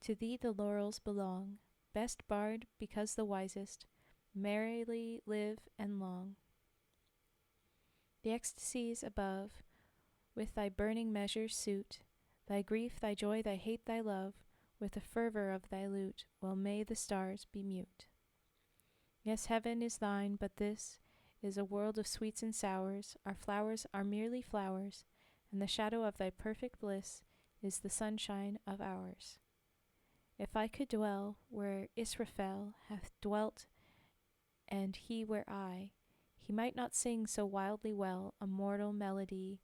to thee the laurels belong, best bard because the wisest, merrily live and long. The ecstasies above with thy burning measures suit, thy grief, thy joy, thy hate, thy love, with the fervor of thy lute, well may the stars be mute. Yes, heaven is thine, but this is a world of sweets and sours, our flowers are merely flowers, and the shadow of thy perfect bliss is the sunshine of ours. If I could dwell where Israfel hath dwelt, and he where I, he might not sing so wildly well a mortal melody,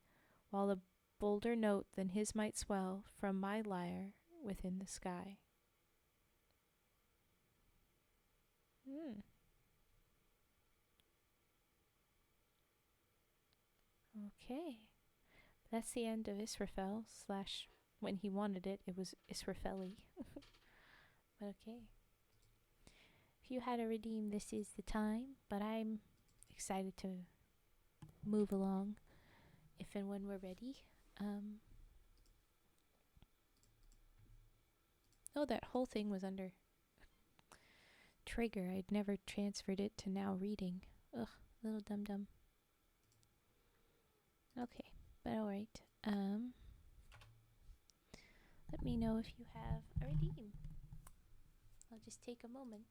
while a bolder note than his might swell from my lyre within the sky. Okay. That's the end of Israfel / when he wanted it, it was Israfeli. But okay. If you had to redeem, this is the time, but I'm excited to move along if and when we're ready. Oh, that whole thing was under trigger. I'd never transferred it to now reading. Ugh, little dum-dum. Okay, but alright. Let me know if you have a redeem. I'll just take a moment.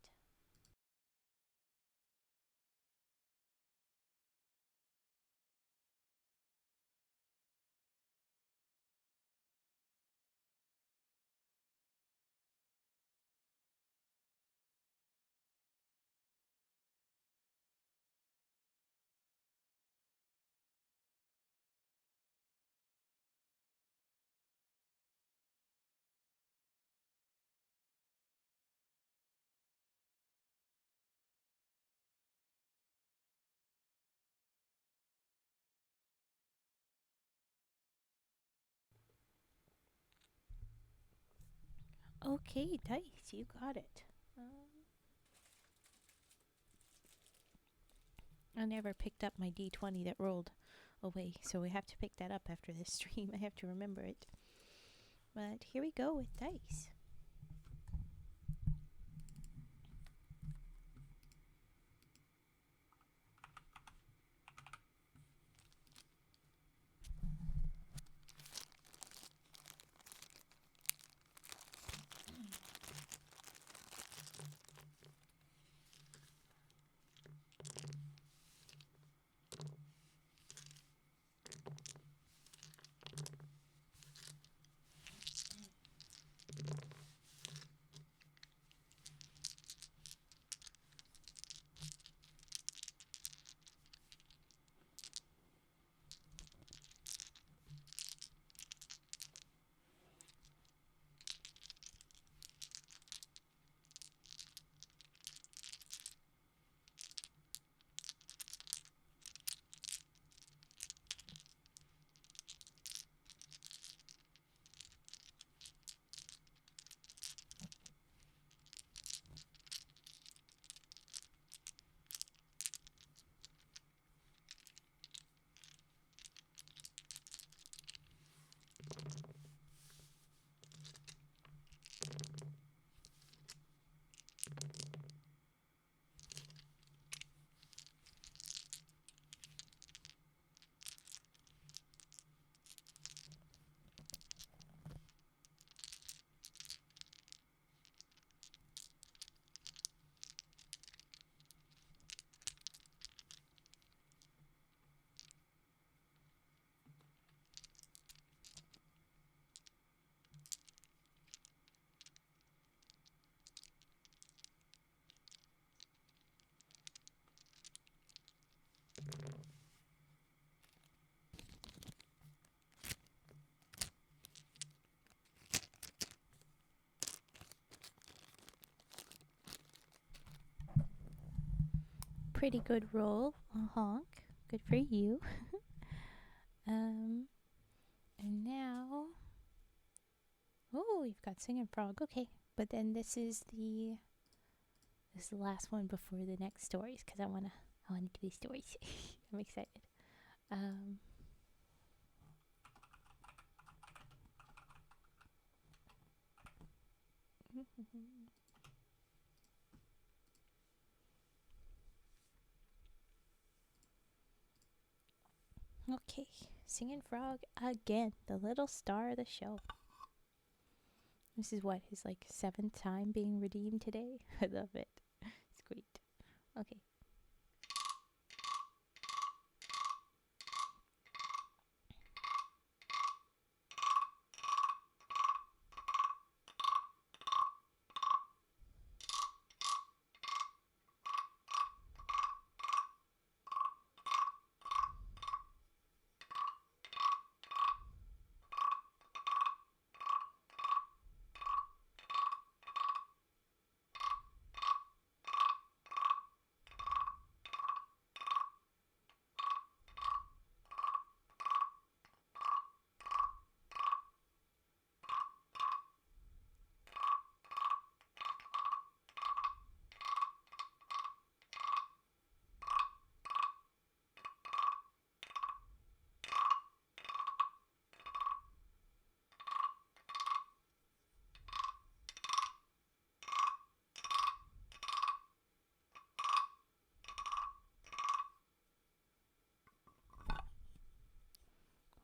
Okay, dice, you got it. I never picked up my D20 that rolled away, so we have to pick that up after this stream. I have to remember it. But here we go with dice. pretty good roll. A honk. Good for you. And now, oh, you've got Singing Frog. Okay, but then this is the last one before the next stories because I wanna do these stories. I'm excited. Okay, Singing Frog again, the little star of the show. This is what, his like 7th time being redeemed today? I love it. It's great. Okay.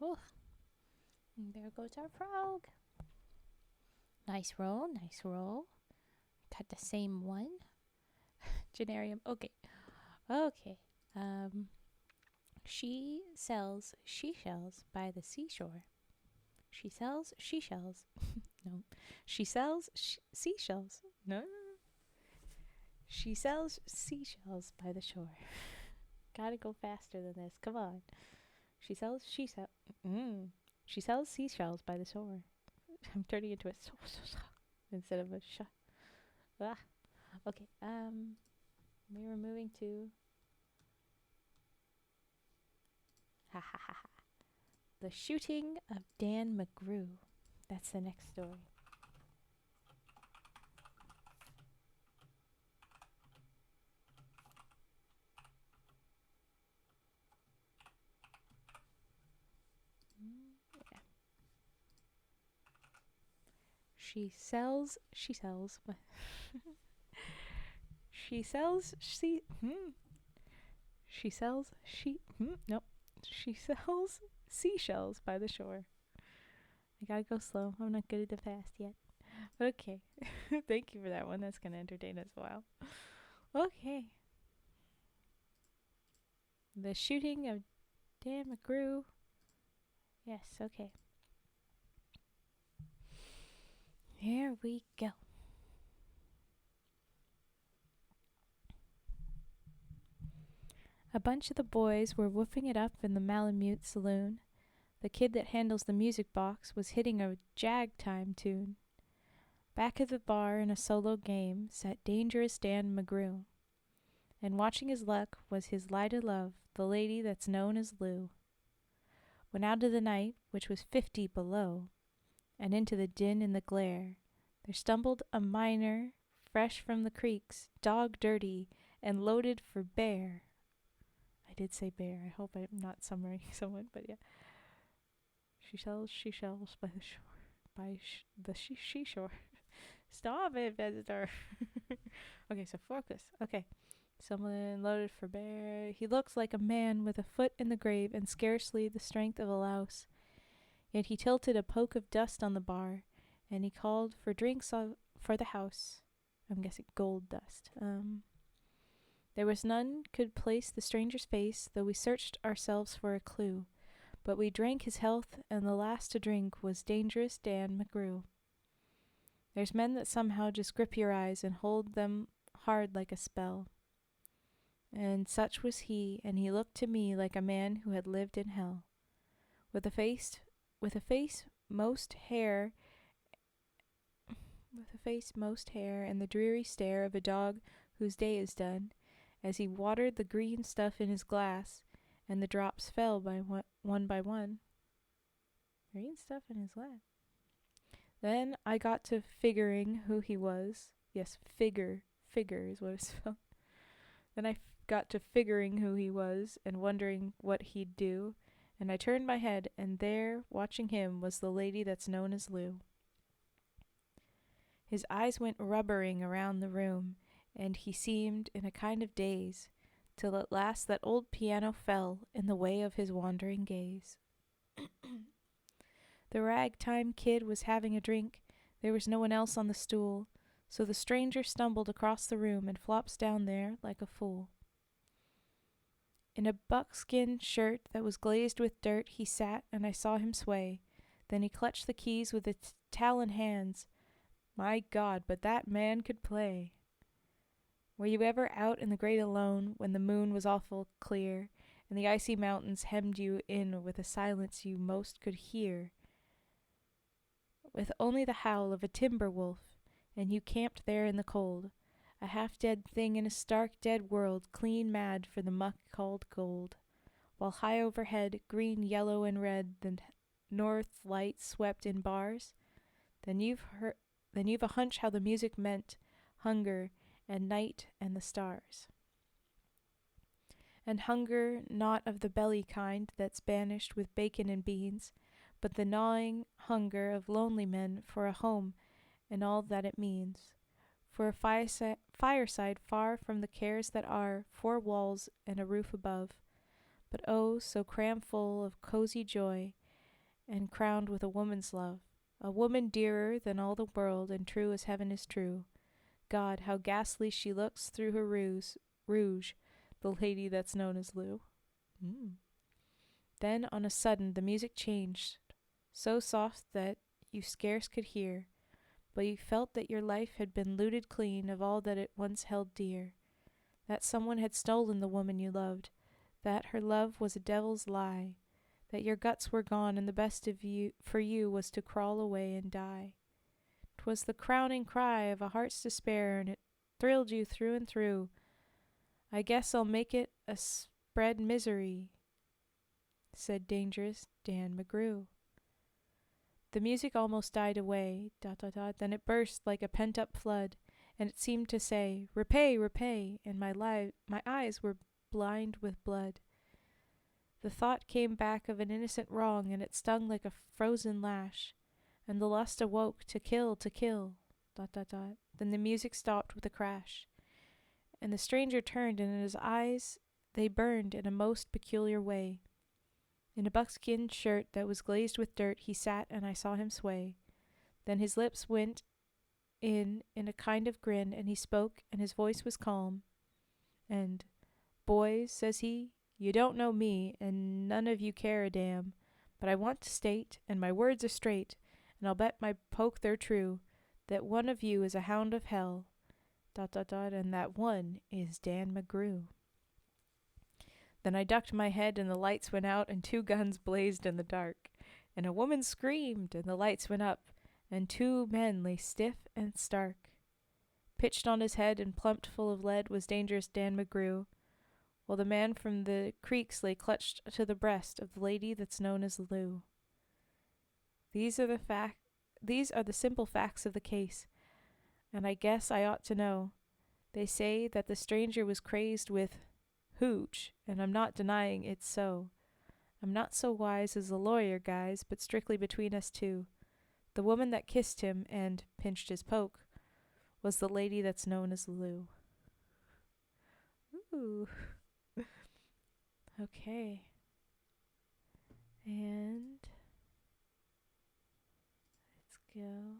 Oh, and there goes our frog. Nice roll, nice roll. Got the same one. Generium. Okay. Okay. She sells seashells by the seashore. She sells seashells. No. She sells seashells. No. She sells seashells by the shore. Gotta go faster than this. Come on. She sells She sells seashells by the shore. I'm turning into a instead of a sh. Ah. Okay. We were moving to ha ha ha ha. The Shooting of Dan McGrew. That's the next story. Yeah. She sells she sells She sells seashells by the shore. I gotta go slow. I'm not good at the fast yet. But okay. Thank you for that one. That's gonna entertain us a while. Okay. The Shooting of Dan McGrew. Yes, okay. Here we go. A bunch of the boys were woofing it up in the Malamute saloon. The kid that handles the music box was hitting a jag-time tune. Back at the bar in a solo game sat Dangerous Dan McGrew. And watching his luck was his lighted love, the lady that's known as Lou. When out of the night, which was 50 below, and into the din and the glare, there stumbled a miner, fresh from the creeks, dog dirty, and loaded for bear. I did say bear. I hope I'm not summarizing someone, but yeah. She sells seashells by the shore. The seashore. Stop it, visitor. Okay, so focus. Okay. Someone loaded for bear. He looks like a man with a foot in the grave and scarcely the strength of a louse. Yet he tilted a poke of dust on the bar, and he called for drinks for the house. I'm guessing gold dust. There was none could place the stranger's face, though we searched ourselves for a clue. But we drank his health, and the last to drink was Dangerous Dan McGrew. There's men that somehow just grip your eyes and hold them hard like a spell. And such was he, and he looked to me like a man who had lived in hell. With a face most hair, and the dreary stare of a dog whose day is done, as he watered the green stuff in his glass, and the drops fell one by one. Green stuff in his glass. Then I got to figuring who he was. Yes, figure is what it's spelled. Then I got to figuring who he was and wondering what he'd do, and I turned my head, and there, watching him, was the lady that's known as Lou. His eyes went rubbering around the room, and he seemed in a kind of daze, till at last that old piano fell in the way of his wandering gaze. The ragtime kid was having a drink. There was no one else on the stool, so the stranger stumbled across the room and flops down there like a fool. In a buckskin shirt that was glazed with dirt he sat, and I saw him sway. Then he clutched the keys with his talon hands. My God, but that man could play. Were you ever out in the great alone when the moon was awful clear, and the icy mountains hemmed you in with a silence you most could hear, with only the howl of a timber wolf, and you camped there in the cold, a half-dead thing in a stark dead world, clean mad for the muck called gold, while high overhead, green, yellow, and red, the north lights swept in bars? Then you've a hunch how the music meant hunger and night and the stars. And hunger not of the belly kind that's banished with bacon and beans, but the gnawing hunger of lonely men for a home and all that it means, for a fireside far from the cares that are, 4 walls and a roof above, but oh, so cram full of cozy joy, and crowned with a woman's love, a woman dearer than all the world and true as heaven is true. God, how ghastly she looks through her rouge, the lady that's known as Lou. Then on a sudden the music changed, so soft that you scarce could hear, but you felt that your life had been looted clean of all that it once held dear, that someone had stolen the woman you loved, that her love was a devil's lie, that your guts were gone and the best of you for you was to crawl away and die. 'Twas the crowning cry of a heart's despair, and it thrilled you through and through. I guess I'll make it a spread misery, said dangerous Dan McGrew. The music almost died away, ... then it burst like a pent-up flood, and it seemed to say, repay, repay, and my eyes were blind with blood. The thought came back of an innocent wrong, and it stung like a frozen lash, and the lust awoke to kill, to kill, ... Then the music stopped with a crash, and the stranger turned, and in his eyes they burned in a most peculiar way. In a buckskin shirt that was glazed with dirt he sat, and I saw him sway. Then his lips went in a kind of grin, and he spoke, and his voice was calm. And, boys, says he, you don't know me, and none of you care a damn, but I want to state, and my words are straight, and I'll bet my poke they're true, that one of you is a hound of hell, ... and that one is Dan McGrew. Then I ducked my head, and the lights went out, and 2 guns blazed in the dark, and a woman screamed, and the lights went up, and 2 men lay stiff and stark. Pitched on his head and plumped full of lead was dangerous Dan McGrew, while the man from the creeks lay clutched to the breast of the lady that's known as Lou. These are the simple facts of the case, and I guess I ought to know. They say that the stranger was crazed with hooch, and I'm not denying it's so. I'm not so wise as the lawyer guys, but strictly between us two. The woman that kissed him and pinched his poke was the lady that's known as Lou. Ooh. Okay. And let's go.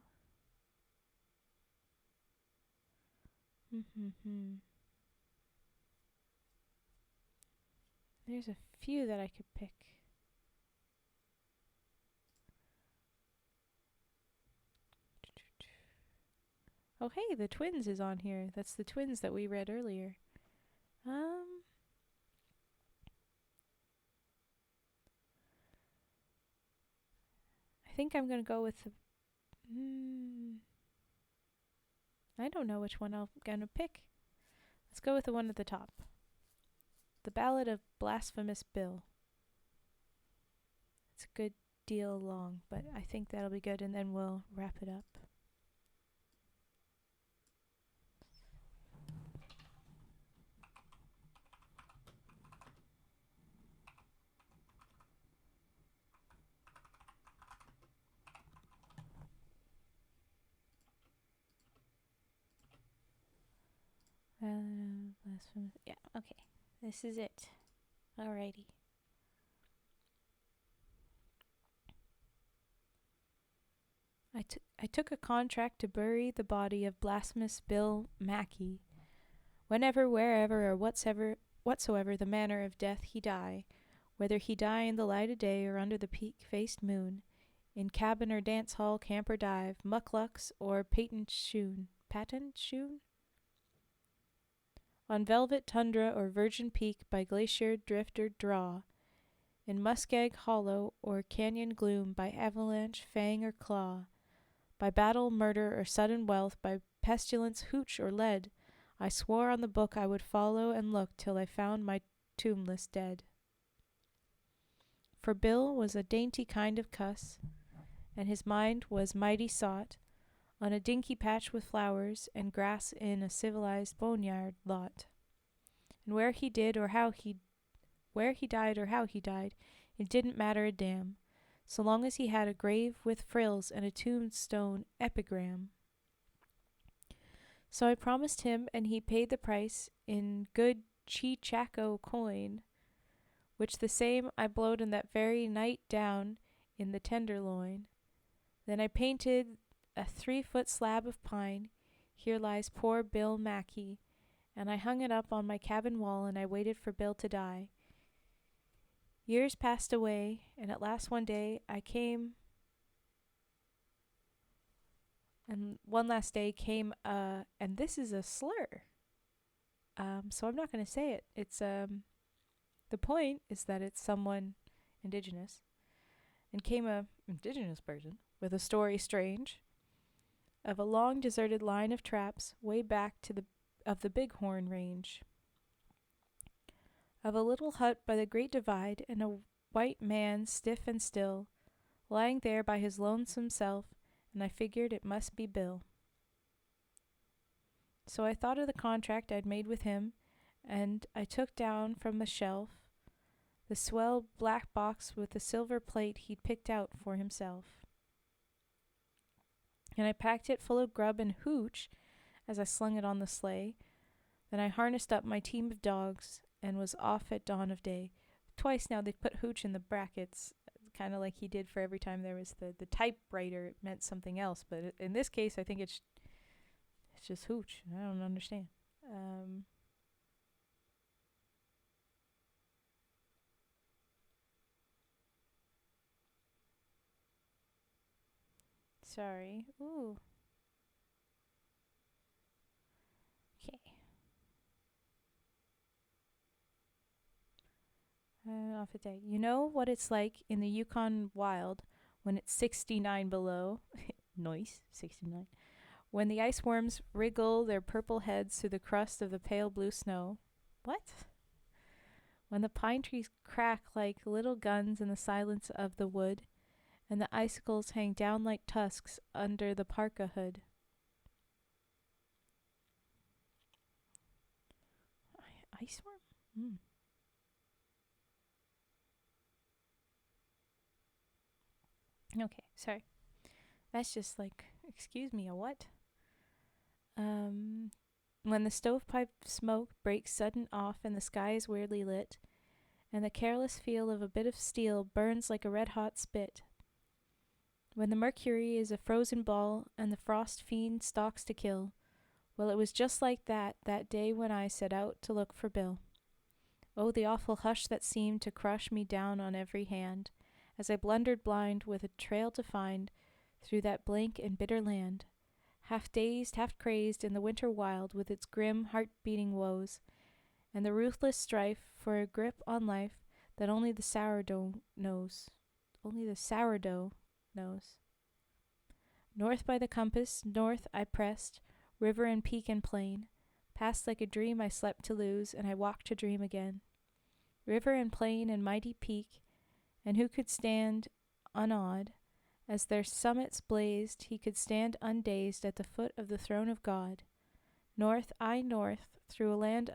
There's a few that I could pick. Oh, hey, the twins is on here. That's the twins that we read earlier. I think I'm going to go with the... I don't know which one I'm going to pick. Let's go with the one at the top. The Ballad of Blasphemous Bill. It's a good deal long, but I think that'll be good, and then we'll wrap it up. Blasphemous. Yeah, okay. This is it. Alrighty. I took a contract to bury the body of blasphemous Bill Mackey. Whenever, wherever, or whatsoever the manner of death he die, whether he die in the light of day or under the peak-faced moon, in cabin or dance hall, camp or dive, muclucs or patent shoon, on velvet tundra or virgin peak by glacier drift or draw, in muskeg hollow or canyon gloom by avalanche, fang or claw, by battle, murder, or sudden wealth, by pestilence, hooch, or lead, I swore on the book I would follow and look till I found my tombless dead. For Bill was a dainty kind of cuss, and his mind was mighty sought on a dinky patch with flowers and grass in a civilized boneyard lot. And where he died or how he died, it didn't matter a damn, so long as he had a grave with frills and a tombstone epigram. So I promised him, and he paid the price in good Cheechako coin, which the same I blowed in that very night down in the Tenderloin. Then I painted a 3-foot slab of pine, here lies poor Bill Mackey, and I hung it up on my cabin wall, and I waited for Bill to die. Years passed away, and at last one day I came, and one last day came, and this is a slur. So I'm not going to say it. It's, the point is that it's someone indigenous, and came a indigenous person with a story strange of a long deserted line of traps way back to the Bighorn Range, of a little hut by the Great Divide, and a white man stiff and still, lying there by his lonesome self, and I figured it must be Bill. So I thought of the contract I'd made with him, and I took down from the shelf the swell black box with the silver plate he'd picked out for himself. And I packed it full of grub and hooch as I slung it on the sleigh. Then I harnessed up my team of dogs and was off at dawn of day. Twice now they've put hooch in the brackets, kind of like he did for every time there was the typewriter. It meant something else, but in this case I think it's just hooch. I don't understand. Sorry. Ooh. Okay. Off a day. You know what it's like in the Yukon wild when it's 69 below? Nice, 69. When the ice worms wriggle their purple heads through the crust of the pale blue snow. What? When the pine trees crack like little guns in the silence of the wood, and the icicles hang down like tusks under the parka hood. Iceworm? Okay, sorry. That's just like, excuse me, a what? When the stovepipe smoke breaks sudden off and the sky is weirdly lit, and the careless feel of a bit of steel burns like a red-hot spit. When the mercury is a frozen ball and the frost fiend stalks to kill. Well, it was just like that day when I set out to look for Bill. Oh, the awful hush that seemed to crush me down on every hand, as I blundered blind with a trail to find through that blank and bitter land, half dazed, half crazed in the winter wild with its grim, heart-beating woes, and the ruthless strife for a grip on life that only the sourdough knows. Only the sourdough knows. North by the compass, north I pressed, river and peak and plain, past like a dream I slept to lose, and I walked to dream again. river and plain and mighty peak, and who could stand unawed? As their summits blazed, he could stand undazed at the foot of the throne of God. North, I north, through a land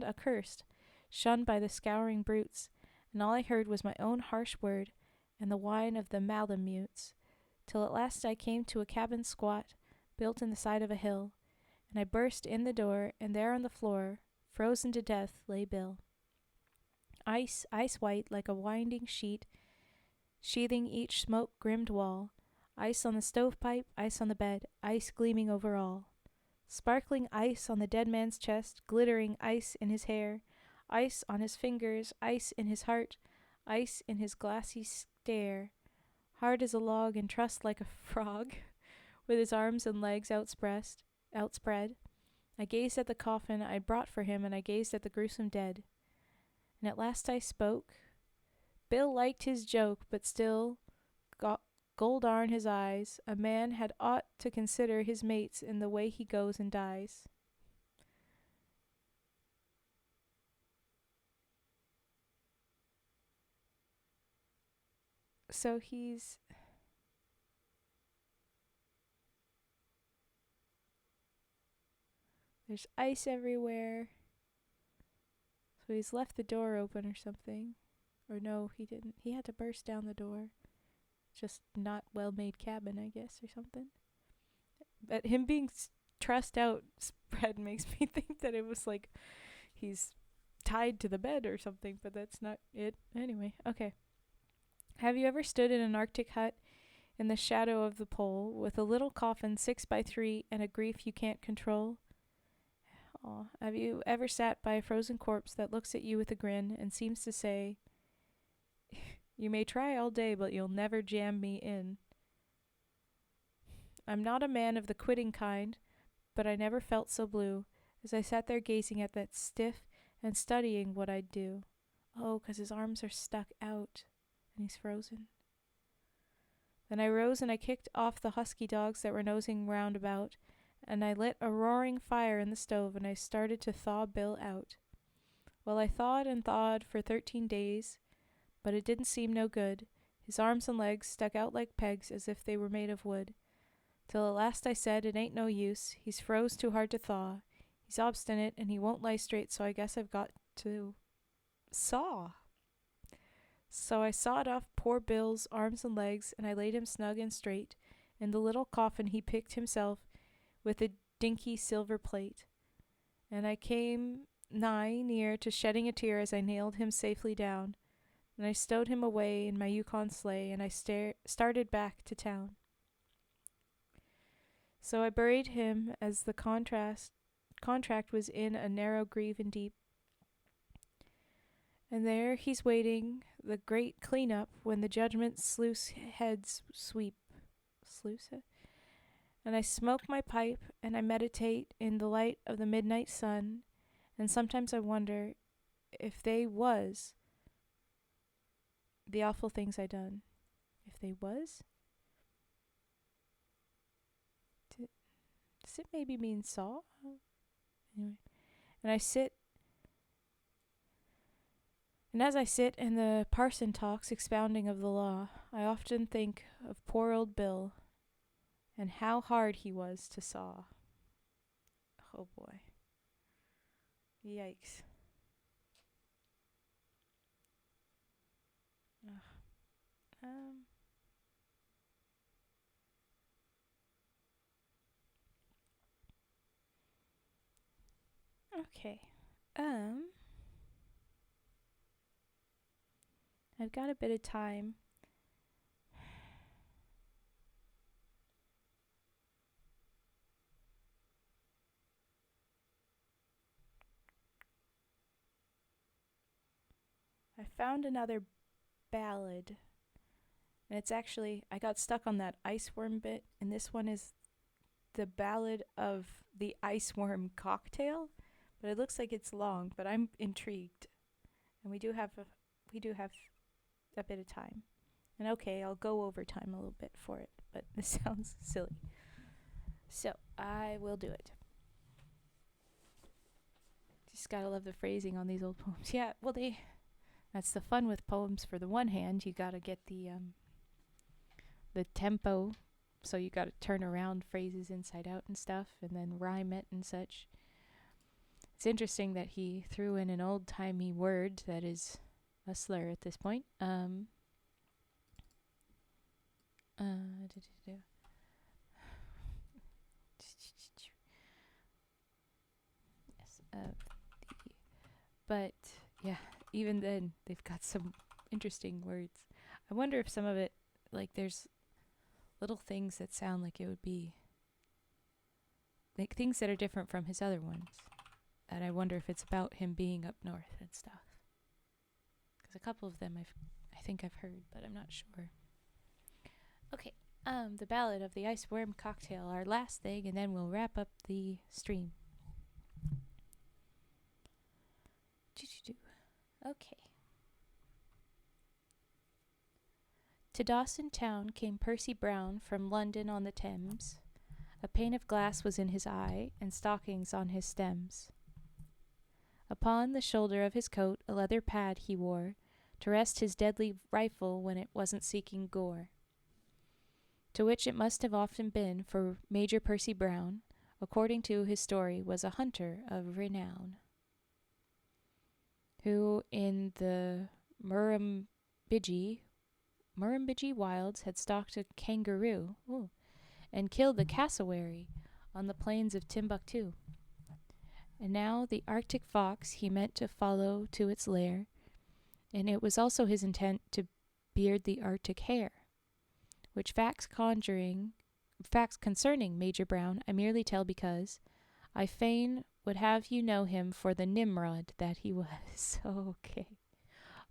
accursed, shunned by the scouring brutes, and all I heard was my own harsh word and the whine of the Malamutes, till at last I came to a cabin squat, built in the side of a hill, and I burst in the door, and there on the floor, frozen to death, lay Bill. Ice, ice white, like a winding sheet, sheathing each smoke-grimmed wall, ice on the stovepipe, ice on the bed, ice gleaming over all. Sparkling ice on the dead man's chest, glittering ice in his hair, ice on his fingers, ice in his heart, ice in his glassy stare, hard as a log and trussed like a frog, with his arms and legs outspread. I gazed at the coffin I'd brought for him, and I gazed at the gruesome dead. And at last I spoke. Bill liked his joke, but still, goldarn his eyes, a man had ought to consider his mates in the way he goes and dies. So there's ice everywhere. So he's left the door open or something. Or no, he didn't. He had to burst down the door. Just not well-made cabin, I guess, or something. But him being trussed out spread makes me think that it was like he's tied to the bed or something, but that's not it. Anyway, okay. Have you ever stood in an Arctic hut in the shadow of the pole with a little coffin 6x3 and a grief you can't control? Aw. Have you ever sat by a frozen corpse that looks at you with a grin and seems to say, "You may try all day, but you'll never jam me in"? I'm not a man of the quitting kind, but I never felt so blue as I sat there gazing at that stiff and studying what I'd do. Oh, 'cause his arms are stuck out and he's frozen. Then I rose and I kicked off the husky dogs that were nosing round about, and I lit a roaring fire in the stove, and I started to thaw Bill out. Well, I thawed and thawed for 13 days, but it didn't seem no good. His arms and legs stuck out like pegs as if they were made of wood. Till at last I said, it ain't no use, he's froze too hard to thaw. He's obstinate, and he won't lie straight, so I guess I've got to saw. So I sawed off poor Bill's arms and legs, and I laid him snug and straight in the little coffin he picked himself with a dinky silver plate. And I came near to shedding a tear as I nailed him safely down, and I stowed him away in my Yukon sleigh, and I started back to town. So I buried him as the contract was in a narrow grave and deep. And there he's waiting, the great clean-up, when the judgment sluice heads sweep. Sluice it? And I smoke my pipe, and I meditate in the light of the midnight sun, and sometimes I wonder if they was the awful things I done. If they was? Does it maybe mean saw? Anyway. And I sit, and as I sit and the parson talks expounding of the law, I often think of poor old Bill and how hard he was to saw. Oh boy. Yikes. Okay. I've got a bit of time. I found another ballad. And it's actually, I got stuck on that ice worm bit, and this one is the ballad of the ice worm cocktail. But it looks like it's long, but I'm intrigued. And we do have a bit of time. And okay, I'll go over time a little bit for it, but this sounds silly. So, I will do it. Just gotta love the phrasing on these old poems. Yeah, well, that's the fun with poems. For the one hand, you gotta get the tempo, so you gotta turn around phrases inside out and stuff, and then rhyme it and such. It's interesting that he threw in an old-timey word that is a slur at this point. Yes, but yeah, even then they've got some interesting words. I wonder if some of it, like, there's little things that sound like it would be like things that are different from his other ones. That I wonder if it's about him being up north and stuff. Because a couple of them I think I've heard, but I'm not sure. Okay, the Ballad of the Ice Worm Cocktail, our last thing, and then we'll wrap up the stream. Okay. To Dawson town came Percy Brown from London on the Thames. A pane of glass was in his eye, and stockings on his stems. Upon the shoulder of his coat a leather pad he wore, to rest his deadly rifle when it wasn't seeking gore. To which it must have often been, for Major Percy Brown, according to his story, was a hunter of renown, who in the Murrumbidgee wilds had stalked a kangaroo, and killed the cassowary on the plains of Timbuktu. And now the Arctic fox he meant to follow to its lair, and it was also his intent to beard the Arctic hare, which facts concerning Major Brown I merely tell because I fain would have you know him for the Nimrod that he was. Okay.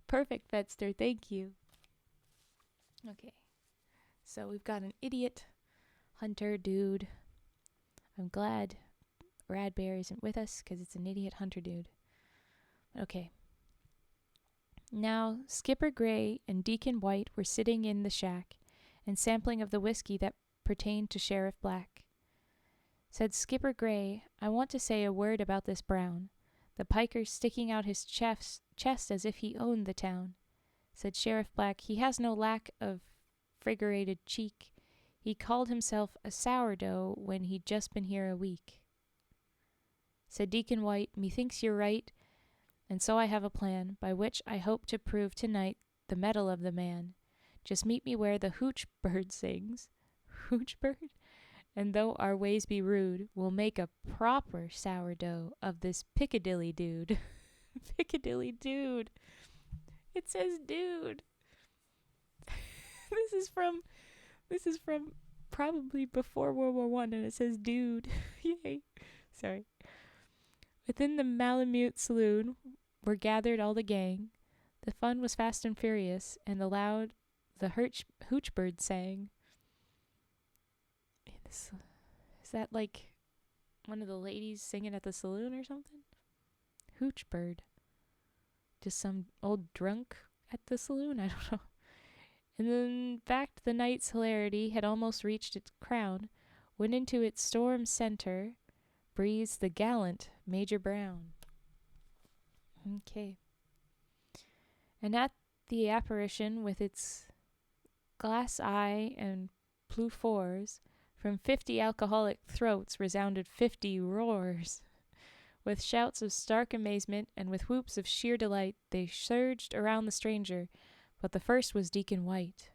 Perfect, Fetster, thank you. Okay. So we've got an idiot hunter dude. I'm glad Radbear isn't with us because it's an idiot hunter dude. Okay. Now, Skipper Gray and Deacon White were sitting in the shack and sampling of the whiskey that pertained to Sheriff Black. Said Skipper Gray, I want to say a word about this Brown, the piker sticking out his chest as if he owned the town. Said Sheriff Black, he has no lack of frigerated cheek. He called himself a sourdough when he'd just been here a week. Said Deacon White, methinks you're right, and so I have a plan, by which I hope to prove tonight the mettle of the man. Just meet me where the hooch bird sings. Hooch bird? And though our ways be rude, we'll make a proper sourdough of this Piccadilly dude. Piccadilly dude. It says dude. This is from probably before World War I, and it says dude. Yay. Sorry. Within the Malamute saloon were gathered all the gang. The fun was fast and furious, and the hooch bird sang. Is that like one of the ladies singing at the saloon or something? Hooch bird. Just some old drunk at the saloon? I don't know. And in fact, the night's hilarity had almost reached its crown, when into its storm center breathes the gallant Major Brown. Okay. And at the apparition, with its glass eye and plufors, from 50 alcoholic throats resounded 50 roars. With shouts of stark amazement and with whoops of sheer delight, they surged around the stranger, but the first was Deacon White,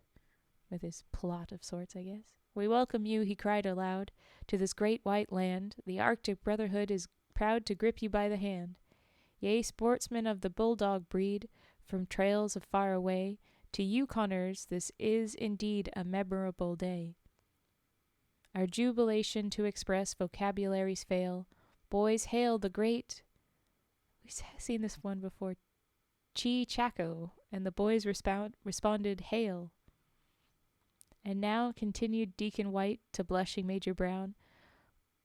with his plot of sorts, I guess. We welcome you, he cried aloud, to this great white land. The Arctic Brotherhood is proud to grip you by the hand. Yea, sportsmen of the bulldog breed, from trails of far away, to Yukoners this is indeed a memorable day. Our jubilation to express vocabularies fail. Boys, hail the great... We've seen this one before. Chi Chaco, and the boys responded, hail. And now, continued Deacon White to blushing Major Brown,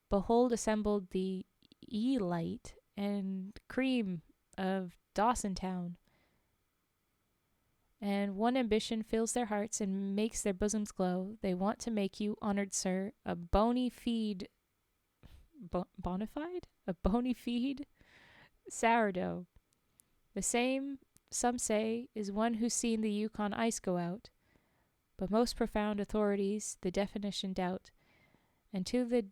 behold assembled the E-light and cream of Dawson Town. And one ambition fills their hearts and makes their bosoms glow. They want to make you, honored sir, a bony feed... Bonafide? A bony feed? Sourdough. The same, some say, is one who's seen the Yukon ice go out, but most profound authorities the definition doubt. And to the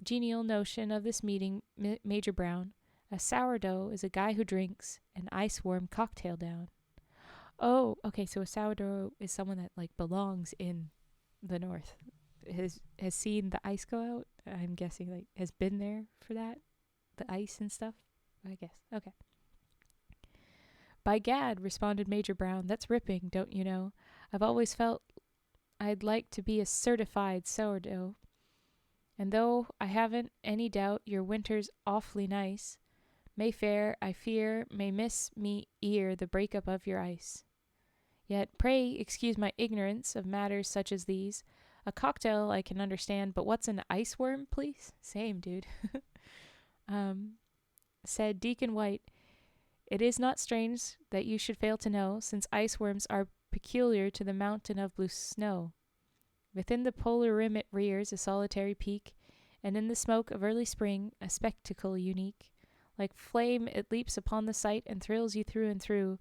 genial notion of this meeting, Major Brown, a sourdough is a guy who drinks an ice warm cocktail down. Oh, okay, so a sourdough is someone that like belongs in the north. Has seen the ice go out. I'm guessing like has been there for that, the ice and stuff. I guess. Okay. By gad, responded Major Brown, that's ripping, don't you know? I've always felt I'd like to be a certified sourdough. And though I haven't any doubt your winter's awfully nice, Mayfair, I fear, may miss me ere the break-up of your ice. Yet pray excuse my ignorance of matters such as these. A cocktail I can understand, but what's an ice worm, please? Same, dude. Said Deacon White, it is not strange that you should fail to know, since ice worms are peculiar to the mountain of blue snow. Within the polar rim it rears a solitary peak, and in the smoke of early spring a spectacle unique. Like flame it leaps upon the sight and thrills you through and through,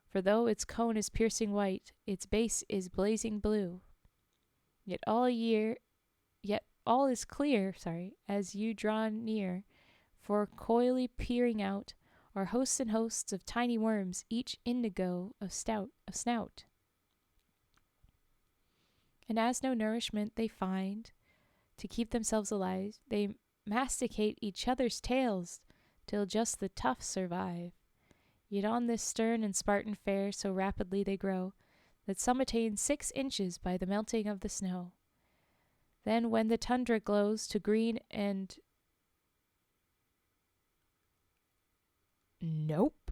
for though its cone is piercing white, its base is blazing blue. Yet all is clear, as you draw near, for coyly peering out are hosts and hosts of tiny worms, each indigo of snout. And as no nourishment they find to keep themselves alive, they masticate each other's tails till just the tough survive. Yet on this stern and Spartan fare so rapidly they grow that some attain 6 inches by the melting of the snow. Then when the tundra glows to green and nope.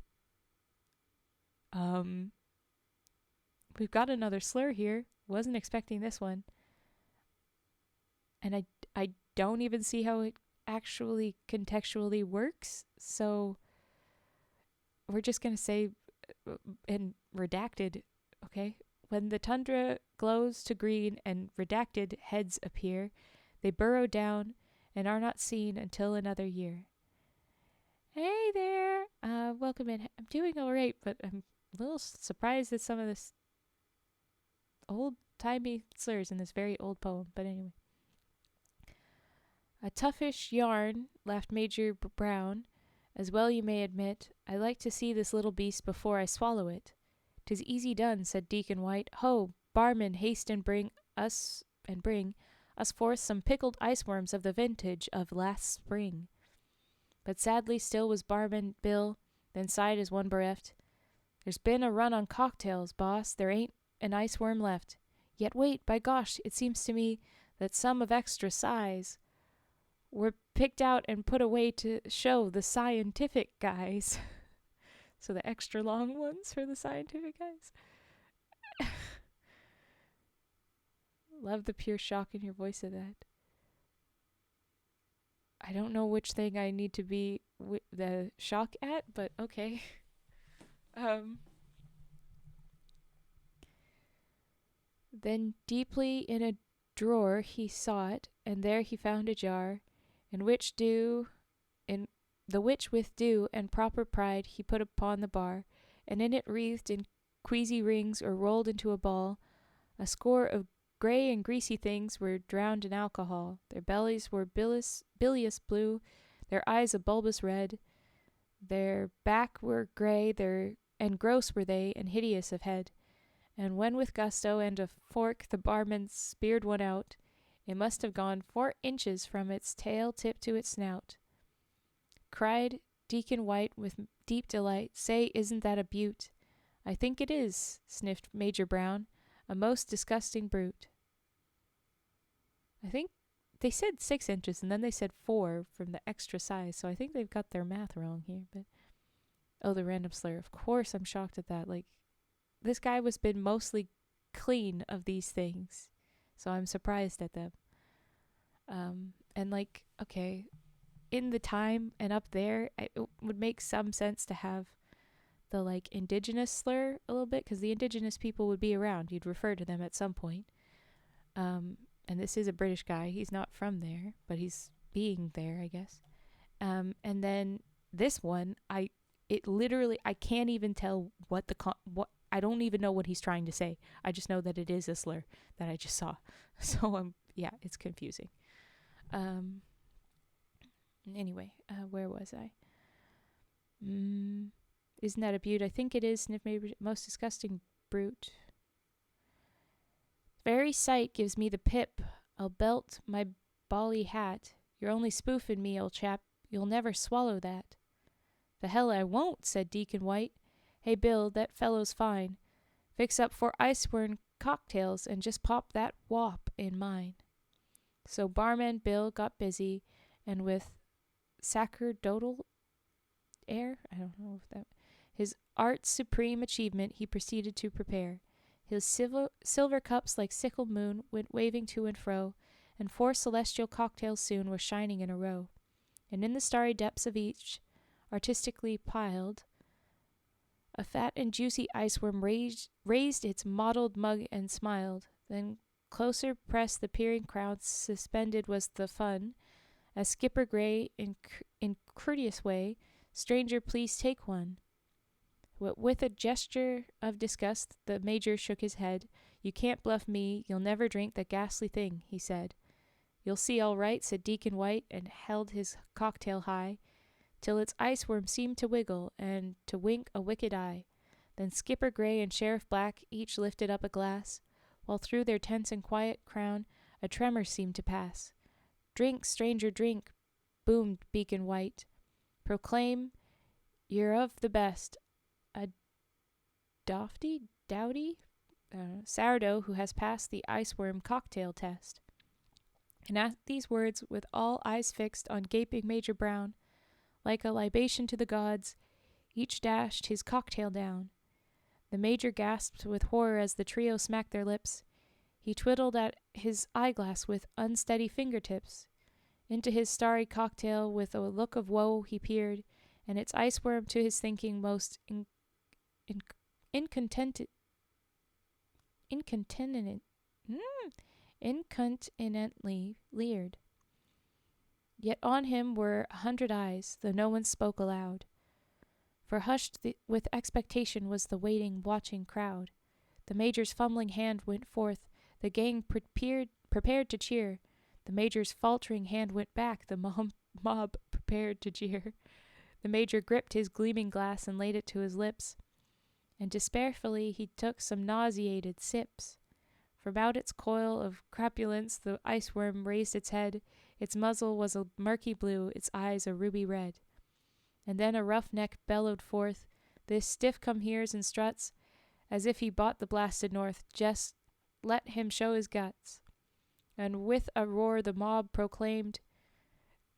We've got another slur here. Wasn't expecting this one. And I don't even see how it actually contextually works. So we're just going to say and redacted, okay? When the tundra glows to green and redacted heads appear, they burrow down and are not seen until another year. Hey there, welcome in. I'm doing all right, but I'm a little surprised at some of this old-timey slurs in this very old poem. But anyway. A toughish yarn, laughed Major Brown. As well you may admit, I like to see this little beast before I swallow it. 'Tis easy done, said Deacon White. Ho, barman, haste and bring us forth some pickled ice worms of the vintage of last spring. But sadly still was Barman Bill, then sighed as one bereft. There's been a run on cocktails, boss. There ain't an ice worm left. Yet wait, by gosh, it seems to me that some of extra size were picked out and put away to show the scientific guys. So the extra long ones for the scientific guys. Love the pure shock in your voice of that. I don't know which thing I need to be the shock at, but okay. Then deeply in a drawer he sought, and there he found a jar, in the which with due and proper pride he put upon the bar, and in it wreathed in queasy rings or rolled into a ball, a score of grey and greasy things were drowned in alcohol. Their bellies were bilious blue, their eyes a bulbous red, their back were grey, and gross were they, and hideous of head. And when with gusto and a fork the barman speared one out, it must have gone 4 inches from its tail tip to its snout. Cried Deacon White with deep delight, say, isn't that a beaut? I think it is, sniffed Major Brown, a most disgusting brute. I think they said 6 inches and then they said 4 from the extra size, so I think they've got their math wrong here. But the random slur. Of course I'm shocked at that. Like, this guy was been mostly clean of these things, so I'm surprised at them. And like, okay, in the time and up there, it would make some sense to have the like indigenous slur a little bit, because the indigenous people would be around. You'd refer to them at some point. And this is a British guy. He's not from there, but he's being there, I guess. And then this one, it literally, I can't even tell what I don't even know what he's trying to say. I just know that it is a slur that I just saw. So yeah, it's confusing. Anyway, where was I? Isn't that a beaut? I think it is. Sniff maybe most disgusting brute. Very sight gives me the pip. I'll belt my bally hat. You're only spoofing me, old chap. You'll never swallow that. The hell I won't, said Deacon White. Hey, Bill, that fellow's fine. Fix up 4 iceworm cocktails and just pop that wop in mine. So barman Bill got busy, and with sacerdotal air, I don't know if that, his art's supreme achievement, he proceeded to prepare. His silver cups like sickle moon went waving to and fro, and 4 celestial cocktails soon were shining in a row. And in the starry depths of each, artistically piled, a fat and juicy iceworm raised its mottled mug and smiled. Then closer pressed the peering crowd, suspended was the fun, as Skipper Gray, in courteous way, stranger, please take one. With a gesture of disgust, the Major shook his head. You can't bluff me, you'll never drink that ghastly thing, he said. You'll see all right, said Deacon White, and held his cocktail high, till its iceworm seemed to wiggle, and to wink a wicked eye. Then Skipper Gray and Sheriff Black each lifted up a glass, while through their tense and quiet crown a tremor seemed to pass. Drink, stranger, drink, boomed Deacon White. Proclaim you're of the best. A dowdy sourdough who has passed the iceworm cocktail test. And at these words, with all eyes fixed on gaping Major Brown, like a libation to the gods, each dashed his cocktail down. The Major gasped with horror as the trio smacked their lips. He twiddled at his eyeglass with unsteady fingertips. Into his starry cocktail with a look of woe he peered, and its iceworm to his thinking most incontinently leered. Yet on him were 100 eyes, though no one spoke aloud. For hushed with expectation was the waiting, watching crowd. The Major's fumbling hand went forth, the gang prepared to cheer. The Major's faltering hand went back, the mob prepared to jeer. The Major gripped his gleaming glass and laid it to his lips, and despairfully he took some nauseated sips. From about its coil of crapulence the iceworm raised its head. Its muzzle was a murky blue, its eyes a ruby red. And then a rough neck bellowed forth, this stiff come heres and struts, as if he bought the blasted north, just let him show his guts. And with a roar the mob proclaimed,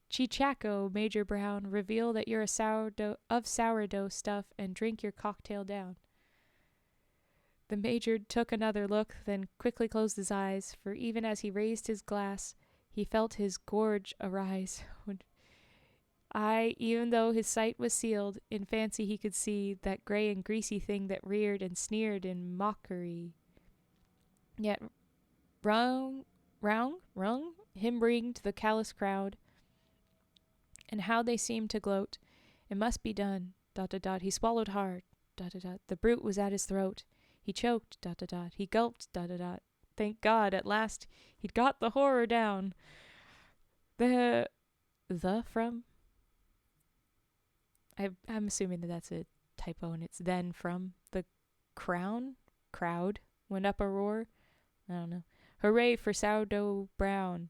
Chichaco, Major Brown, reveal that you're a sourdough stuff and drink your cocktail down. The Major took another look, then quickly closed his eyes, for even as he raised his glass, he felt his gorge arise. Even though his sight was sealed, in fancy he could see that gray and greasy thing that reared and sneered in mockery. Yet rung him ringed the callous crowd, and how they seemed to gloat. It must be done, ... He swallowed hard, ... The brute was at his throat. He choked, ... He gulped, ... Thank God, at last he'd got the horror down. The from? I'm assuming that's a typo and it's then from. The crowd went up a roar. I don't know. Hooray for Sourdough Brown.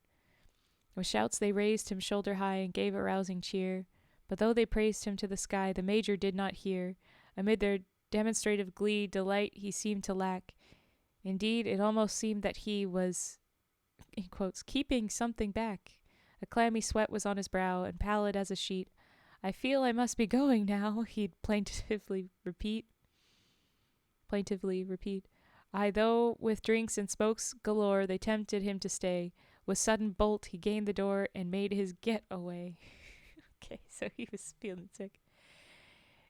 With shouts they raised him shoulder high and gave a rousing cheer. But though they praised him to the sky, the Major did not hear. Amid their demonstrative glee, delight he seemed to lack. Indeed, it almost seemed that he was, in quotes, keeping something back. A clammy sweat was on his brow, and pallid as a sheet. I feel I must be going now, he'd plaintively repeat. Aye, though with drinks and smokes galore they tempted him to stay. With sudden bolt he gained the door and made his get-away. Okay, so he was feeling sick.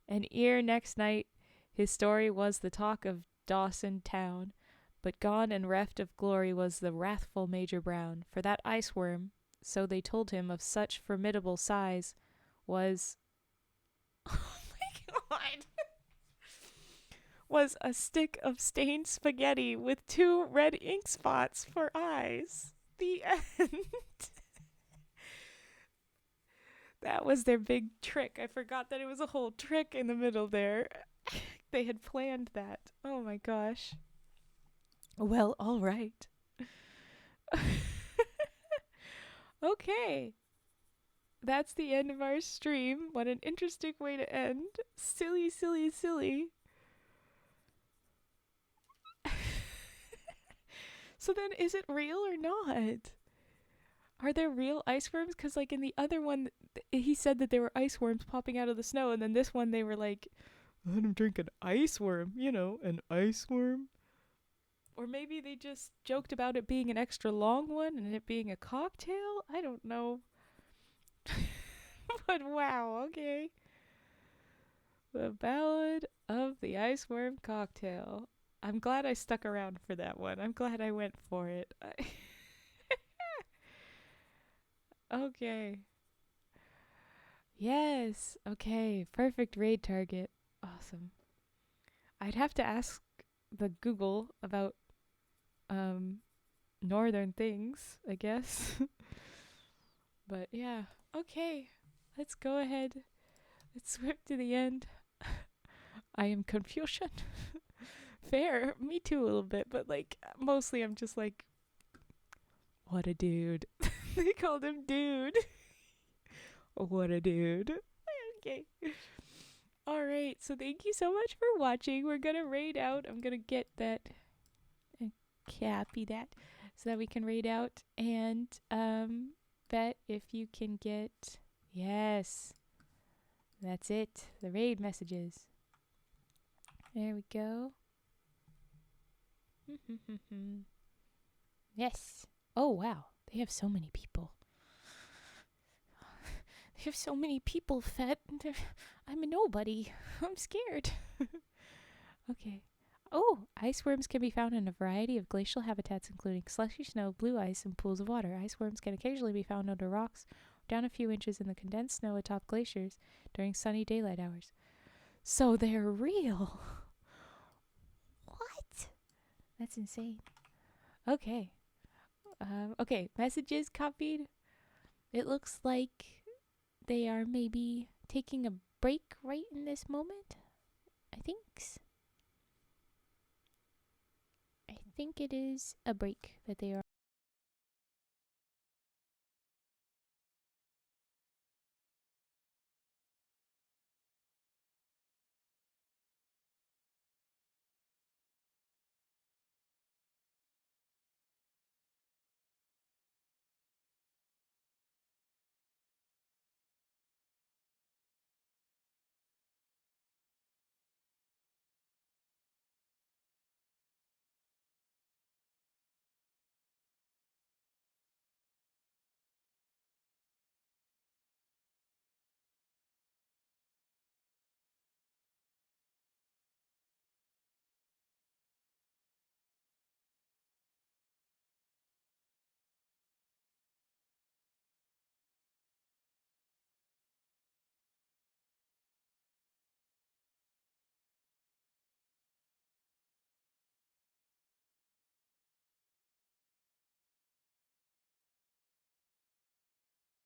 And ere next night his story was the talk of Dawson town. But gone and reft of glory was the wrathful Major Brown, for that iceworm, so they told him, of such formidable size, was Oh my god. Was a stick of stained spaghetti with 2 red ink spots for eyes. The end. That was their big trick. I forgot that it was a whole trick in the middle there. They had planned that. Oh my gosh. Well, all right. Okay. That's the end of our stream. What an interesting way to end. Silly, silly, silly. So then, is it real or not? Are there real ice worms? Because, like, in the other one, he said that there were ice worms popping out of the snow, and then this one, they were like, let him drink an ice worm. You know, an ice worm. Or maybe they just joked about it being an extra long one and it being a cocktail? I don't know. But wow, okay. The Ballad of the Ice Worm Cocktail. I'm glad I stuck around for that one. I'm glad I went for it. Okay. Yes. Okay. Perfect raid target. Awesome. I'd have to ask the Google about um northern things, I guess. But yeah. Okay. Let's go ahead. Let's swim to the end. I am Confucian. Fair. Me too a little bit, but like mostly I'm just like, what a dude. They called him dude. What a dude. Okay. Alright, so thank you so much for watching. We're gonna raid out. I'm gonna get that and copy that so that we can raid out and bet if you can get yes. That's it. The raid messages. There we go. Yes. Oh wow. They have so many people. They have so many people, Fet. I'm a nobody. I'm scared. Okay. Oh, ice worms can be found in a variety of glacial habitats, including slushy snow, blue ice, and pools of water. Ice worms can occasionally be found under rocks, down a few inches in the condensed snow atop glaciers during sunny daylight hours. So they're real. What? That's insane. Okay. Okay, messages copied. It looks like they are maybe taking a break right in this moment. I think it is a break that they are